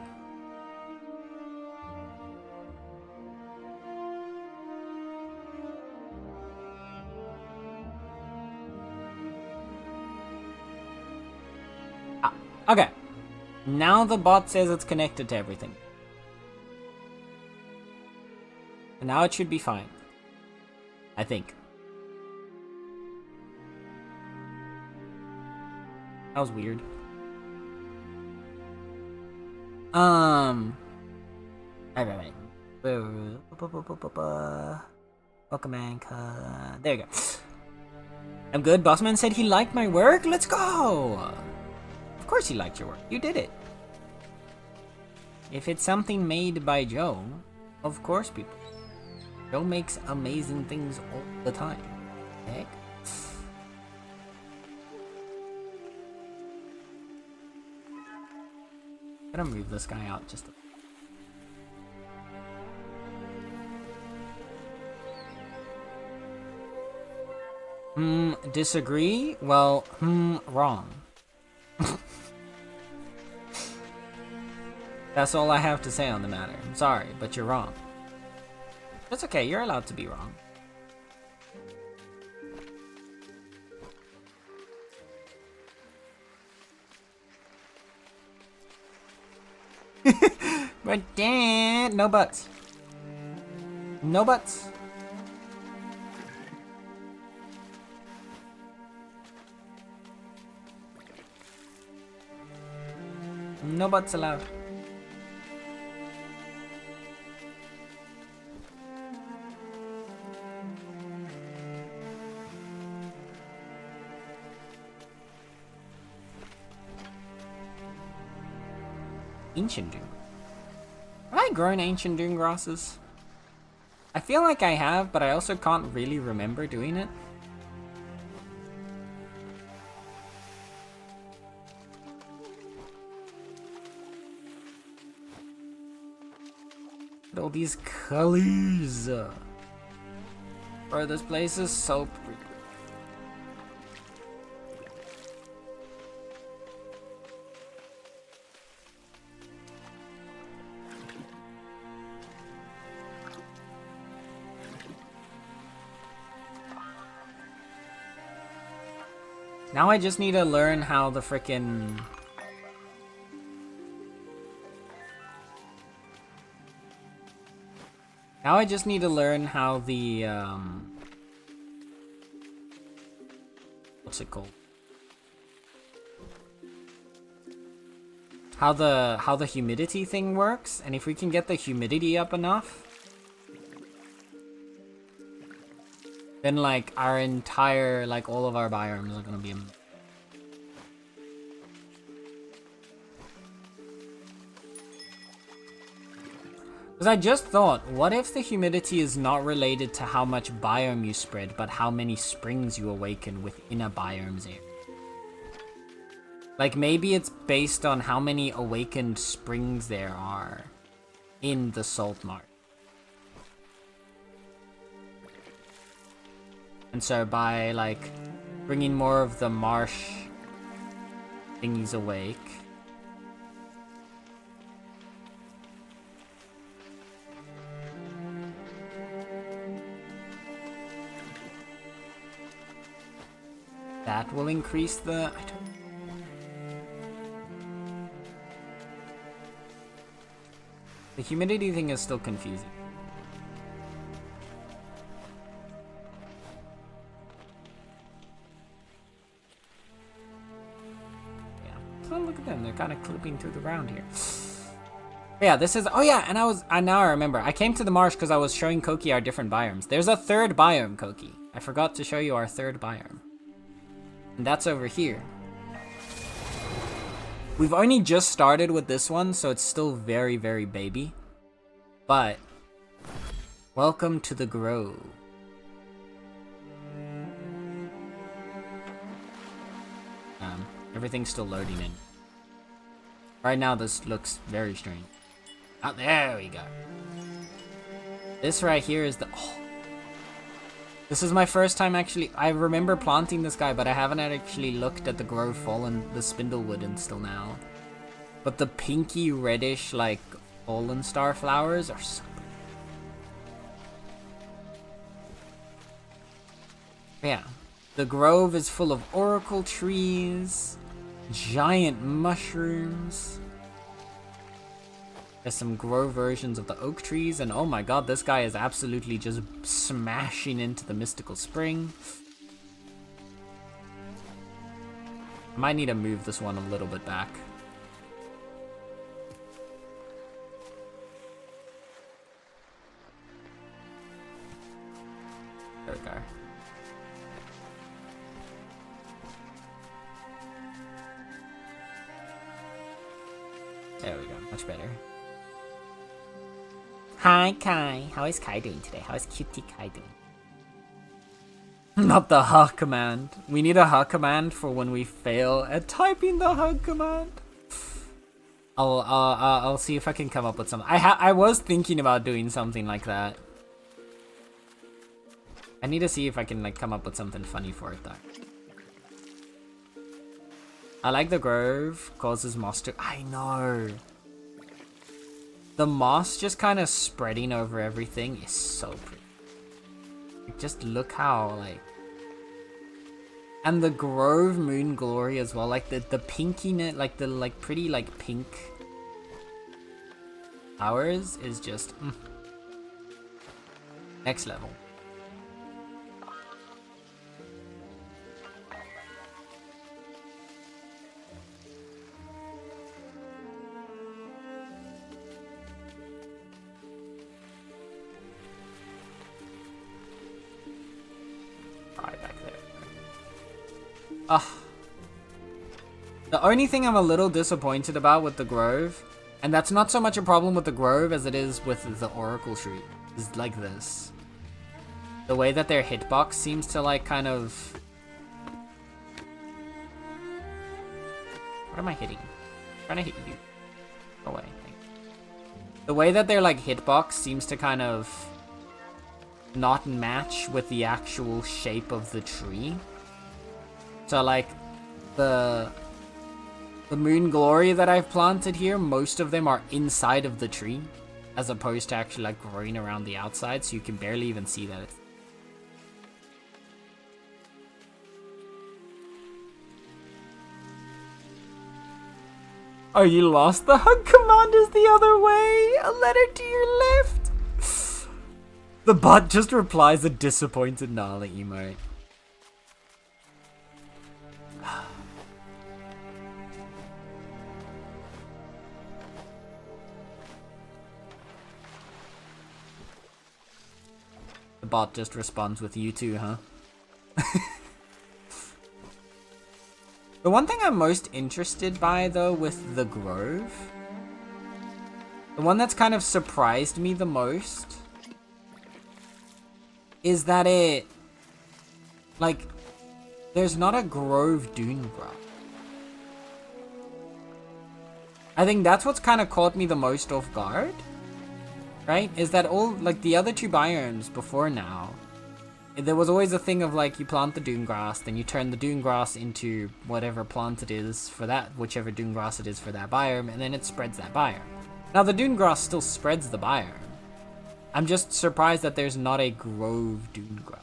Okay. Now the bot says it's connected to everything. And now it should be fine. I think. That was weird. Alright. Welcome back. There you go. I'm good. Bossman said he liked my work. Let's go! Of course he liked your work. You did it. If it's something made by Joe, of course people. Joe makes amazing things all the time. Heck. I'm gonna move this guy out just a... disagree? Well, wrong. That's all I have to say on the matter. I'm sorry, but you're wrong. That's okay, you're allowed to be wrong. But Dad, no buts. No buts. No buts allowed. Ancient Doom. Have I grown ancient Doom grasses? I feel like I have, but I also can't really remember doing it. Look at all these colors. Bro, this place is so pretty. Now I just need to learn how the frickin'... Now I just need to learn how the, what's it called? How the humidity thing works, and if we can get the humidity up enough, then like our entire, like all of our biomes are gonna be because I just thought, what if the humidity is not related to how much biome you spread, but how many springs you awaken within a biome's area? Like, maybe it's based on how many awakened springs there are in the salt marsh. And so by, like, bringing more of the marsh thingies awake... that will increase the... The humidity thing is still confusing. Yeah. Oh, look at them. They're kind of clipping through the ground here. Yeah, this is... Oh, yeah, and now I remember. I came to the marsh because I was showing Koki our different biomes. There's a third biome, Koki. I forgot to show you our third biome. And that's over here. We've only just started with this one, so it's still very, very baby. But, welcome to the grove. Everything's still loading in. Right now, this looks very strange. Oh, there we go. This right here is the... Oh. This is my first time actually... I remember planting this guy, but I haven't actually looked at the grove fallen, the spindlewood until now. But the pinky reddish, like, fallen star flowers are so pretty. Yeah. The grove is full of oracle trees, giant mushrooms. There's some grow versions of the oak trees, and oh my god, this guy is absolutely just smashing into the mystical spring. I might need to move this one a little bit back. There we go. There we go, much better. Hi, Kai. How is Kai doing today? How is cutie Kai doing? Not the hug command. We need a hug command for when we fail at typing the hug command. I'll see if I can come up with something. I was thinking about doing something like that. I need to see if I can like come up with something funny for it though. I like the grove causes moss to... I know. The moss just kind of spreading over everything is so pretty. Like, just look how, like... And the grove moon glory as well. Like, the pinkiness, like, the, like, pretty, like, pink flowers is just... next level. The only thing I'm a little disappointed about with the grove, and that's not so much a problem with the grove as it is with the oracle tree, is like this. The way that their hitbox seems to like kind of... What am I hitting? I'm trying to hit you. Go away. The way that their like hitbox seems to kind of not match with the actual shape of the tree. So like the moon glory that I've planted here, most of them are inside of the tree as opposed to actually like growing around the outside, so you can barely even see that it's... Oh, you lost? The hug command is the other way. A letter to your left. The bot just replies a disappointed Nala emote. The bot just responds with you too, huh? The one thing I'm most interested by, though, with the Grove, the one that's kind of surprised me the most, is that it, like, there's not a Grove Dune Graph. I think that's what's kind of caught me the most off guard, right? Is that all, like, the other two biomes before now, there was always a thing of, like, you plant the dune grass, then you turn the dune grass into whatever plant it is for that, whichever dune grass it is for that biome, and then it spreads that biome. Now, the dune grass still spreads the biome. I'm just surprised that there's not a Grove dune grass.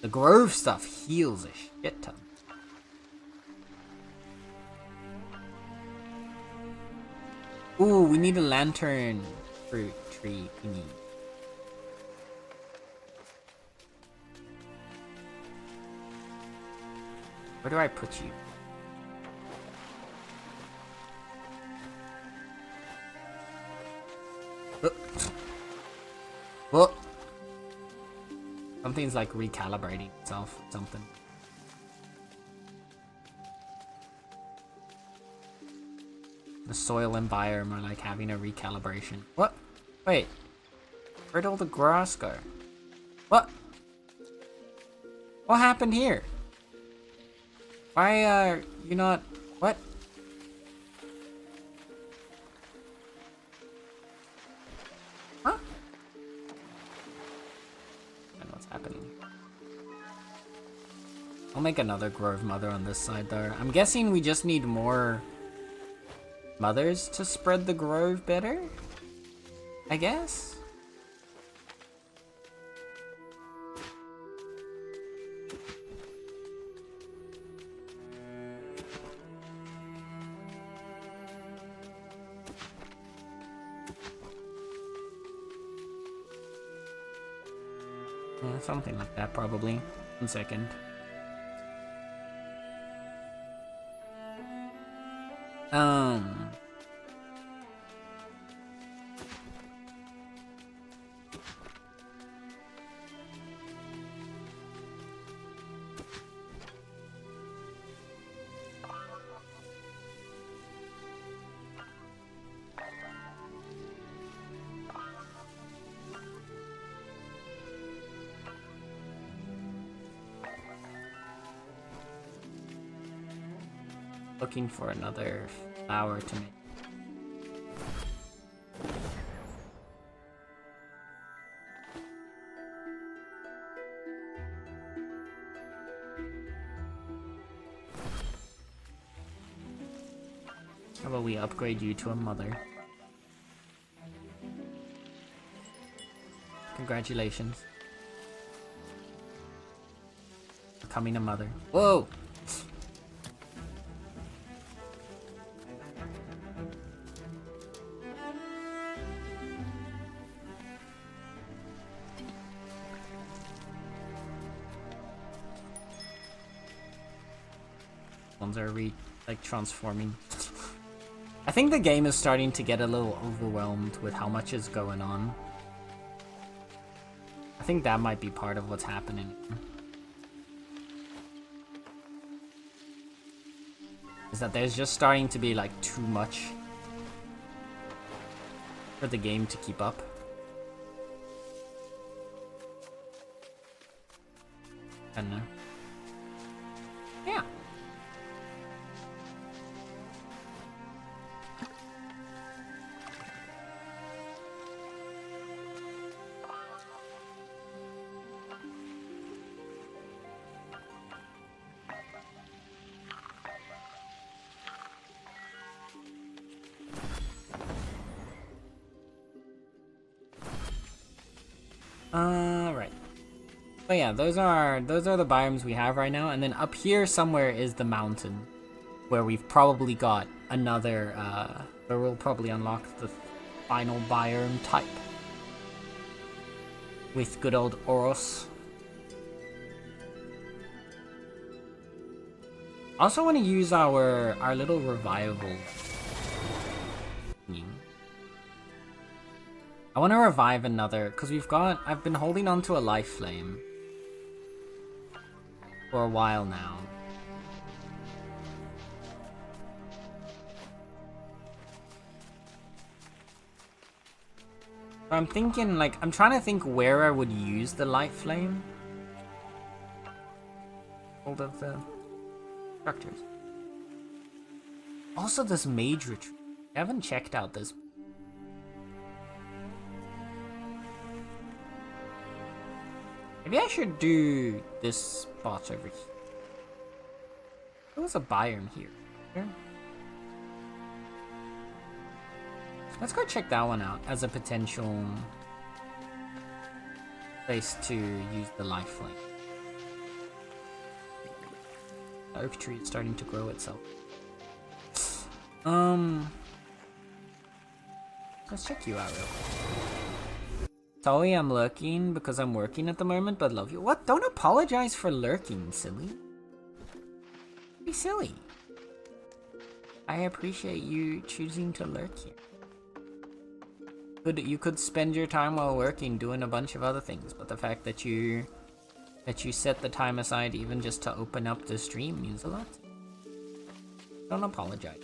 The Grove stuff heals a shit ton. Ooh, we need a lantern fruit tree thingy. Where do I put you? What? Something's like recalibrating itself or something. The soil and biome are like having a recalibration. What? Wait. Where'd all the grass go? What? What happened here? Why are you not... What? Huh? I don't know what's happening. I'll make another Grove Mother on this side though. I'm guessing we just need more mothers to spread the grove better, I guess? Yeah, something like that probably. 1 second. Looking for another flower to make. How about we upgrade you to a mother? Congratulations. Becoming a mother. Whoa! Ones are transforming. I think the game is starting to get a little overwhelmed with how much is going on. I think that might be part of what's happening. Is that there's just starting to be like too much for the game to keep up. I don't know. Yeah. Right. But yeah, those are the biomes we have right now, and then up here somewhere is the mountain, where we've probably got another, where we'll probably unlock the final biome type. With good old Oros. Also want to use our little revival. I want to revive another, because I've been holding on to a life flame for a while now. So I'm thinking, like, I'm trying to think where I would use the light flame. Hold of the structures. Also, this mage retreat. I haven't checked out this. Maybe I should do this spot over here. There was a biome here. Let's go check that one out as a potential place to use the life flame. The oak tree is starting to grow itself. Let's check you out real quick. Sorry I'm lurking because I'm working at the moment, but love you. What? Don't apologize for lurking, silly. Be silly. I appreciate you choosing to lurk here. You could spend your time while working doing a bunch of other things, but the fact that you set the time aside even just to open up the stream means a lot. Don't apologize.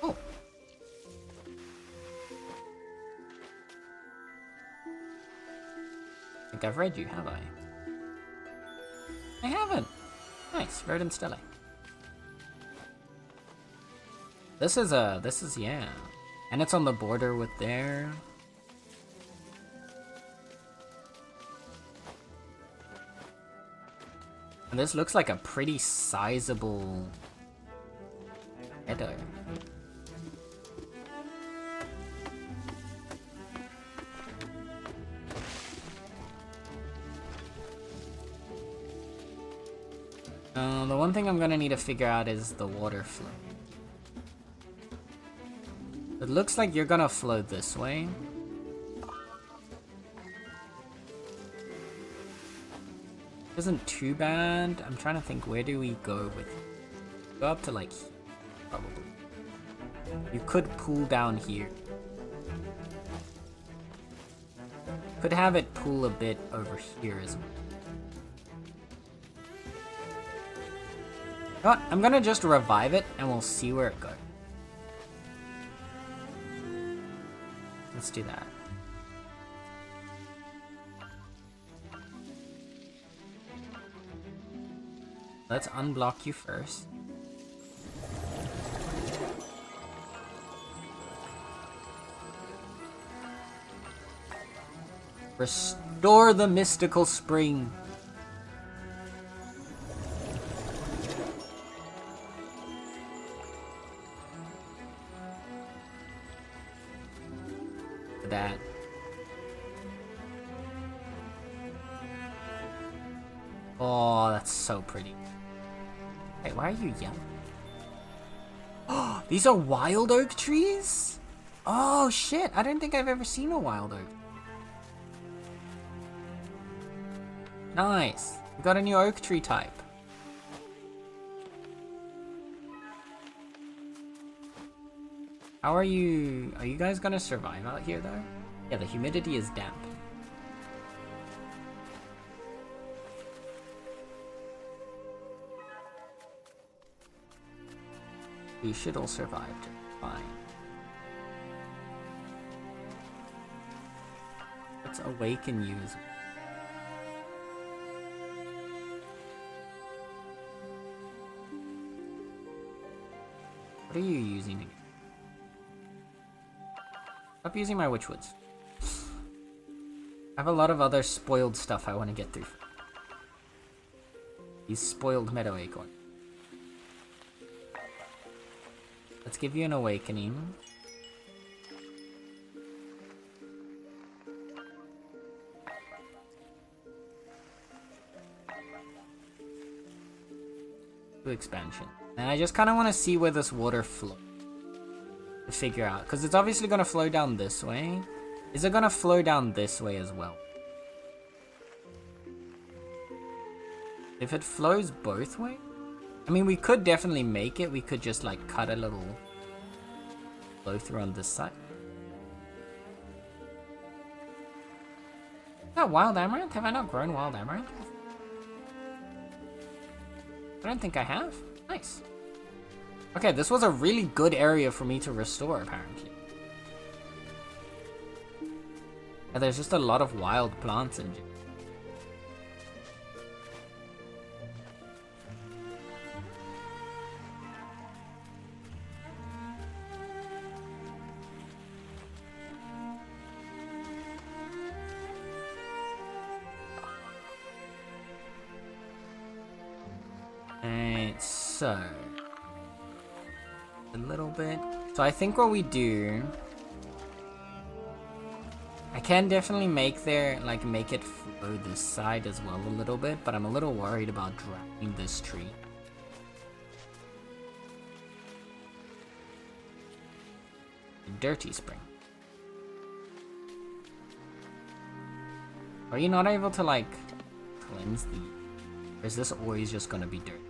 Oh. I think I've read you, have I? I haven't. Nice, Verdant Stella. This is, yeah. And it's on the border with there. And this looks like a pretty sizable meadow. The one thing I'm gonna need to figure out is the water flow. It looks like you're gonna flow this way. Isn't too bad. I'm trying to think, where do we go with it? Go up to like here, probably. You could pull down here. Could have it pull a bit over here as well. You know what? I'm gonna just revive it and we'll see where it goes. Let's do that. Let's unblock you first. Restore the mystical spring. That. Oh, that's so pretty. Wait, why are you yelling? Oh, these are wild oak trees? Oh shit, I don't think I've ever seen a wild oak. Nice. We got a new oak tree type. How are you guys gonna survive out here though? Yeah, the humidity is damp. You should all survive just fine. Let's awaken you as well. What are you using again? Stop using my witchwoods. I have a lot of other spoiled stuff I want to get through. These spoiled meadow acorn. Let's give you an awakening. Expansion. And I just kind of want to see where this water flows to figure out, because it's obviously going to flow down this way. Is it going to flow down this way as well? If it flows both ways, I mean, we could definitely make it. We could just like cut a little flow through on this side. Is that wild amaranth? Have I not grown wild amaranth? I don't think I have. Nice. Okay, this was a really good area for me to restore, apparently. And there's just a lot of wild plants in here. So, a little bit. So I think what we do, I can definitely make it flow this side as well a little bit, but I'm a little worried about dragging this tree. Dirty spring. Are you not able to like cleanse the, or is this always just gonna be dirt?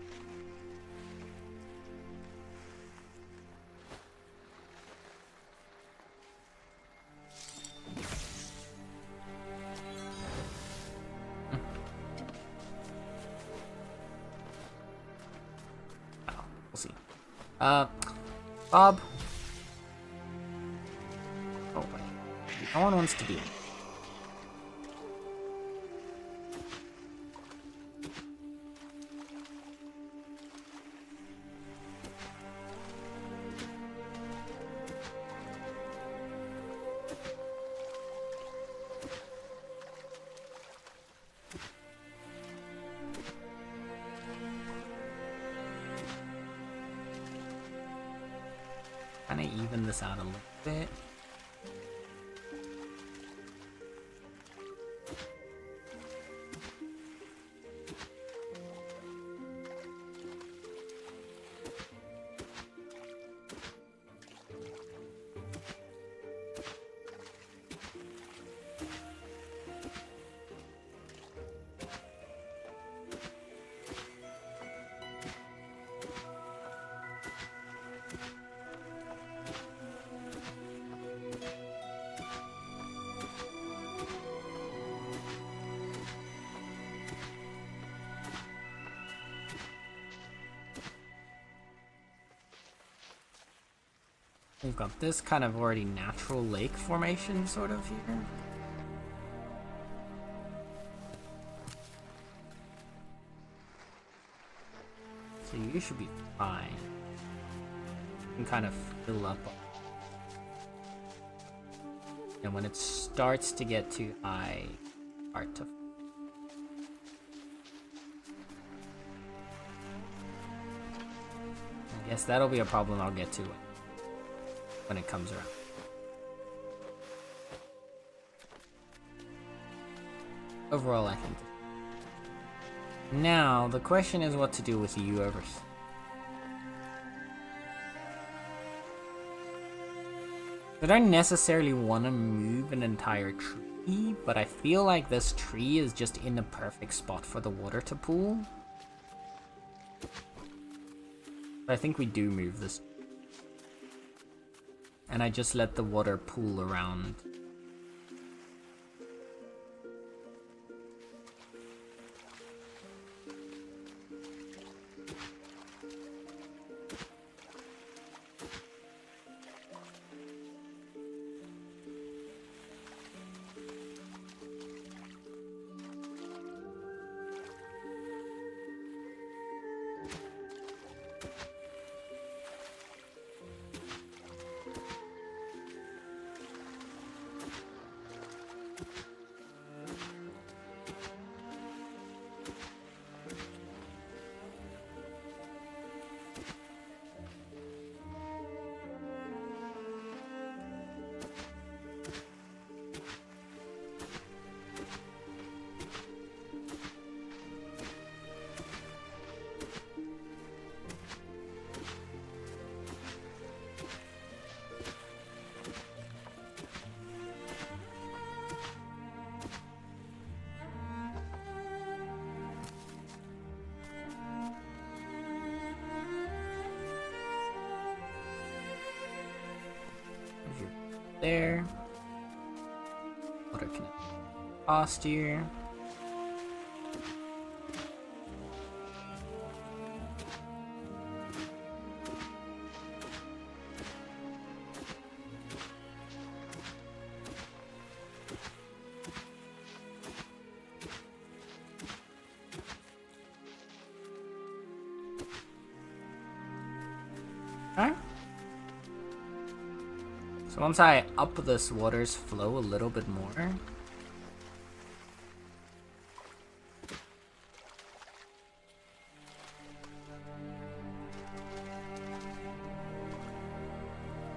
Bob. Oh, wait. No one wants to be. Kind of even this out a little bit. We've got this kind of already natural lake formation sort of here. So you should be fine. You can kind of fill up. And when it starts to get too high, start to I guess that'll be a problem I'll get to when it comes around. Overall, I think. Now, the question is what to do with you over here. I don't necessarily want to move an entire tree, but I feel like this tree is just in the perfect spot for the water to pool. I think we do move this. And I just let the water pool around. there. Water connect past here. Okay. So once I up this water's flow a little bit more,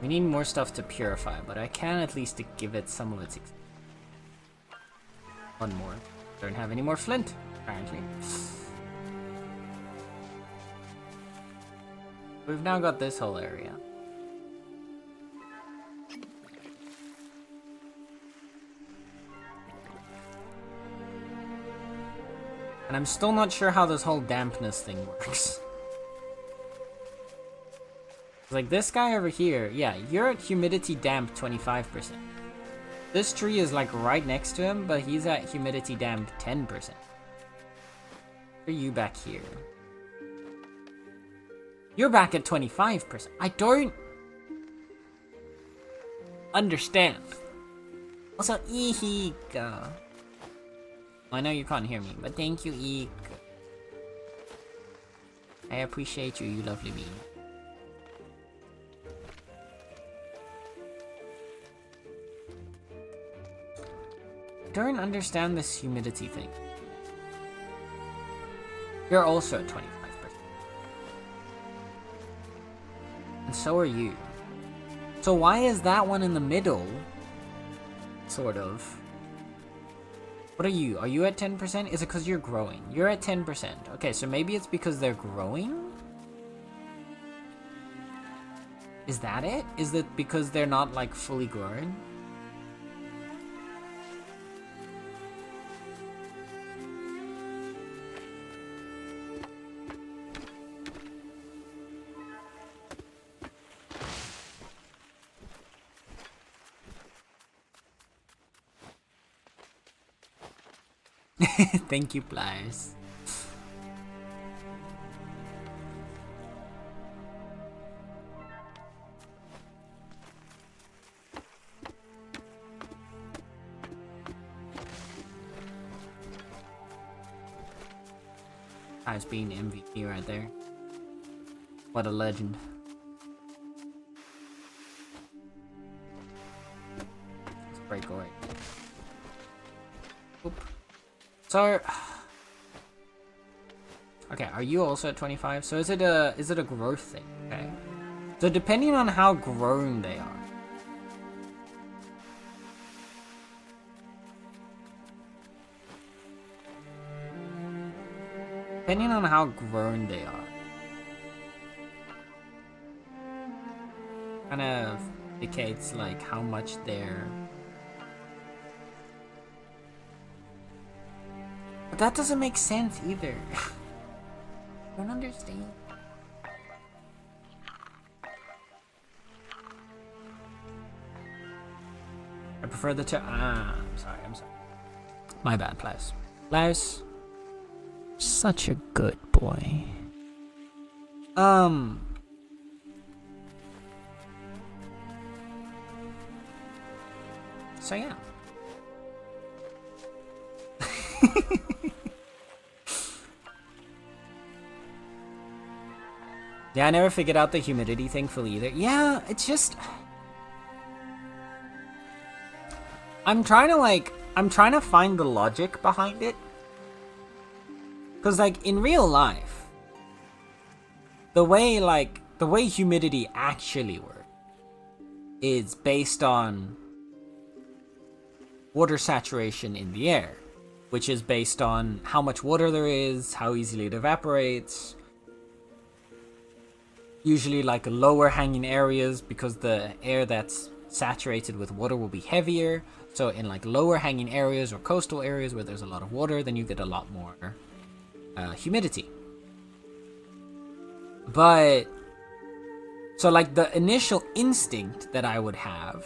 we need more stuff to purify, but I can at least give it some of its. One more. Don't have any more flint, apparently. We've now got this whole area. And I'm still not sure how this whole dampness thing works. Like this guy over here, yeah, you're at humidity damp 25%. This tree is like right next to him, but he's at humidity damp 10%. What are you back here? You're back at 25%. I don't understand. Also, Eek. I know you can't hear me, but thank you, Eek. I appreciate you, you lovely being. I don't understand this humidity thing. You're also at 25%. And so are you. So why is that one in the middle? Sort of. What are you? Are you at 10%? Is it because you're growing? You're at 10%. Okay, so maybe it's because they're growing? Is that it? Is it because they're not like fully grown? Thank you, Pliers. Pliers being MVP right there. What a legend. Let's break away. Oop. So, okay, are you also at 25? So is it a growth thing? Okay. So depending on how grown they are. Depending on how grown they are. Kind of indicates like how much they're. That doesn't make sense either. I don't understand. I prefer the I'm sorry. My bad, Klaus. Klaus. Such a good boy. So yeah. Yeah, I never figured out the humidity thing fully either. Yeah, it's just... I'm trying to find the logic behind it. Because, like, in real life, the way humidity actually works is based on water saturation in the air, which is based on how much water there is, how easily it evaporates. Usually like lower hanging areas, because the air that's saturated with water will be heavier. So in like lower hanging areas or coastal areas where there's a lot of water, then you get a lot more humidity. But so like the initial instinct that I would have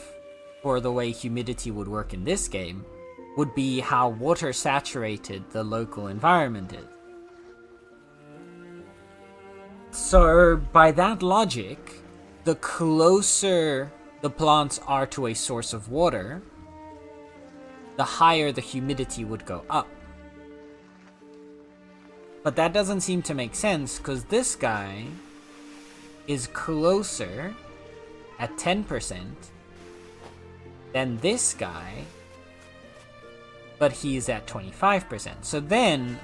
for the way humidity would work in this game would be how water saturated the local environment is. So, by that logic, the closer the plants are to a source of water, the higher the humidity would go up. But that doesn't seem to make sense, because this guy is closer at 10% than this guy, but he's at 25%. So then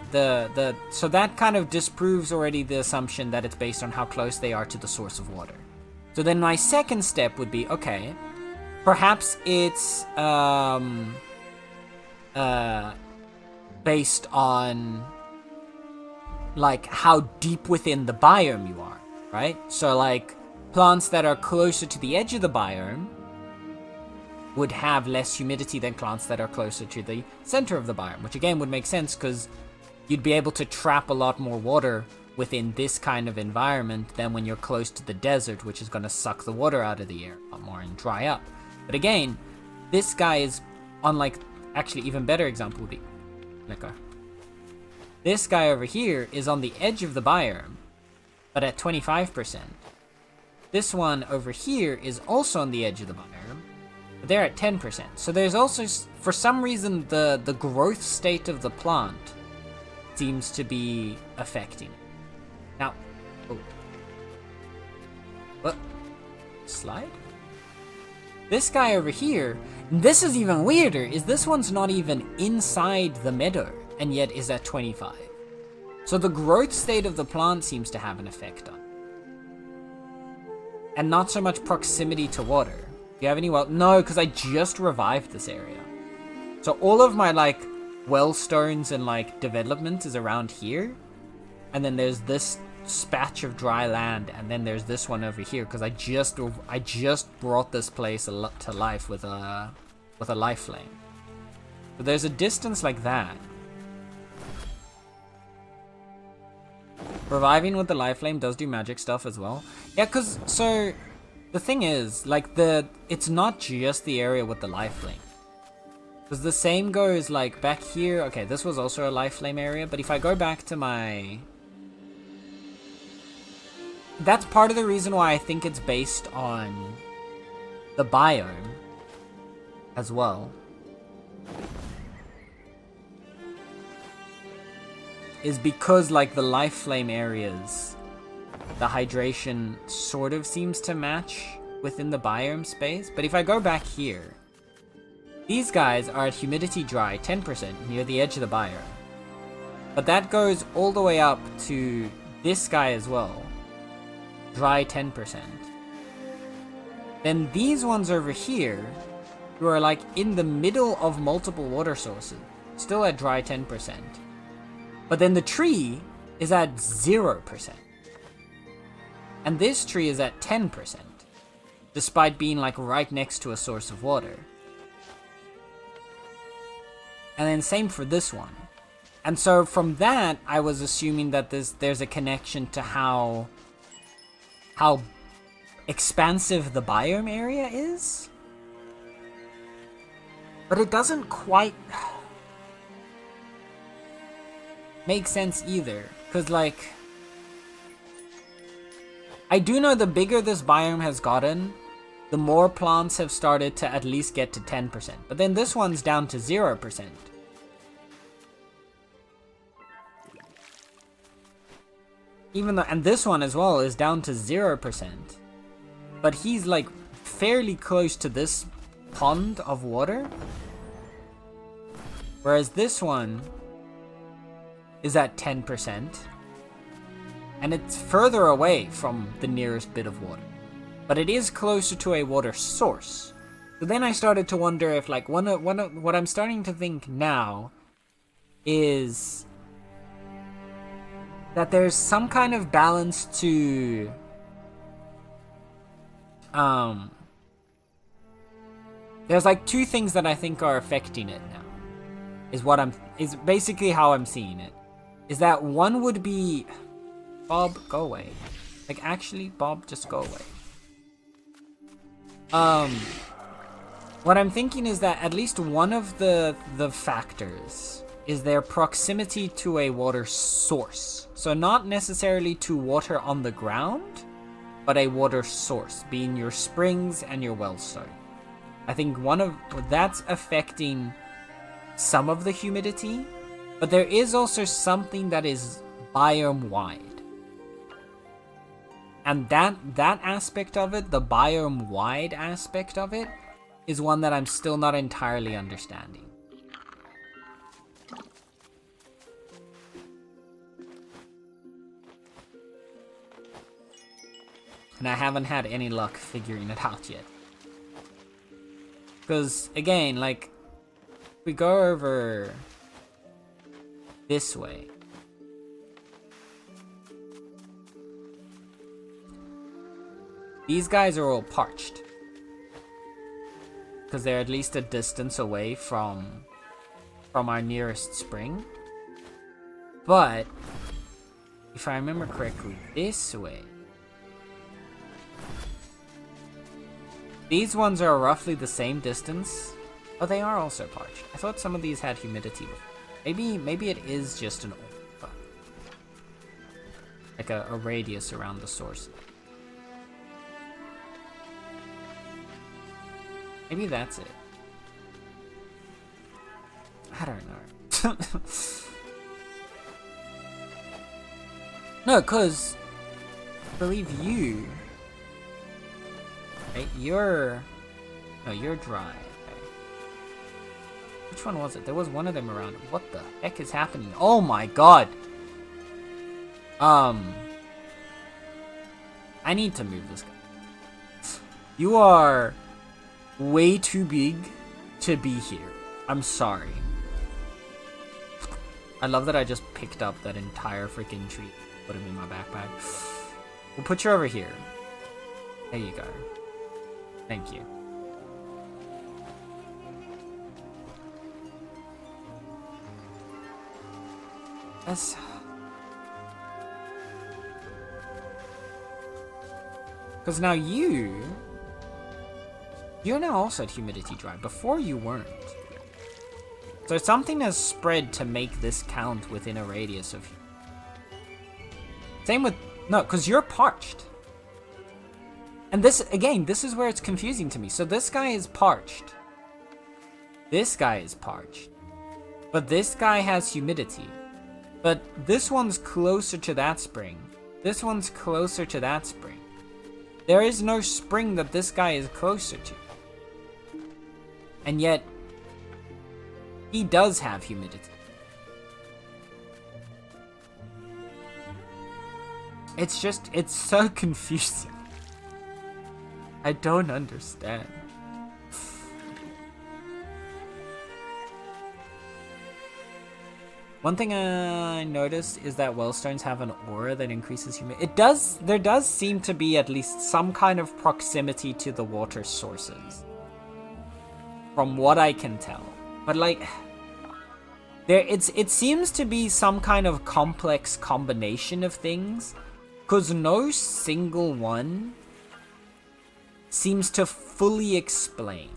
so that kind of disproves already the assumption that it's based on how close they are to the source of water. So then my second step would be, okay, perhaps it's based on like how deep within the biome you are, right? So like plants that are closer to the edge of the biome would have less humidity than plants that are closer to the center of the biome, which again would make sense because you'd be able to trap a lot more water within this kind of environment than when you're close to the desert, which is going to suck the water out of the air a lot more and dry up. But again, this guy is unlike, actually even better example would be, this guy over here is on the edge of the biome, but at 25%. This one over here is also on the edge of the biome, but they're at 10%. So there's also, for some reason, the growth state of the plant seems to be affecting it. Now, what? Slide? This guy over here, this is even weirder, is this one's not even inside the meadow, and yet is at 25. So the growth state of the plant seems to have an effect on it. And not so much proximity to water. Do you have any well? No, because I just revived this area. So all of my like well stones and like development is around here. And then there's this patch of dry land, and then there's this one over here because I just brought this place to life with a life flame. So there's a distance like that. Reviving with the life flame does do magic stuff as well. Yeah, because so the thing is, like it's not just the area with the life flame. Because the same goes like back here. Okay, this was also a life flame area, but if I go back to my, that's part of the reason why I think it's based on the biome as well. Is because like the life flame areas, the hydration sort of seems to match within the biome space. But if I go back here, these guys are at humidity dry 10% near the edge of the biome. But that goes all the way up to this guy as well, dry 10%. Then these ones over here, who are like in the middle of multiple water sources, still at dry 10%. But then the tree is at 0%. And this tree is at 10%, despite being like right next to a source of water. And then same for this one. And so from that, I was assuming that there's a connection to how expansive the biome area is. But it doesn't quite make sense either, because like I do know the bigger this biome has gotten, the more plants have started to at least get to 10%, but then this one's down to 0%. Even though, and this one as well is down to 0%, but he's like fairly close to this pond of water, whereas this one is at 10%, and it's further away from the nearest bit of water, but it is closer to a water source. So then I started to wonder if like one of what I'm starting to think now is that there's some kind of balance to there's like two things that I think are affecting it now, is basically how I'm seeing it. Is that one would be, Bob, go away. Like, actually, Bob, just go away. What I'm thinking is that at least one of the factors is their proximity to a water source. So not necessarily to water on the ground, but a water source, being your springs and your wellstone. I think that's affecting some of the humidity, but there is also something that is biome-wide. And that aspect of it, the biome-wide aspect of it, is one that I'm still not entirely understanding. And I haven't had any luck figuring it out yet. Because, again, like, if we go over this way, these guys are all parched. Because they're at least a distance away from our nearest spring. But, if I remember correctly, this way, these ones are roughly the same distance. Oh, they are also parched. I thought some of these had humidity before. Maybe it is just an like a radius around the source. Maybe that's it. I don't know. No, cause I believe you. Right, you're dry. Okay. Which one was it? There was one of them around. What the heck is happening? Oh my god. I need to move this guy. You are way too big to be here. I'm sorry. I love that I just picked up that entire freaking tree, put him in my backpack. We'll put you over here. There you go. Thank you. That's... Because now you're now also at humidity dry. Before you weren't. So something has spread to make this count within a radius of... Same with... No, because you're parched. And this, again, this is where it's confusing to me. So this guy is parched. This guy is parched. But this guy has humidity. But this one's closer to that spring. This one's closer to that spring. There is no spring that this guy is closer to. And yet, he does have humidity. It's just, it's so confusing. I don't understand. One thing I noticed is that wellstones have an aura that increases humidity. There does seem to be at least some kind of proximity to the water sources. From what I can tell. But like, it seems to be some kind of complex combination of things. Because no single one seems to fully explain.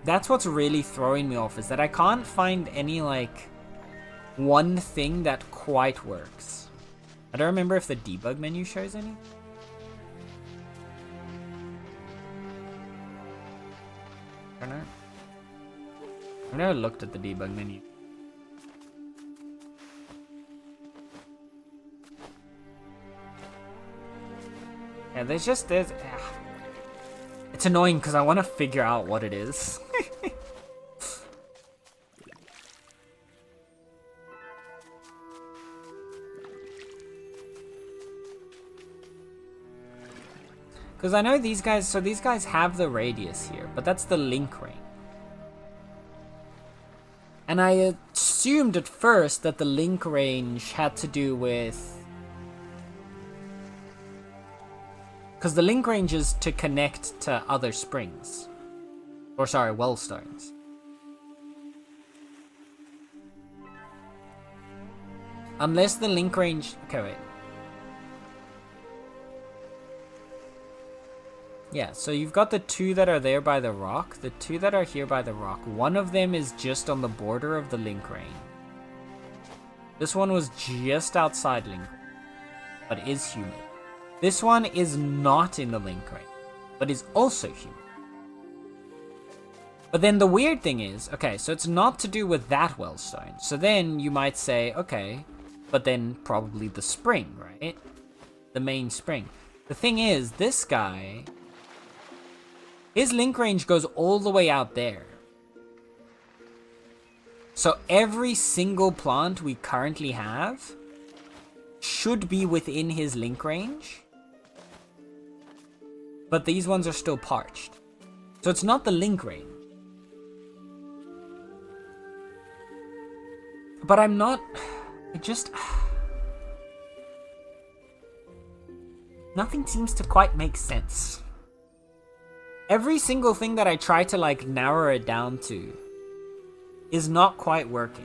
That's what's really throwing me off, is that I can't find any, like, one thing that quite works. I don't remember if the debug menu shows any. I don't know. I've never looked at the debug menu. Yeah, there's... It's annoying because I want to figure out what it is. Because I know these guys, so these guys have the radius here, but that's the link range. And I assumed at first that the link range had to do with... Because the link range is to connect to other springs. Or sorry, well stones. Unless the link range... Okay, wait. Yeah, so you've got the 2 that are there by the rock. The 2 that are here by the rock. One of them is just on the border of the link range. This one was just outside link range, but is humid. This one is not in the link range, but is also humid. But then the weird thing is, okay, so it's not to do with that wellstone. So then you might say, okay, but then probably the spring, right? The main spring. The thing is, this guy, his link range goes all the way out there. So every single plant we currently have should be within his link range. But these ones are still parched. So it's not the link range. But I'm not... I just... Nothing seems to quite make sense. Every single thing that I try to like narrow it down to is not quite working.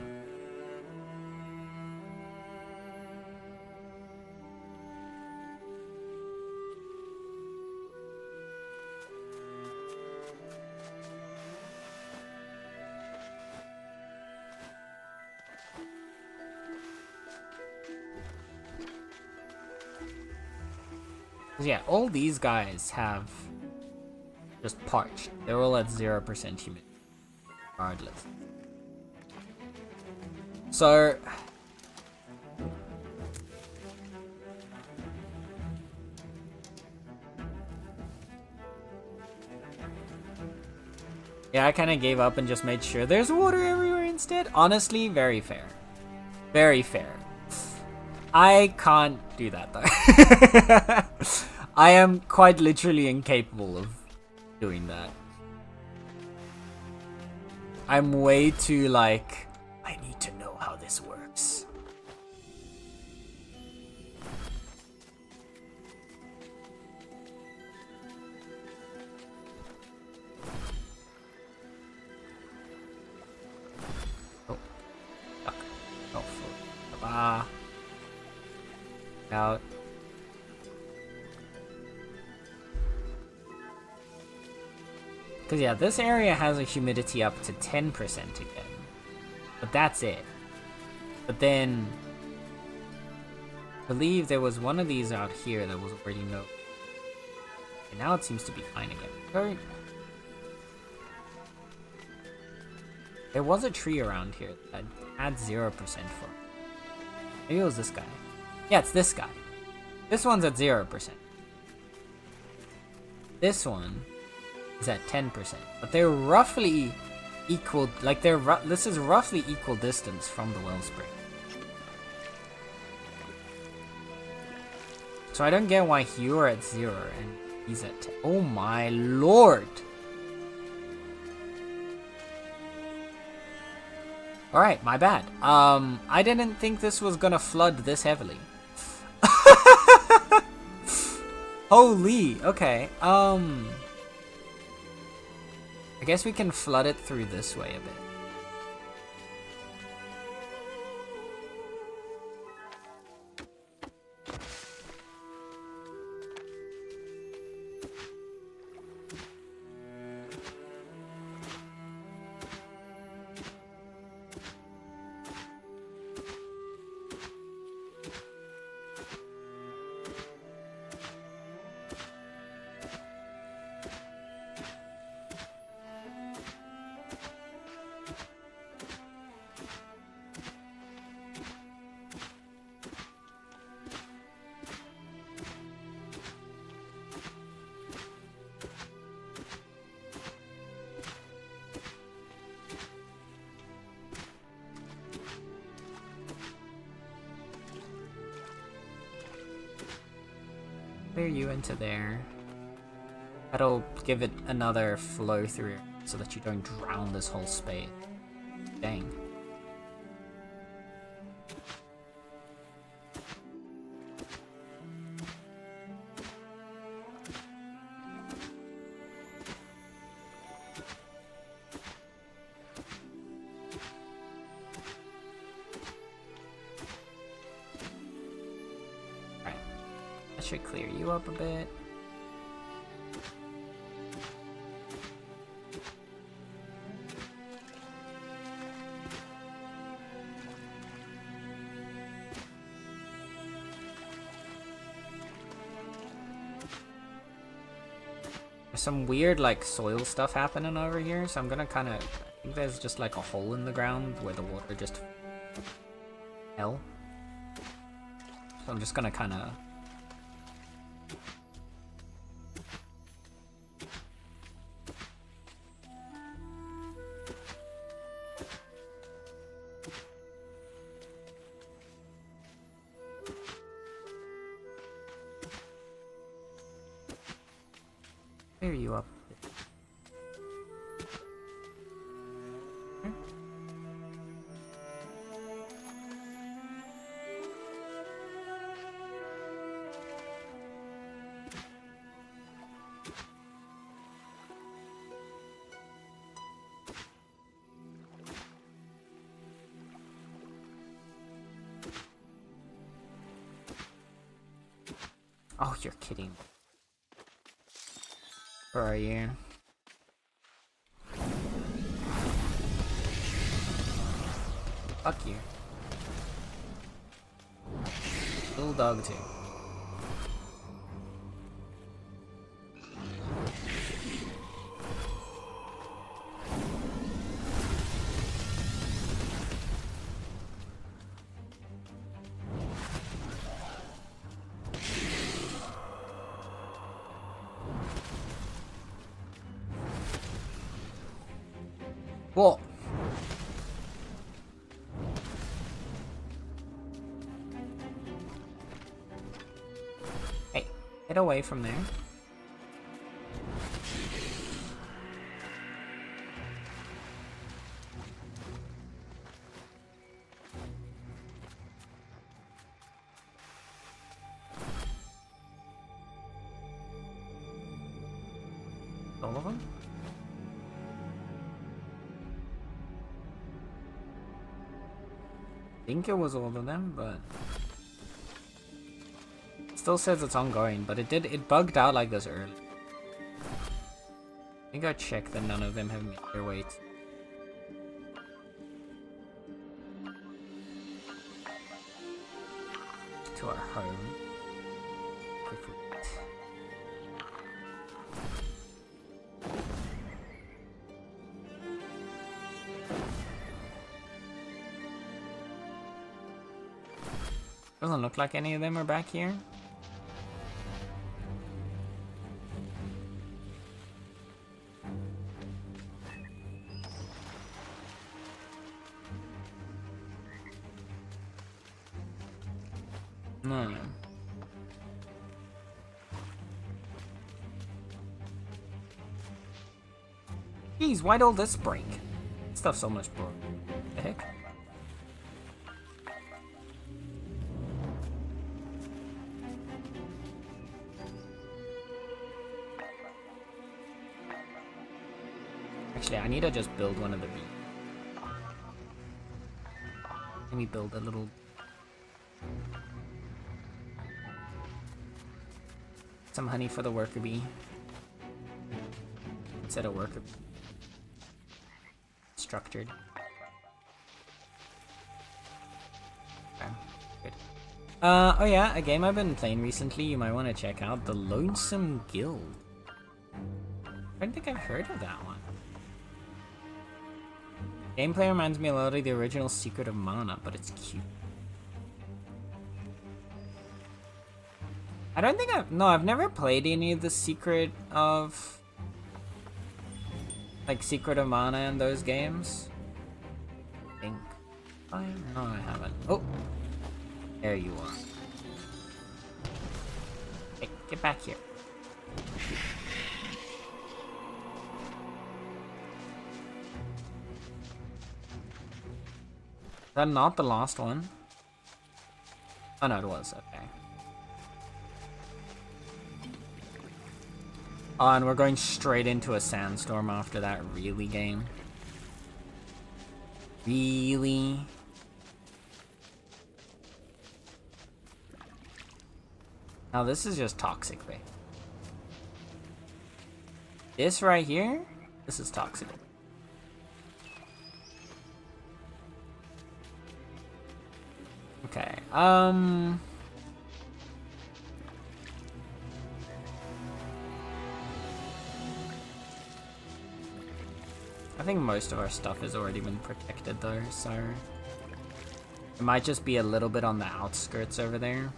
Yeah, all these guys have just parched. They're all at 0% humidity, regardless. So yeah, I kind of gave up and just made sure there's water everywhere instead. Honestly, very fair. Very fair. I can't do that though. I am quite literally incapable of doing that. I'm way too like, I need to know how this works. Oh, fuck. Oh, fuck. Out. Because yeah, this area has a humidity up to 10% again. But that's it. But then, I believe there was one of these out here that was already no. And now it seems to be fine again. Or, there was a tree around here that had 0% for it. Maybe it was this guy. Yeah, it's this guy. This one's at 0%. This one is at 10%, but they're roughly equal. Like this is roughly equal distance from the wellspring. So I don't get why you're at 0 and he's at 10. Oh my lord! All right, my bad. I didn't think this was gonna flood this heavily. Holy, okay. I guess we can flood it through this way a bit. Clear you into there. That'll give it another flow through so that you don't drown this whole space. Dang. should clear you up a bit. There's some weird, like, soil stuff happening over here, so I'm gonna kind of... I think there's just, like, a hole in the ground where the water just fell. So I'm just gonna kind of... clear you up. Oh, you're kidding. Where are you? Fuck you. Little dog too. Whoa. Hey, get away from there. All of them? I think it was all of them, but it still says it's ongoing, but it bugged out like this early. I think I checked that none of them have made their way to our home. Quickly. Doesn't look like any of them are back here. No. Jeez, why'd all this break? Stuff's so much broke. The heck? Actually, I need to just build one of the bees. Let me build a little... some honey for the worker bee. Instead of worker... structured. Okay, good. Oh yeah, a game I've been playing recently you might want to check out. The Lonesome Guild. I don't think I've heard of that one. Gameplay reminds me a lot of the original Secret of Mana, but it's cute. I don't think I've never played any of the Secret of... like Secret of Mana in those games. I think. No, I haven't. Oh! There you are. Hey, get back here. Is that not the last one? Oh no, it was. Okay. Oh, and we're going straight into a sandstorm after that. Really, game? Really? Now this is just toxic bay. This right here, this is toxic. Okay, I think most of our stuff has already been protected though, so it might just be a little bit on the outskirts over there.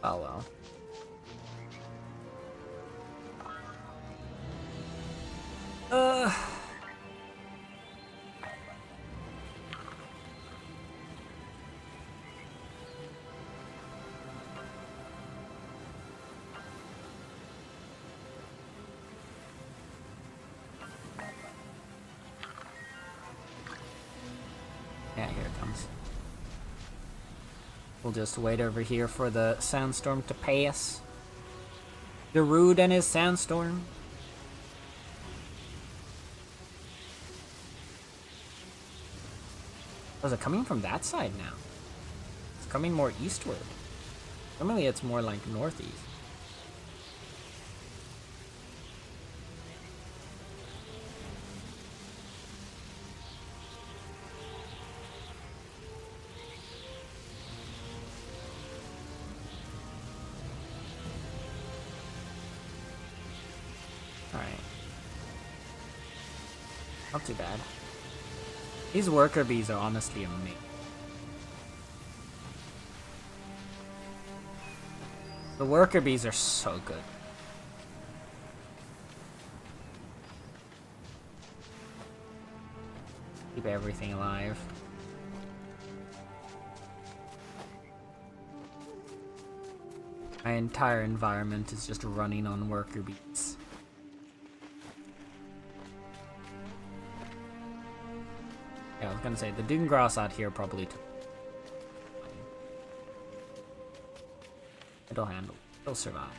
Oh well. Yeah, here it comes. We'll just wait over here for the sandstorm to pass. Darude and his sandstorm. Oh, is it coming from that side now? It's coming more eastward. Normally it's more like northeast. Alright. Not too bad. These worker bees are honestly amazing. The worker bees are so good. Keep everything alive. My entire environment is just running on worker bees. Yeah, I was gonna say, the dune grass out here probably took... It'll handle. It'll survive.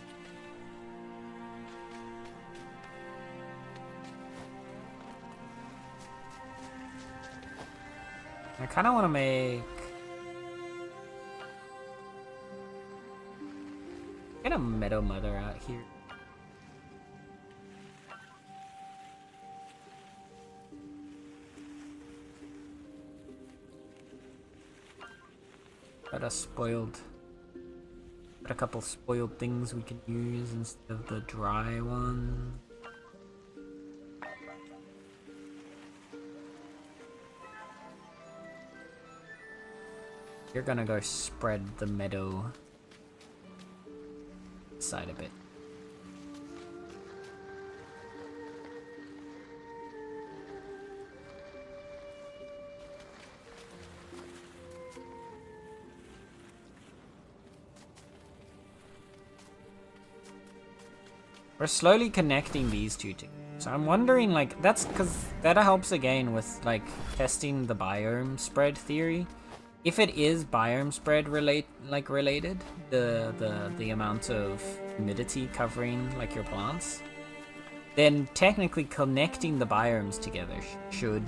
I kinda wanna make... Get a meadow mother out here. Got a couple spoiled things we can use instead of the dry one. You're gonna go spread the meadow side a bit. We're slowly connecting these two together. So I'm wondering, like, that's because that helps again with, like, testing the biome spread theory. If it is biome spread related, the amount of humidity covering, like, your plants, then technically connecting the biomes together should,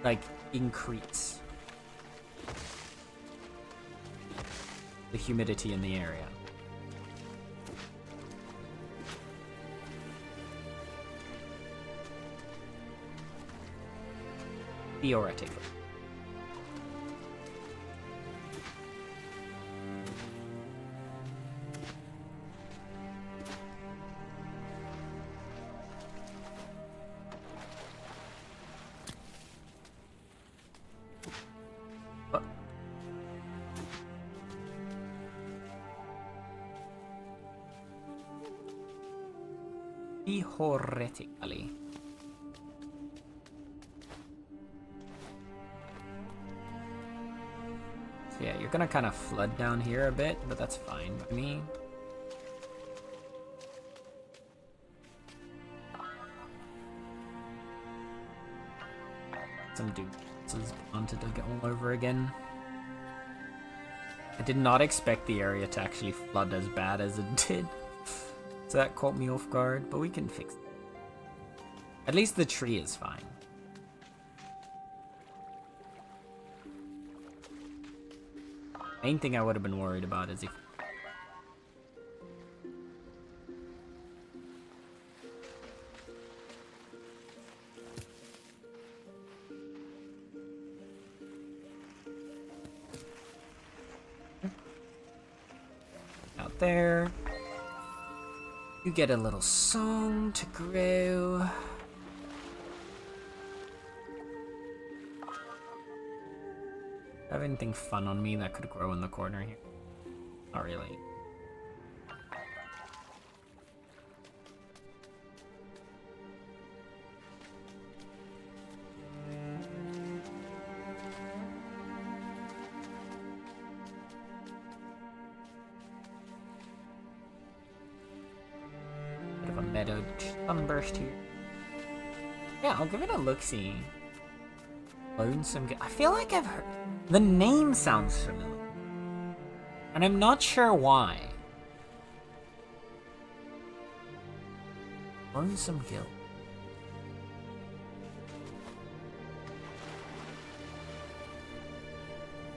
like, increase the humidity in the area. Theoretically. What? Theoretically. Yeah, you're gonna kind of flood down here a bit, but that's fine by me. Some dude. This is planted all over again. I did not expect the area to actually flood as bad as it did. So that caught me off guard, but we can fix it. At least the tree is fine. Main thing I would have been worried about is if... Out there. You get a little song to grow. Have anything fun on me that could grow in the corner here? Not really. Bit of a meadow sunburst here. Yeah, I'll give it a look-see. Lonesome. I feel like I've heard... The name sounds familiar. And I'm not sure why. Lonesome Guild.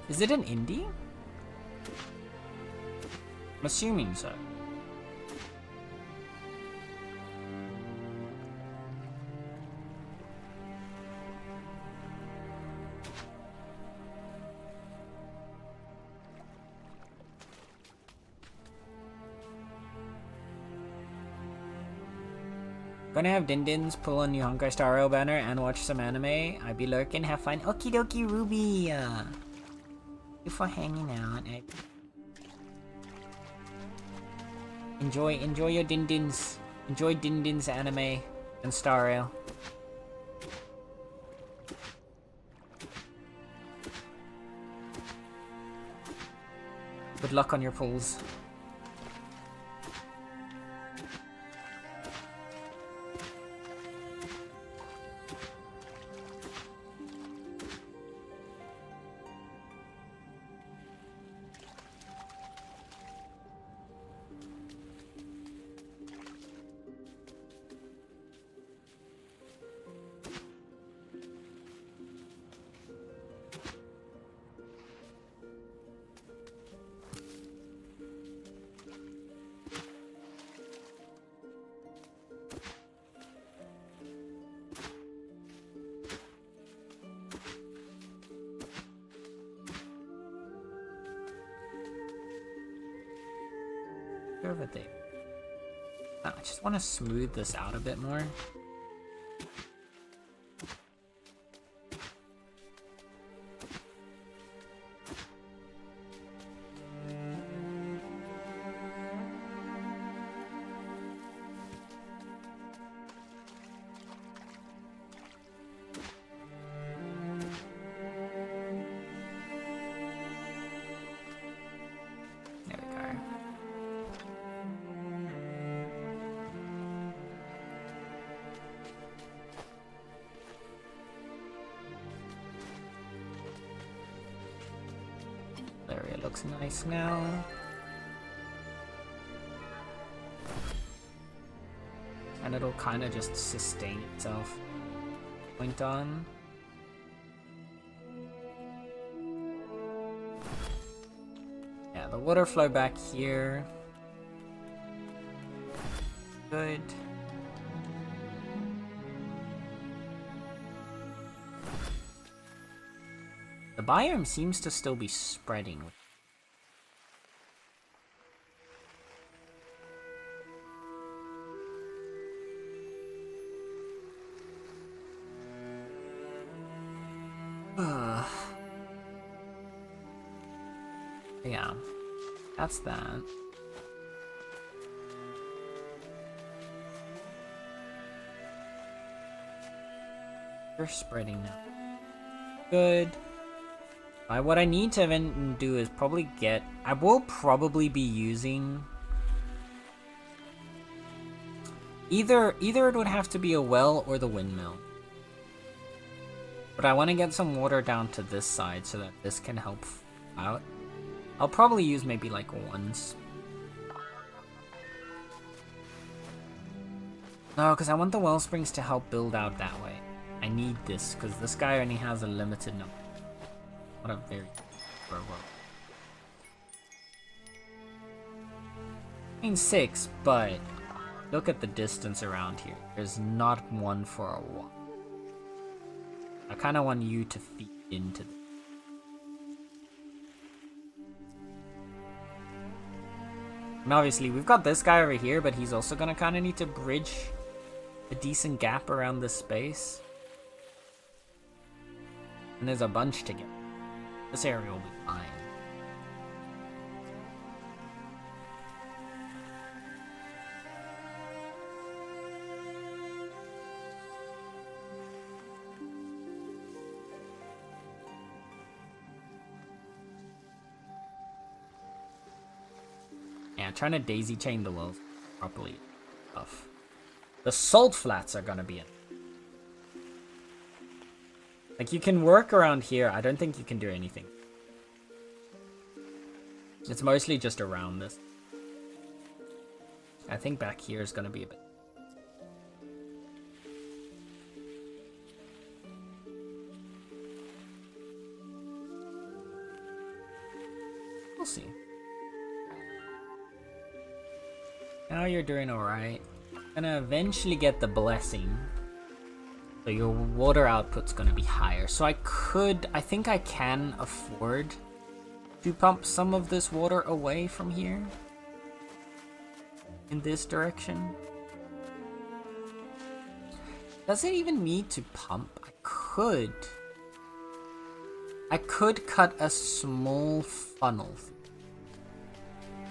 Is it an indie? I'm assuming so. Gonna have Dindins pull a new Honkai Star Rail banner and watch some anime. I be lurking, have fun. Okie dokie, Ruby. Thank you for hanging out. Enjoy your Dindins. Enjoy Dindins anime and Star Rail. Good luck on your pulls. Over there. I just want to smooth this out a bit more. Area looks nice now. And it'll kind of just sustain itself. Point on. Yeah, the water flow back here. Good. The biome seems to still be spreading. Yeah, that's that. They're spreading now. Good. What I need to then do is probably get... I will probably be using... Either it would have to be a well or the windmill. But I want to get some water down to this side so that this can help out. I'll probably use maybe like once. No, because I want the well springs to help build out that way. I need this because this guy only has a limited number. What a very well. I mean 6, but look at the distance around here. There's not one for a while. I kind of want you to feed into this. And obviously we've got this guy over here, but he's also gonna kind of need to bridge a decent gap around this space. And there's a bunch to get. This area will be fine. Yeah, trying to daisy chain the wells properly. Tough. The salt flats are gonna be in. Like, you can work around here. I don't think you can do anything. It's mostly just around this. I think back here is gonna be a bit. We'll see. Now you're doing alright. Gonna eventually get the blessing. So your water output's gonna be higher. So I think I can afford to pump some of this water away from here. In this direction. Does it even need to pump? I could cut a small funnel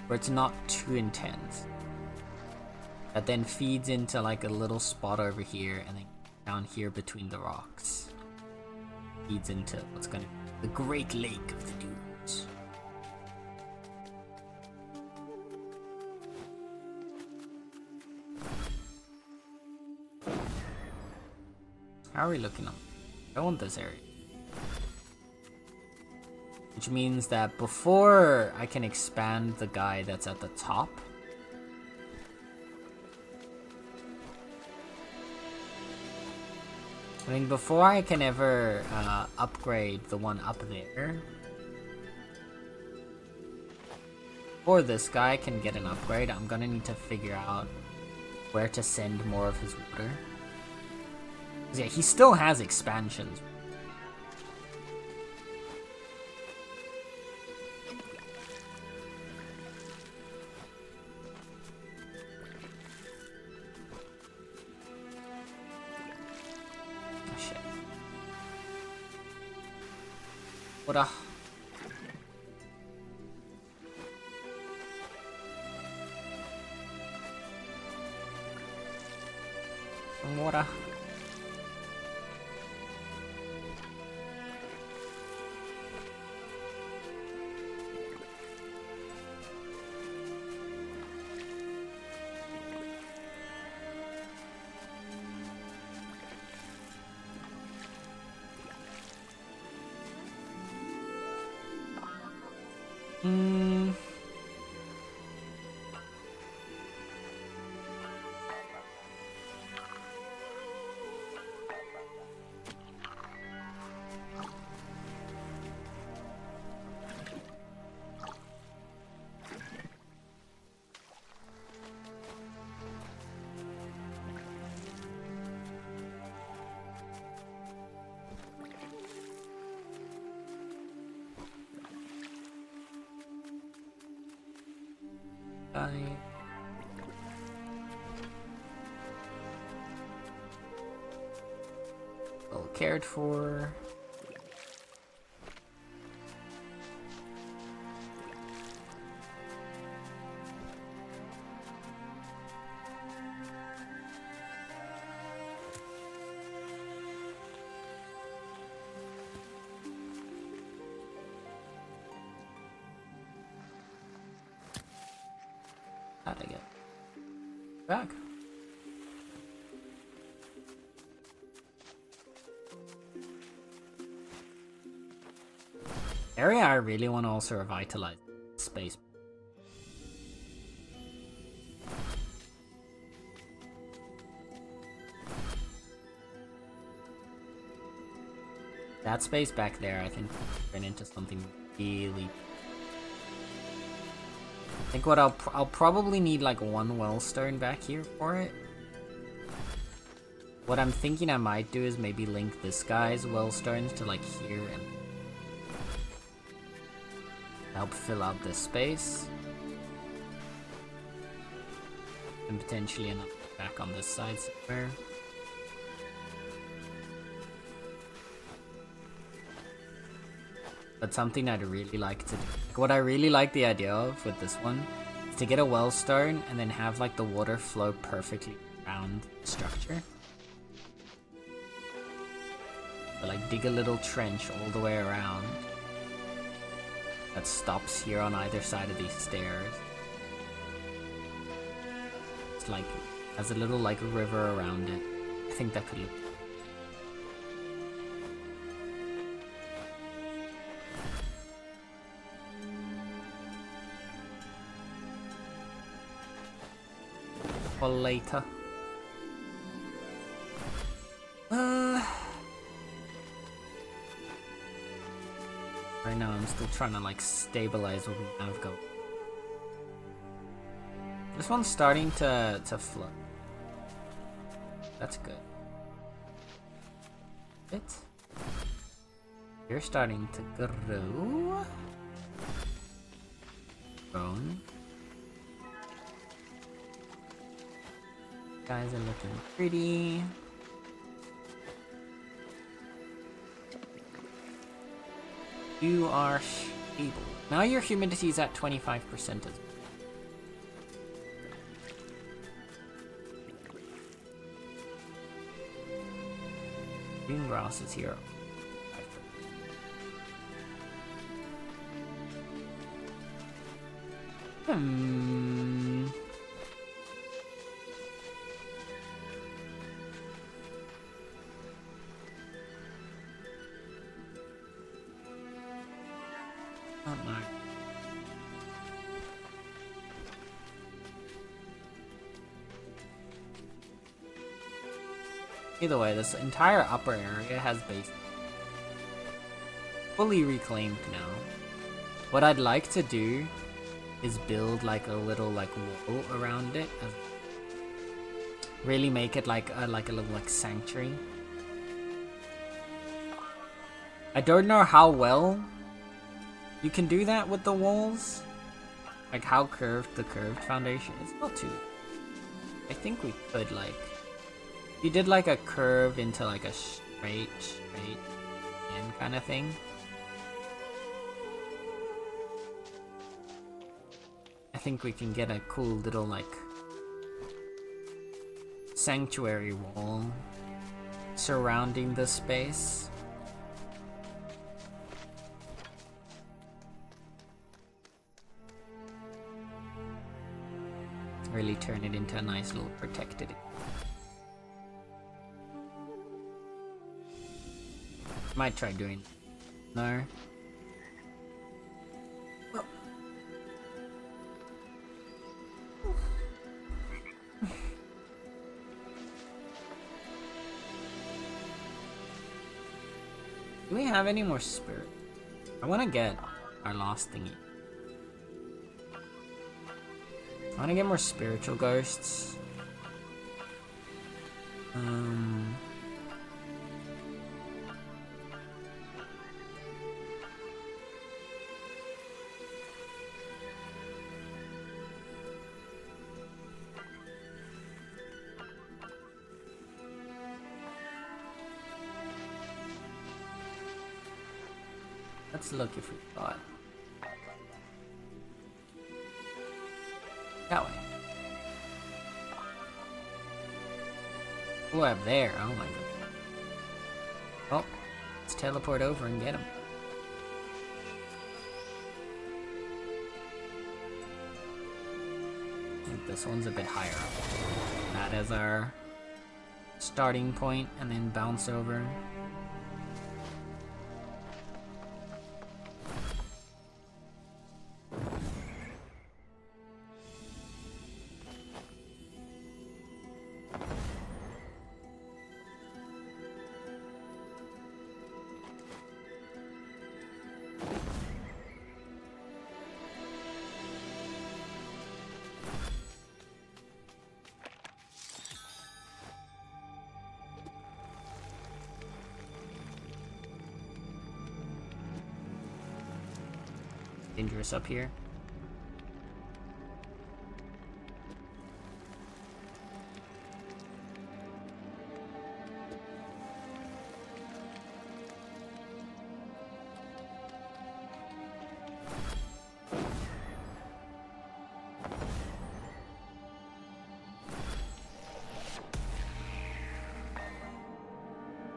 where it's not too intense. That then feeds into like a little spot over here and then down here between the rocks. Feeds into what's gonna be the Great Lake of the Dunes. How are we looking on? I want this area. Which means that before I can expand the guy that's at the top, I mean, before I can ever upgrade the one up there, before this guy can get an upgrade, I'm gonna need to figure out where to send more of his water. 'Cause yeah, he still has expansions. Water. Some water. Well cared for. How'd I get back? area I really want to also revitalize space. That space back there, I think, turn into something really. I think what I'll probably need like one wellstone back here for it. What I'm thinking I might do is maybe link this guy's wellstones to like here and help fill out this space. And potentially another back on this side somewhere. But something I'd really like to do. What I really like the idea of with this one is to get a wellstone and then have like the water flow perfectly around the structure. So like dig a little trench all the way around that stops here on either side of these stairs. It's like has a little like river around it. I think that could look. For later. Right now I'm still trying to like stabilize what we have going. This one's starting to flood. That's good. You're starting to grow. Grown. Guys are looking pretty. You are stable. Now your humidity is at 25% as well. Green grass is here. Either way, this entire upper area has basically fully reclaimed now. What I'd like to do is build like a little like wall around it, really make it like a little like sanctuary. I don't know how well you can do that with the walls, like how curved the curved foundation is. Not too. I think we could like. You did like a curve into like a straight end kind of thing. I think we can get a cool little like sanctuary wall surrounding the space. Really turn it into a nice little protected. Might try doing. No. Oh. Do we have any more spirit? I want to get our last thingy. I want to get more spiritual ghosts. Let's look if we got that way. Oh, up there. Oh my god. Oh, let's teleport over and get him. I think this one's a bit higher up. That is our starting point, and then bounce over. dangerous up here.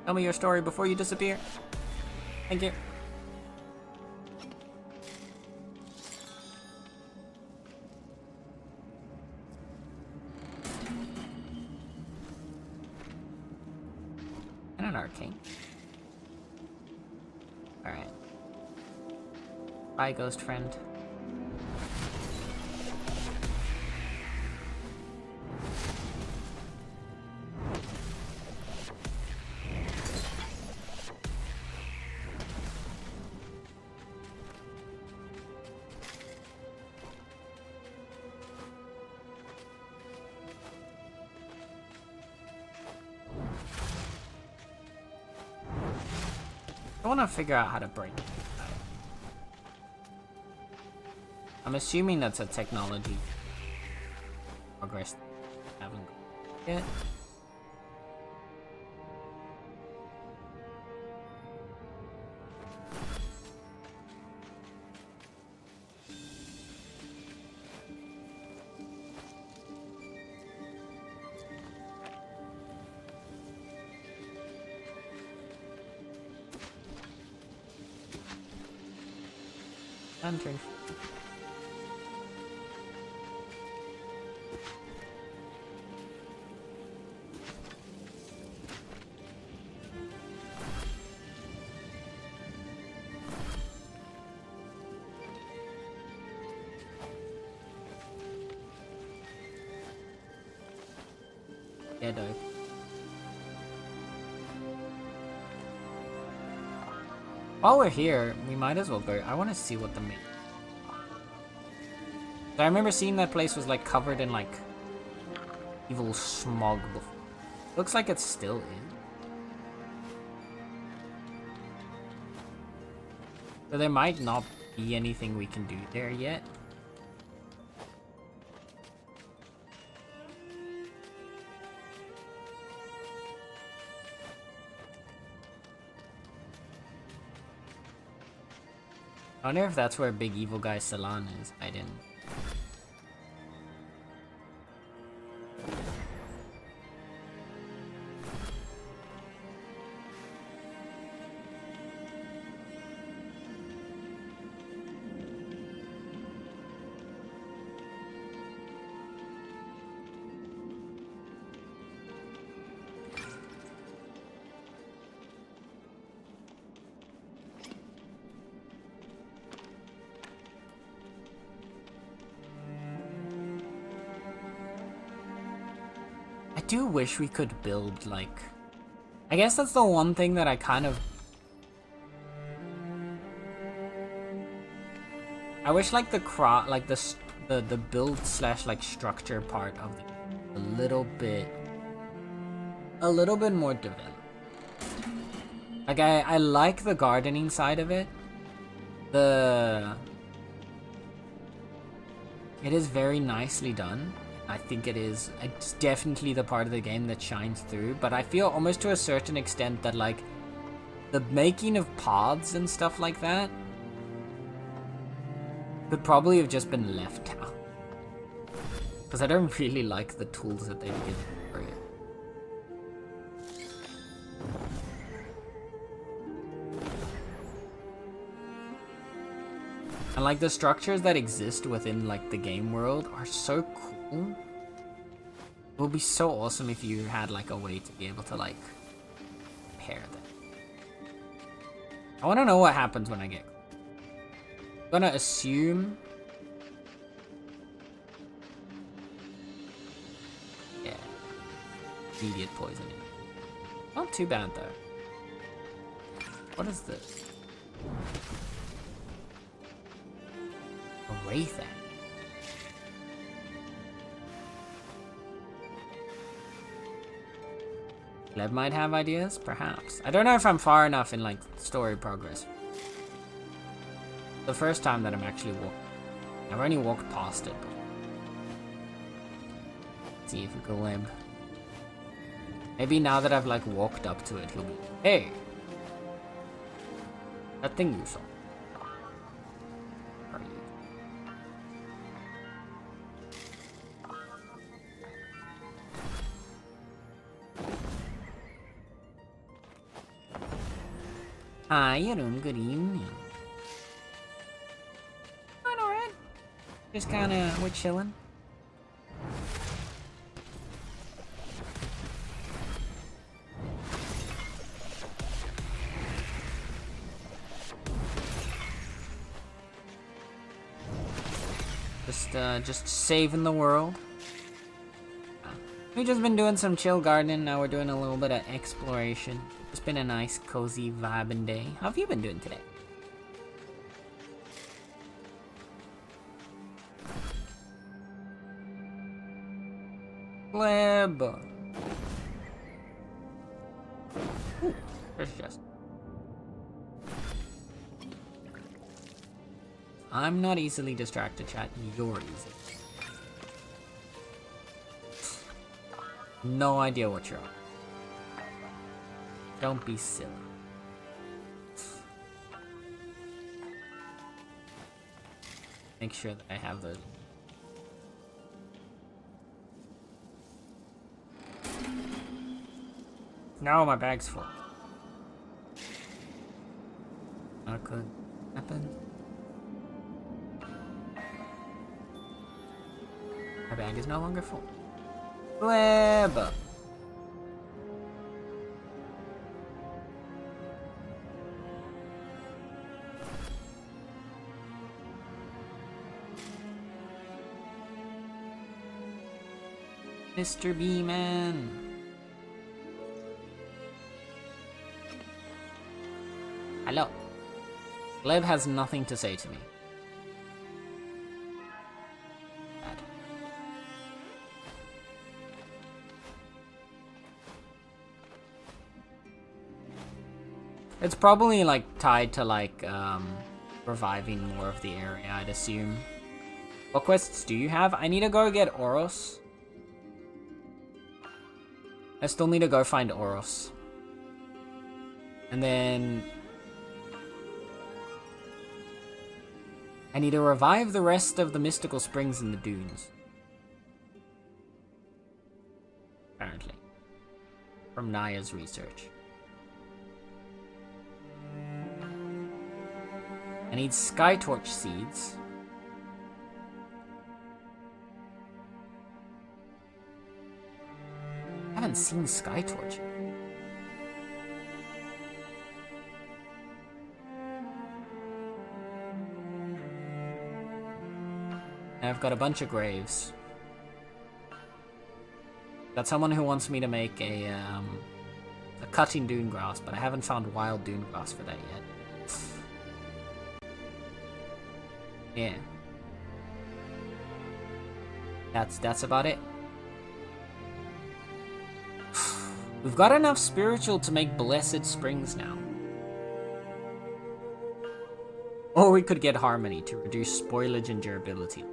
Tell me your story before you disappear. Thank you. And an arcane. Alright. Bye, ghost friend. I want to figure out how to break it. I'm assuming that's a technology progress I haven't got yet. Lantern. Yeah, dope. While we're here, we might as well go. I want to see what the main. I remember seeing that place was like covered in like evil smog before. Looks like it still is. So there might not be anything we can do there yet. I wonder if that's where big evil guy Salon is. I didn't. I do wish we could build, like... I guess that's the one thing that I kind of... I wish, like, the build slash, like, structure part of the game a little bit more developed. Like, I like the gardening side of it. It is very nicely done. I think it's definitely the part of the game that shines through, but I feel almost to a certain extent that like the making of paths and stuff like that could probably have just been left out. Because I don't really like the tools that they've given for it. And like the structures that exist within like the game world are so cool. It would be so awesome if you had like a way to be able to like pair them. I want to know what happens when I get. I'm gonna assume. Yeah. Immediate poisoning. Not too bad though. What is this? A wraith egg. Gleb might have ideas, perhaps. I don't know if I'm far enough in like story progress. The first time that I'm actually walking. I've only walked past it. Let's see if we can limp. Maybe now that I've like walked up to it, he'll be, hey! That thing you saw. Are you? Hi, Arun. Good evening. Fine, alright. Just kinda, we're chilling. Just saving the world. We've just been doing some chill gardening. Now we're doing a little bit of exploration. It's been a nice, cozy, vibing day. How have you been doing today? Gleb. Ooh, there's just. I'm not easily distracted, chat. You're easy. No idea what you're on. Don't be silly. Make sure that I have those. No, my bag's full. That could happen. My bag is no longer full. Gleb! Mr. B-Man! Hello. Gleb has nothing to say to me. Bad. It's probably like tied to like reviving more of the area, I'd assume. What quests do you have? I need to go get Oros. I still need to go find Oros. And then I need to revive the rest of the mystical springs in the dunes. Apparently. From Naya's research. I need Skytorch seeds. I haven't seen Skytorch. And I've got a bunch of graves. Got someone who wants me to make a cutting dune grass, but I haven't found wild dune grass for that yet. Yeah. That's about it. We've got enough spiritual to make blessed springs now. Or we could get harmony to reduce spoilage and durability.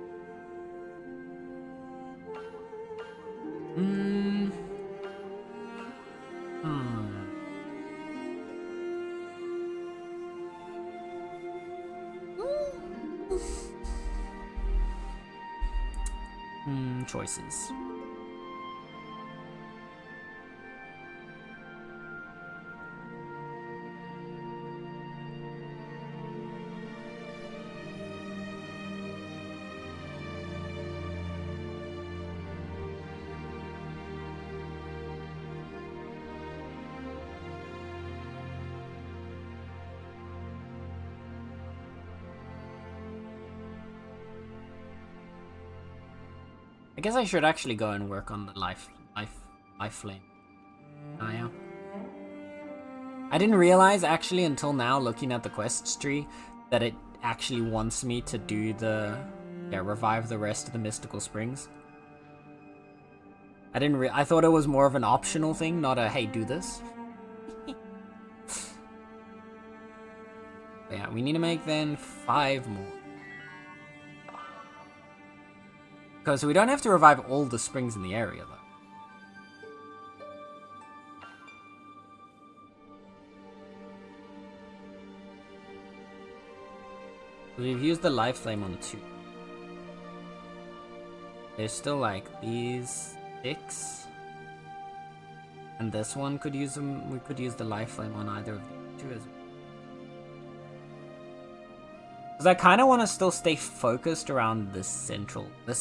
Choices. I guess I should actually go and work on the life flame. Oh yeah. I didn't realize actually until now, looking at the quests tree, that it actually wants me to do the revive the rest of the mystical springs. I thought it was more of an optional thing, not a hey, do this. Yeah, we need to make then 5 more. Because we don't have to revive all the springs in the area, though. We've used the life flame on 2. There's still like these 6. And this one could use them. We could use the life flame on either of these 2 as well. Because I kind of want to still stay focused around this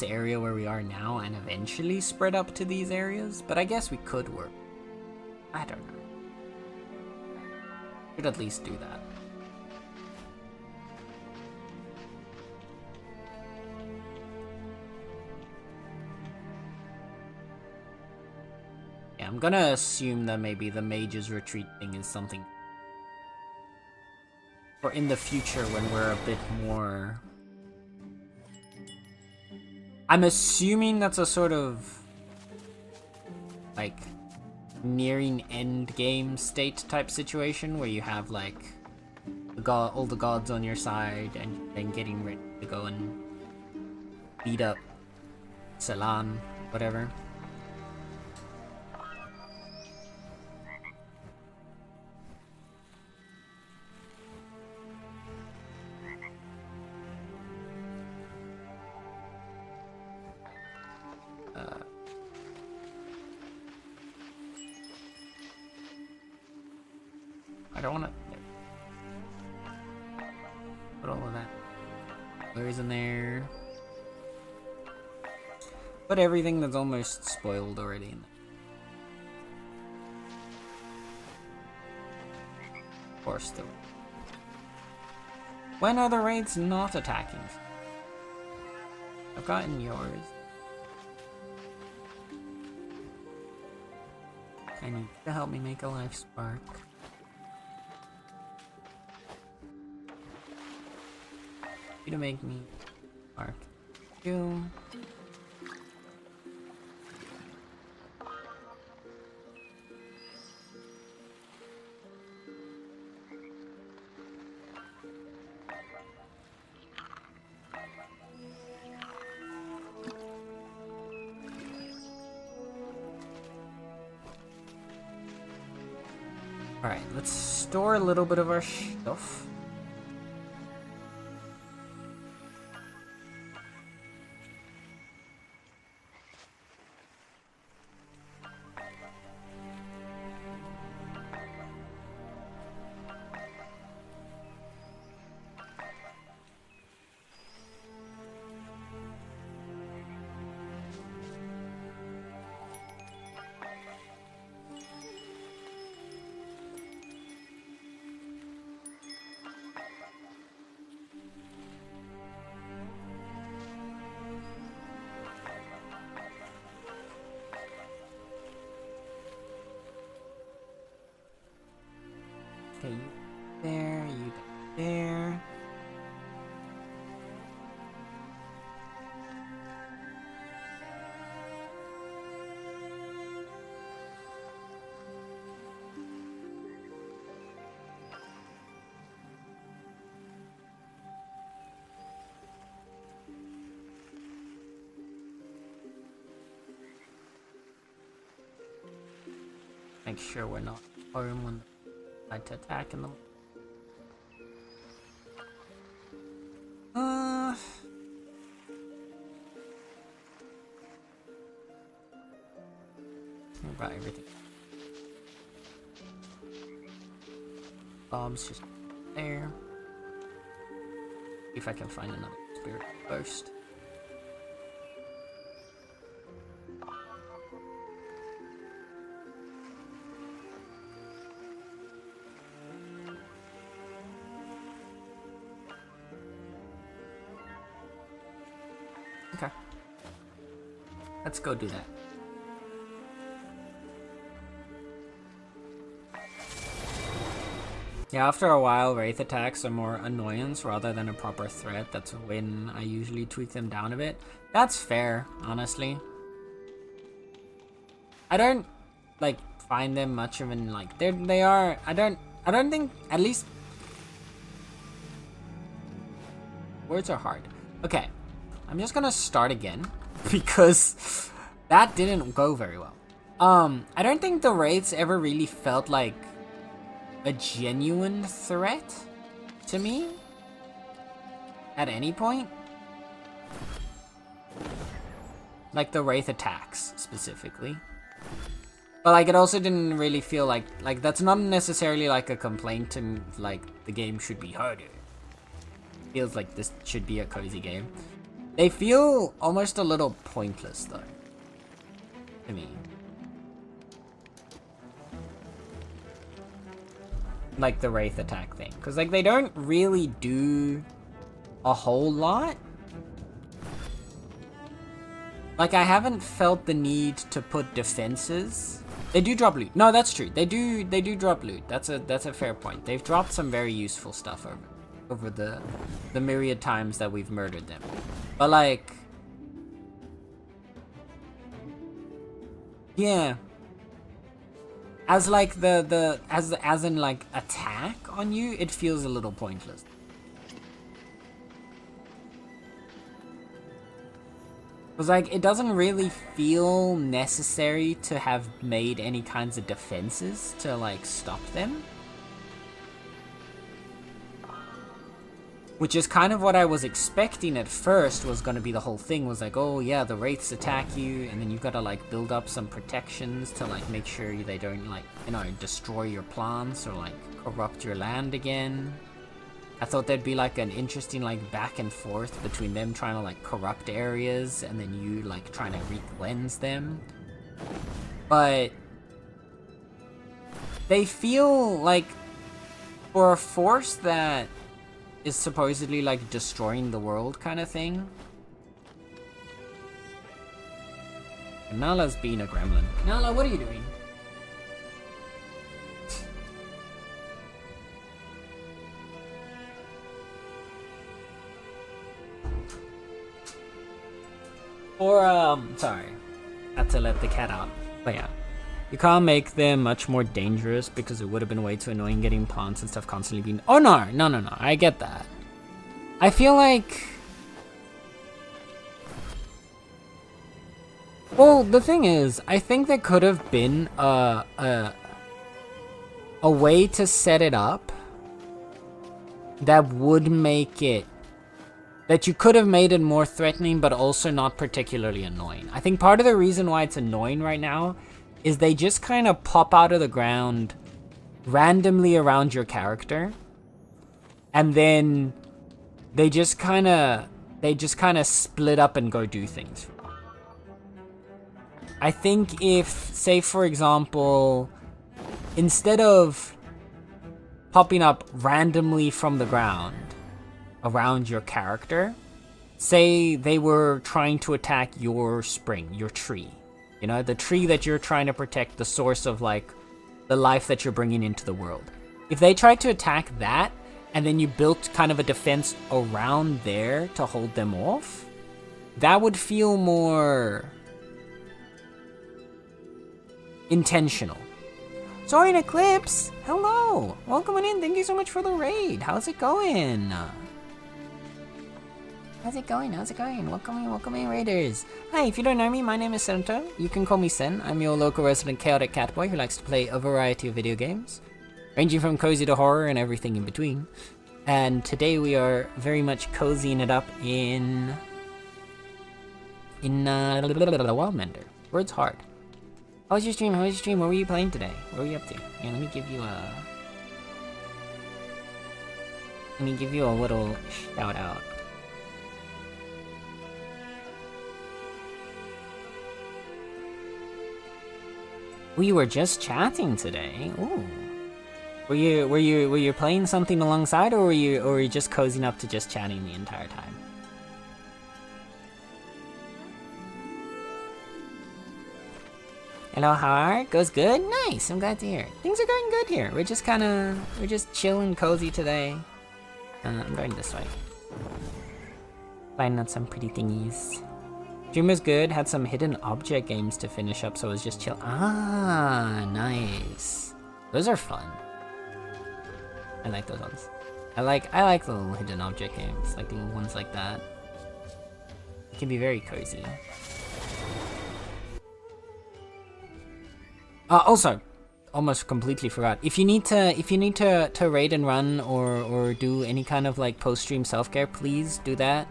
area where we are now and eventually spread up to these areas. But I guess we could work. I don't know. Should at least do that. Yeah, I'm gonna assume that maybe the mage's retreat thing is something for in the future when we're a bit more... I'm assuming that's a sort of like nearing end game state type situation where you have like all the gods on your side and then getting ready to go and beat up Celan, whatever. I don't want to put all of that berries in there. Put everything that's almost spoiled already in there. Of course, though. When are the raids not attacking? I've gotten yours. I need to help me make a life spark. To make me spark you. Alright, let's store a little bit of our stuff. Okay, you there, you there. Make sure we're not home when they decide to attack in them. What about everything? Bombs just there. See if I can find another spirit first. Okay. Let's go do that. Yeah, after a while, Wraith attacks are more annoyance rather than a proper threat. That's when I usually tweak them down a bit. That's fair, honestly. I don't, like, find them much of an, like, they are, I don't think, at least, Words are hard. Okay, I'm just gonna start again because that didn't go very well. I don't think the Wraiths ever really felt like a genuine threat to me at any point. Like the Wraith attacks specifically. But like it also didn't really feel like that's not necessarily like a complaint to like the game should be harder. It feels like this should be a cozy game. They feel almost a little pointless though. To me. Like the Wraith attack thing. Cause like they don't really do a whole lot. Like I haven't felt the need to put defenses. They do drop loot. No, that's true. They do drop loot. That's a fair point. They've dropped some very useful stuff over the myriad times that we've murdered them. But like, yeah. As like as in like attack on you, it feels a little pointless. Cause like it doesn't really feel necessary to have made any kinds of defenses to like stop them. Which is kind of what I was expecting at first was gonna be the whole thing, was like, oh yeah, the Wraiths attack you, and then you've gotta like build up some protections to like make sure they don't like, you know, destroy your plants or like corrupt your land again. I thought there'd be like an interesting like back and forth between them trying to like corrupt areas and then you like trying to re-cleanse them. But they feel like for a force that is supposedly like destroying the world kind of thing. And Nala's being a gremlin. Nala, what are you doing? Or, sorry. Had to let the cat out. But yeah. You can't make them much more dangerous because it would have been way too annoying getting plants and stuff constantly being... Oh, no. I get that. I feel like... Well, the thing is, I think there could have been a way to set it up that would make it... That you could have made it more threatening, but also not particularly annoying. I think part of the reason why it's annoying right now is they just kind of pop out of the ground randomly around your character. And then they just kind of split up and go do things. I think if, say for example, instead of popping up randomly from the ground around your character, say they were trying to attack your spring, your tree, you know, the tree that you're trying to protect, the source of like the life that you're bringing into the world. If they tried to attack that and then you built kind of a defense around there to hold them off, that would feel more intentional. Soaring Eclipse, hello, welcome on in. Thank you so much for the raid. How's it going? How's it going? Welcome in, Raiders. Hi, if you don't know me, my name is Sento. You can call me Sen. I'm your local resident chaotic catboy who likes to play a variety of video games, ranging from cozy to horror and everything in between. And today we are very much cozying it up in Wildmender. Word's hard. How was your stream? What were you playing today? What were you up to? Yeah, let me give you a little shout out. We were just chatting today. Ooh. Were you playing something alongside, or were you just cozying up to just chatting the entire time? Hello, how are? Goes good? Nice, I'm glad to hear. Things are going good here. We're just chilling cozy today. I'm going this way. Finding out some pretty thingies. Stream was good, had some hidden object games to finish up, so it was just chill. Ah, nice. Those are fun. I like those ones. I like the little hidden object games, like little ones like that. It can be very cozy. Also, almost completely forgot. If you need to raid and run or do any kind of like post-stream self-care, please do that.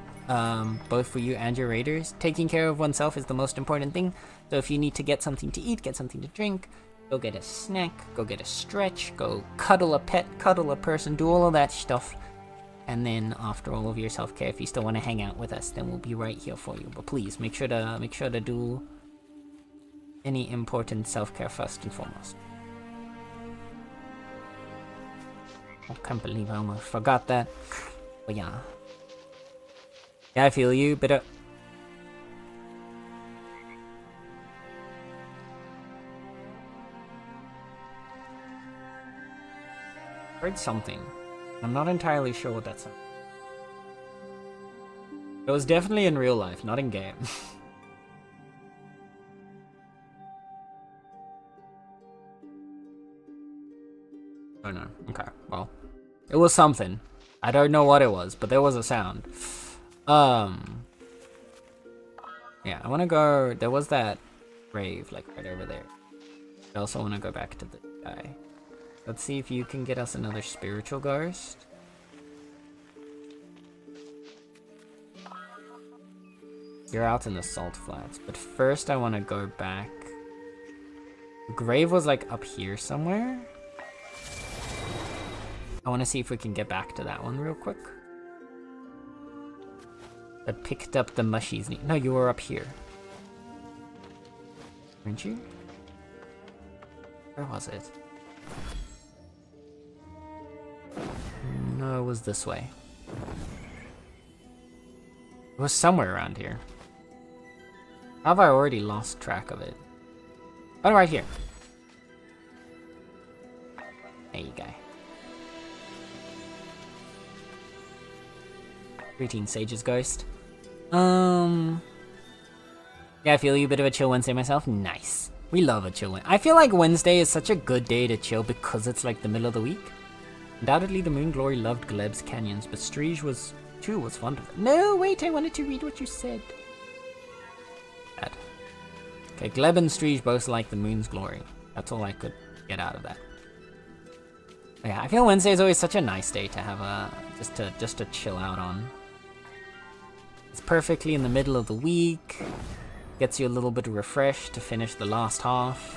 Both for you and your raiders. Taking care of oneself is the most important thing. So if you need to get something to eat, get something to drink, go get a snack, go get a stretch, go cuddle a pet, cuddle a person, do all of that stuff. And then after all of your self-care, if you still want to hang out with us, then we'll be right here for you. But please make sure to do any important self-care first and foremost. I can't believe I almost forgot that. But yeah. Yeah, I feel you, but heard something. I'm not entirely sure what that's. It was definitely in real life, not in game. Oh no. Okay, well. It was something. I don't know what it was, but there was a sound. Yeah, I wanna go. There was that grave, like right over there. I also wanna go back to the guy. Let's see if you can get us another spiritual ghost. You're out in the salt flats, but first I want to go back. The grave was like up here somewhere. I want to see if we can get back to that one real quick. I picked up the mushies. No, you were up here. Weren't you? Where was it? No, it was this way. It was somewhere around here. How have I already lost track of it? Oh, right here. There you go. Greetings, Sage's Ghost. Yeah, I feel you. A bit of a chill Wednesday myself. Nice. We love a chill Wednesday. I feel like Wednesday is such a good day to chill because it's like the middle of the week. Undoubtedly, the Moon Glory loved Gleb's canyons, but Striege was fond of it. No, wait, I wanted to read what you said. Bad. Okay, Gleb and Striege both like the Moon's Glory. That's all I could get out of that. But yeah, I feel Wednesday is always such a nice day to have a just to chill out on. It's perfectly in the middle of the week. Gets you a little bit refreshed to finish the last half.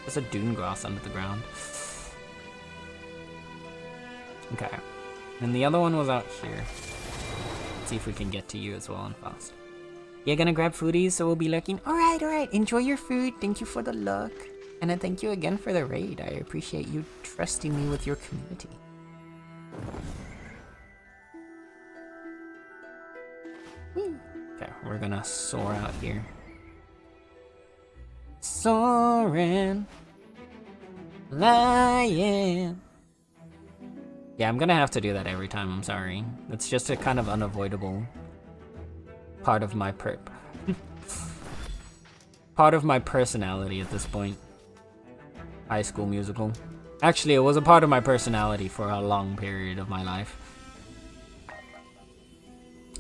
There's a dune grass under the ground. Okay. And the other one was out here. Let's see if we can get to you as well and fast. You're gonna grab foodies, so we'll be lurking. Alright. Enjoy your food. Thank you for the luck. And then thank you again for the raid. I appreciate you trusting me with your community. Whee. Okay, we're gonna soar out here. Soaring, lion. Yeah, I'm gonna have to do that every time, I'm sorry. It's just a kind of unavoidable part of my part of my personality at this point. High School Musical. Actually, it was a part of my personality for a long period of my life.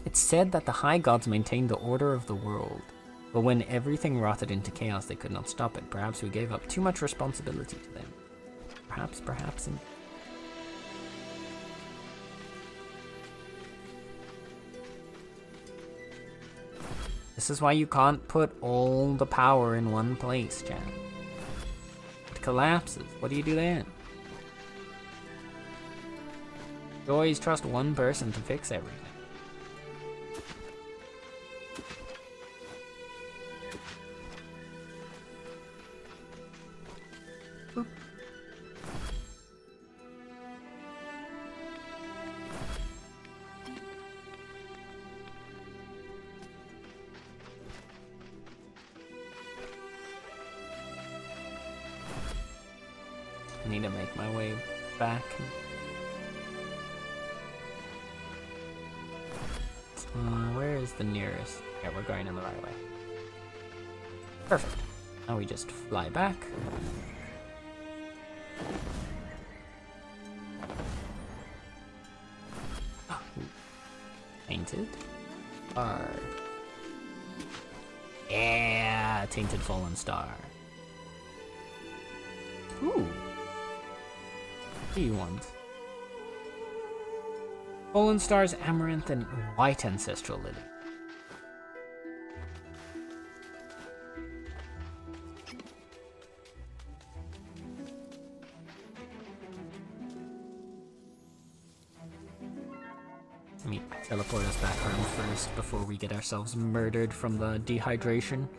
It's said that the High Gods maintained the order of the world. But when everything rotted into chaos, they could not stop it. Perhaps we gave up too much responsibility to them. Perhaps. This is why you can't put all the power in one place, chat. It collapses. What do you do then? You always trust one person to fix everything. Boop. I need to make my way back. Where is the nearest? Yeah, we're going in the right way. Perfect. Now we just fly back. Tainted. Yeah, Tainted Fallen Star. Ooh. What do you want? Fallen Stars, Amaranth, and White Ancestral Lily. Let me teleport us back home first before we get ourselves murdered from the dehydration.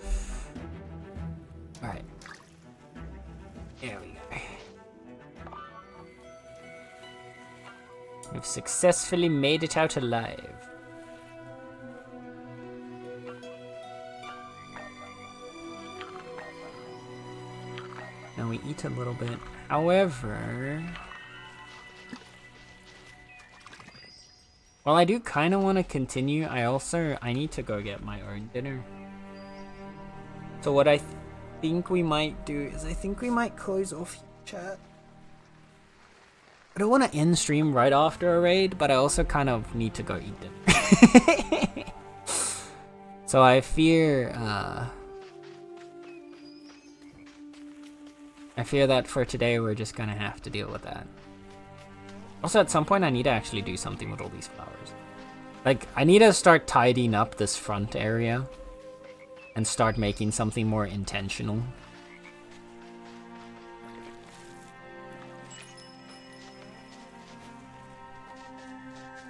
Alright. There we go. We've successfully made it out alive. Now we eat a little bit. However... while I do kind of want to continue, I need to go get my own dinner. So what I think we might do is I think we might close off chat. I don't want to end stream right after a raid, but I also kind of need to go eat dinner. So I fear that for today we're just gonna have to deal with that. Also, at some point, I need to actually do something with all these flowers. Like, I need to start tidying up this front area and start making something more intentional.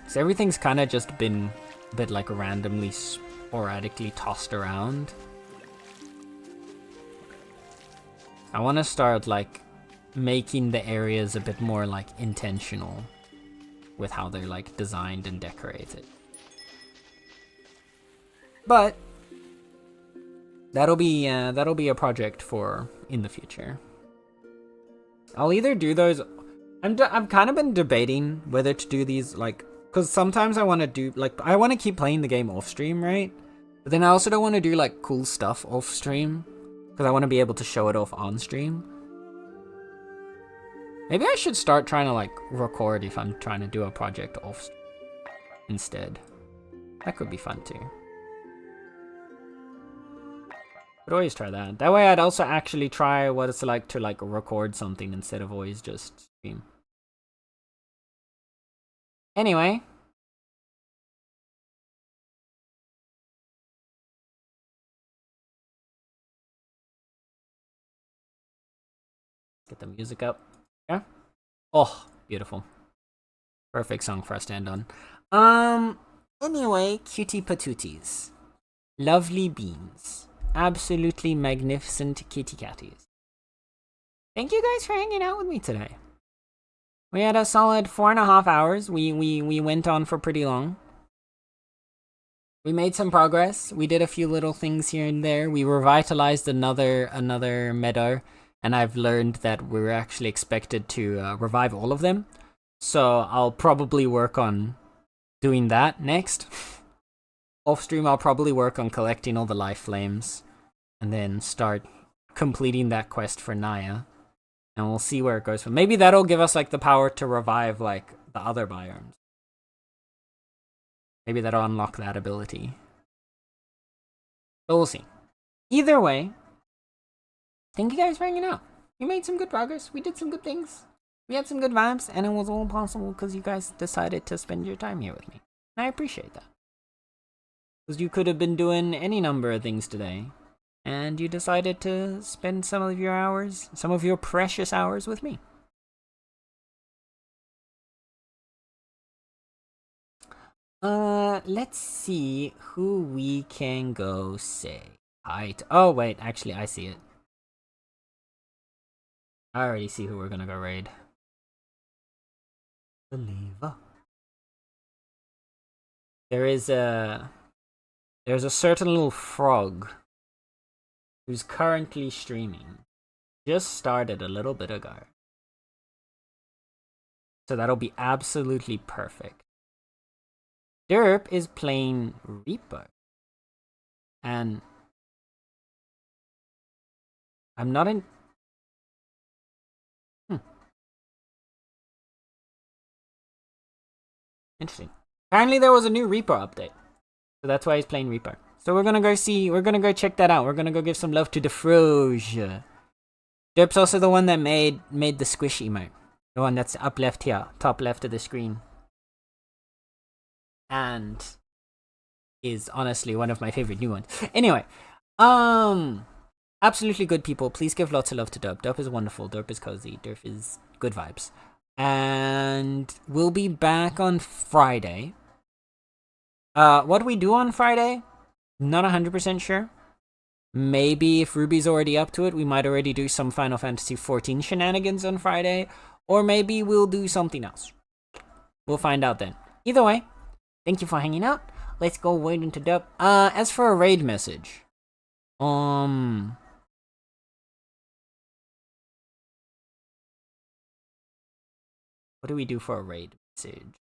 So everything's kind of just been a bit like randomly, sporadically tossed around. I want to start like making the areas a bit more like intentional with how they're like designed and decorated. But that'll be a project for in the future. I'll either do those. I've kind of been debating whether to do these like, because sometimes I want to do like I want to keep playing the game off stream, right? But then I also don't want to do like cool stuff off stream because I want to be able to show it off on stream. Maybe I should start trying to like record if I'm trying to do a project off instead. That could be fun too. Could always try that. That way I'd also actually try what it's like to like record something instead of always just stream. Anyway. Get the music up. Yeah. Oh, beautiful. Perfect song for us to end on. Anyway, cutie patooties. Lovely beans. Absolutely magnificent kitty catties. Thank you guys for hanging out with me today. We had a solid 4.5 hours. We went on for pretty long. We made some progress. We did a few little things here and there. We revitalized another meadow. And I've learned that we're actually expected to revive all of them. So I'll probably work on doing that next. Off stream, I'll probably work on collecting all the life flames. And then start completing that quest for Naya. And we'll see where it goes from. Maybe that'll give us like the power to revive like the other biomes. Maybe that'll unlock that ability. But we'll see. Either way, thank you guys for hanging out. We made some good progress. We did some good things. We had some good vibes. And it was all possible because you guys decided to spend your time here with me. And I appreciate that. Because you could have been doing any number of things today. And you decided to spend some of your hours, some of your precious hours with me. Let's see who we can go say hi to. Oh, wait, actually, I see it. I already see who we're gonna go raid. Believer. There's a certain little frog who's currently streaming. Just started a little bit ago. So that'll be absolutely perfect. Derp is playing Reaper. And I'm not in... Interesting. Apparently there was a new Reaper update. So that's why he's playing Reaper. So we're gonna go check that out. We're gonna go give some love to the Froge. Derp's also the one that made the squish emote. The one that's up left here, top left of the screen. And is honestly one of my favorite new ones. Anyway, absolutely good people. Please give lots of love to Derp. Derp is wonderful. Derp is cozy. Derp is good vibes. And we'll be back on Friday. What do we do on Friday? Not 100% sure. Maybe if Ruby's already up to it, we might already do some Final Fantasy XIV shenanigans on Friday. Or maybe we'll do something else. We'll find out then. Either way, thank you for hanging out. Let's go wait into Dub. As for a raid message. What do we do for a raid message?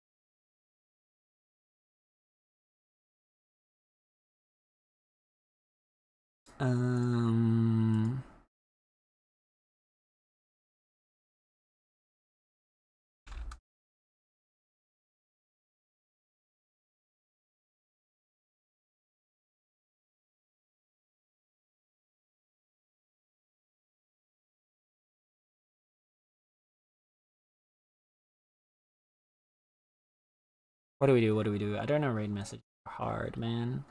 What do we do? What do we do? I don't know. Raid message. Hard, man.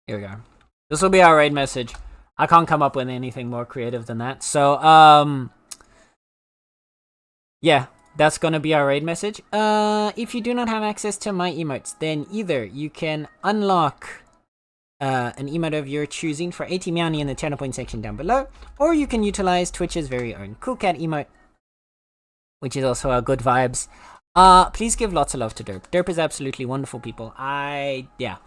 Here we go. This will be our raid message. I can't come up with anything more creative than that. So, yeah, that's gonna be our raid message. If you do not have access to my emotes, then either you can unlock an emote of your choosing for 80 Meowny in the channel point section down below, or you can utilize Twitch's very own Cool Cat emote, which is also our good vibes. Please give lots of love to Derp. Derp is absolutely wonderful, people. Yeah.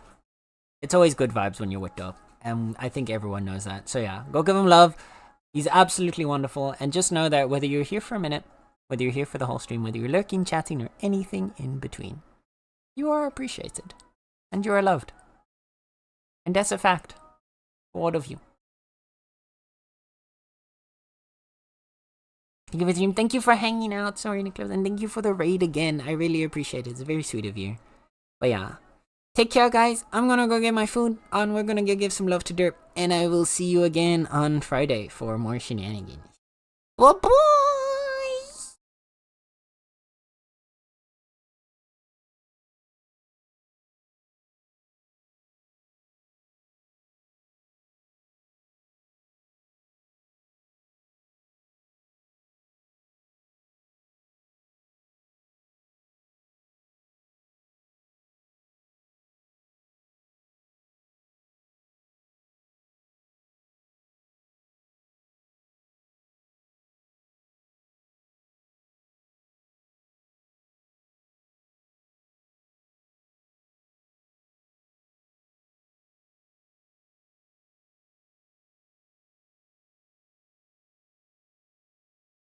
It's always good vibes when you're with Derp, and I think everyone knows that. So yeah, go give him love. He's absolutely wonderful, and just know that whether you're here for a minute, whether you're here for the whole stream, whether you're lurking, chatting, or anything in between, you are appreciated, and you are loved. And that's a fact for all of you. Thank you for the stream. Thank you for hanging out, sorry Nicholas, and thank you for the raid again. I really appreciate it. It's very sweet of you. But yeah. Take care, guys. I'm gonna go get my food, and we're gonna go give some love to Derp, and I will see you again on Friday for more shenanigans. Bye-bye!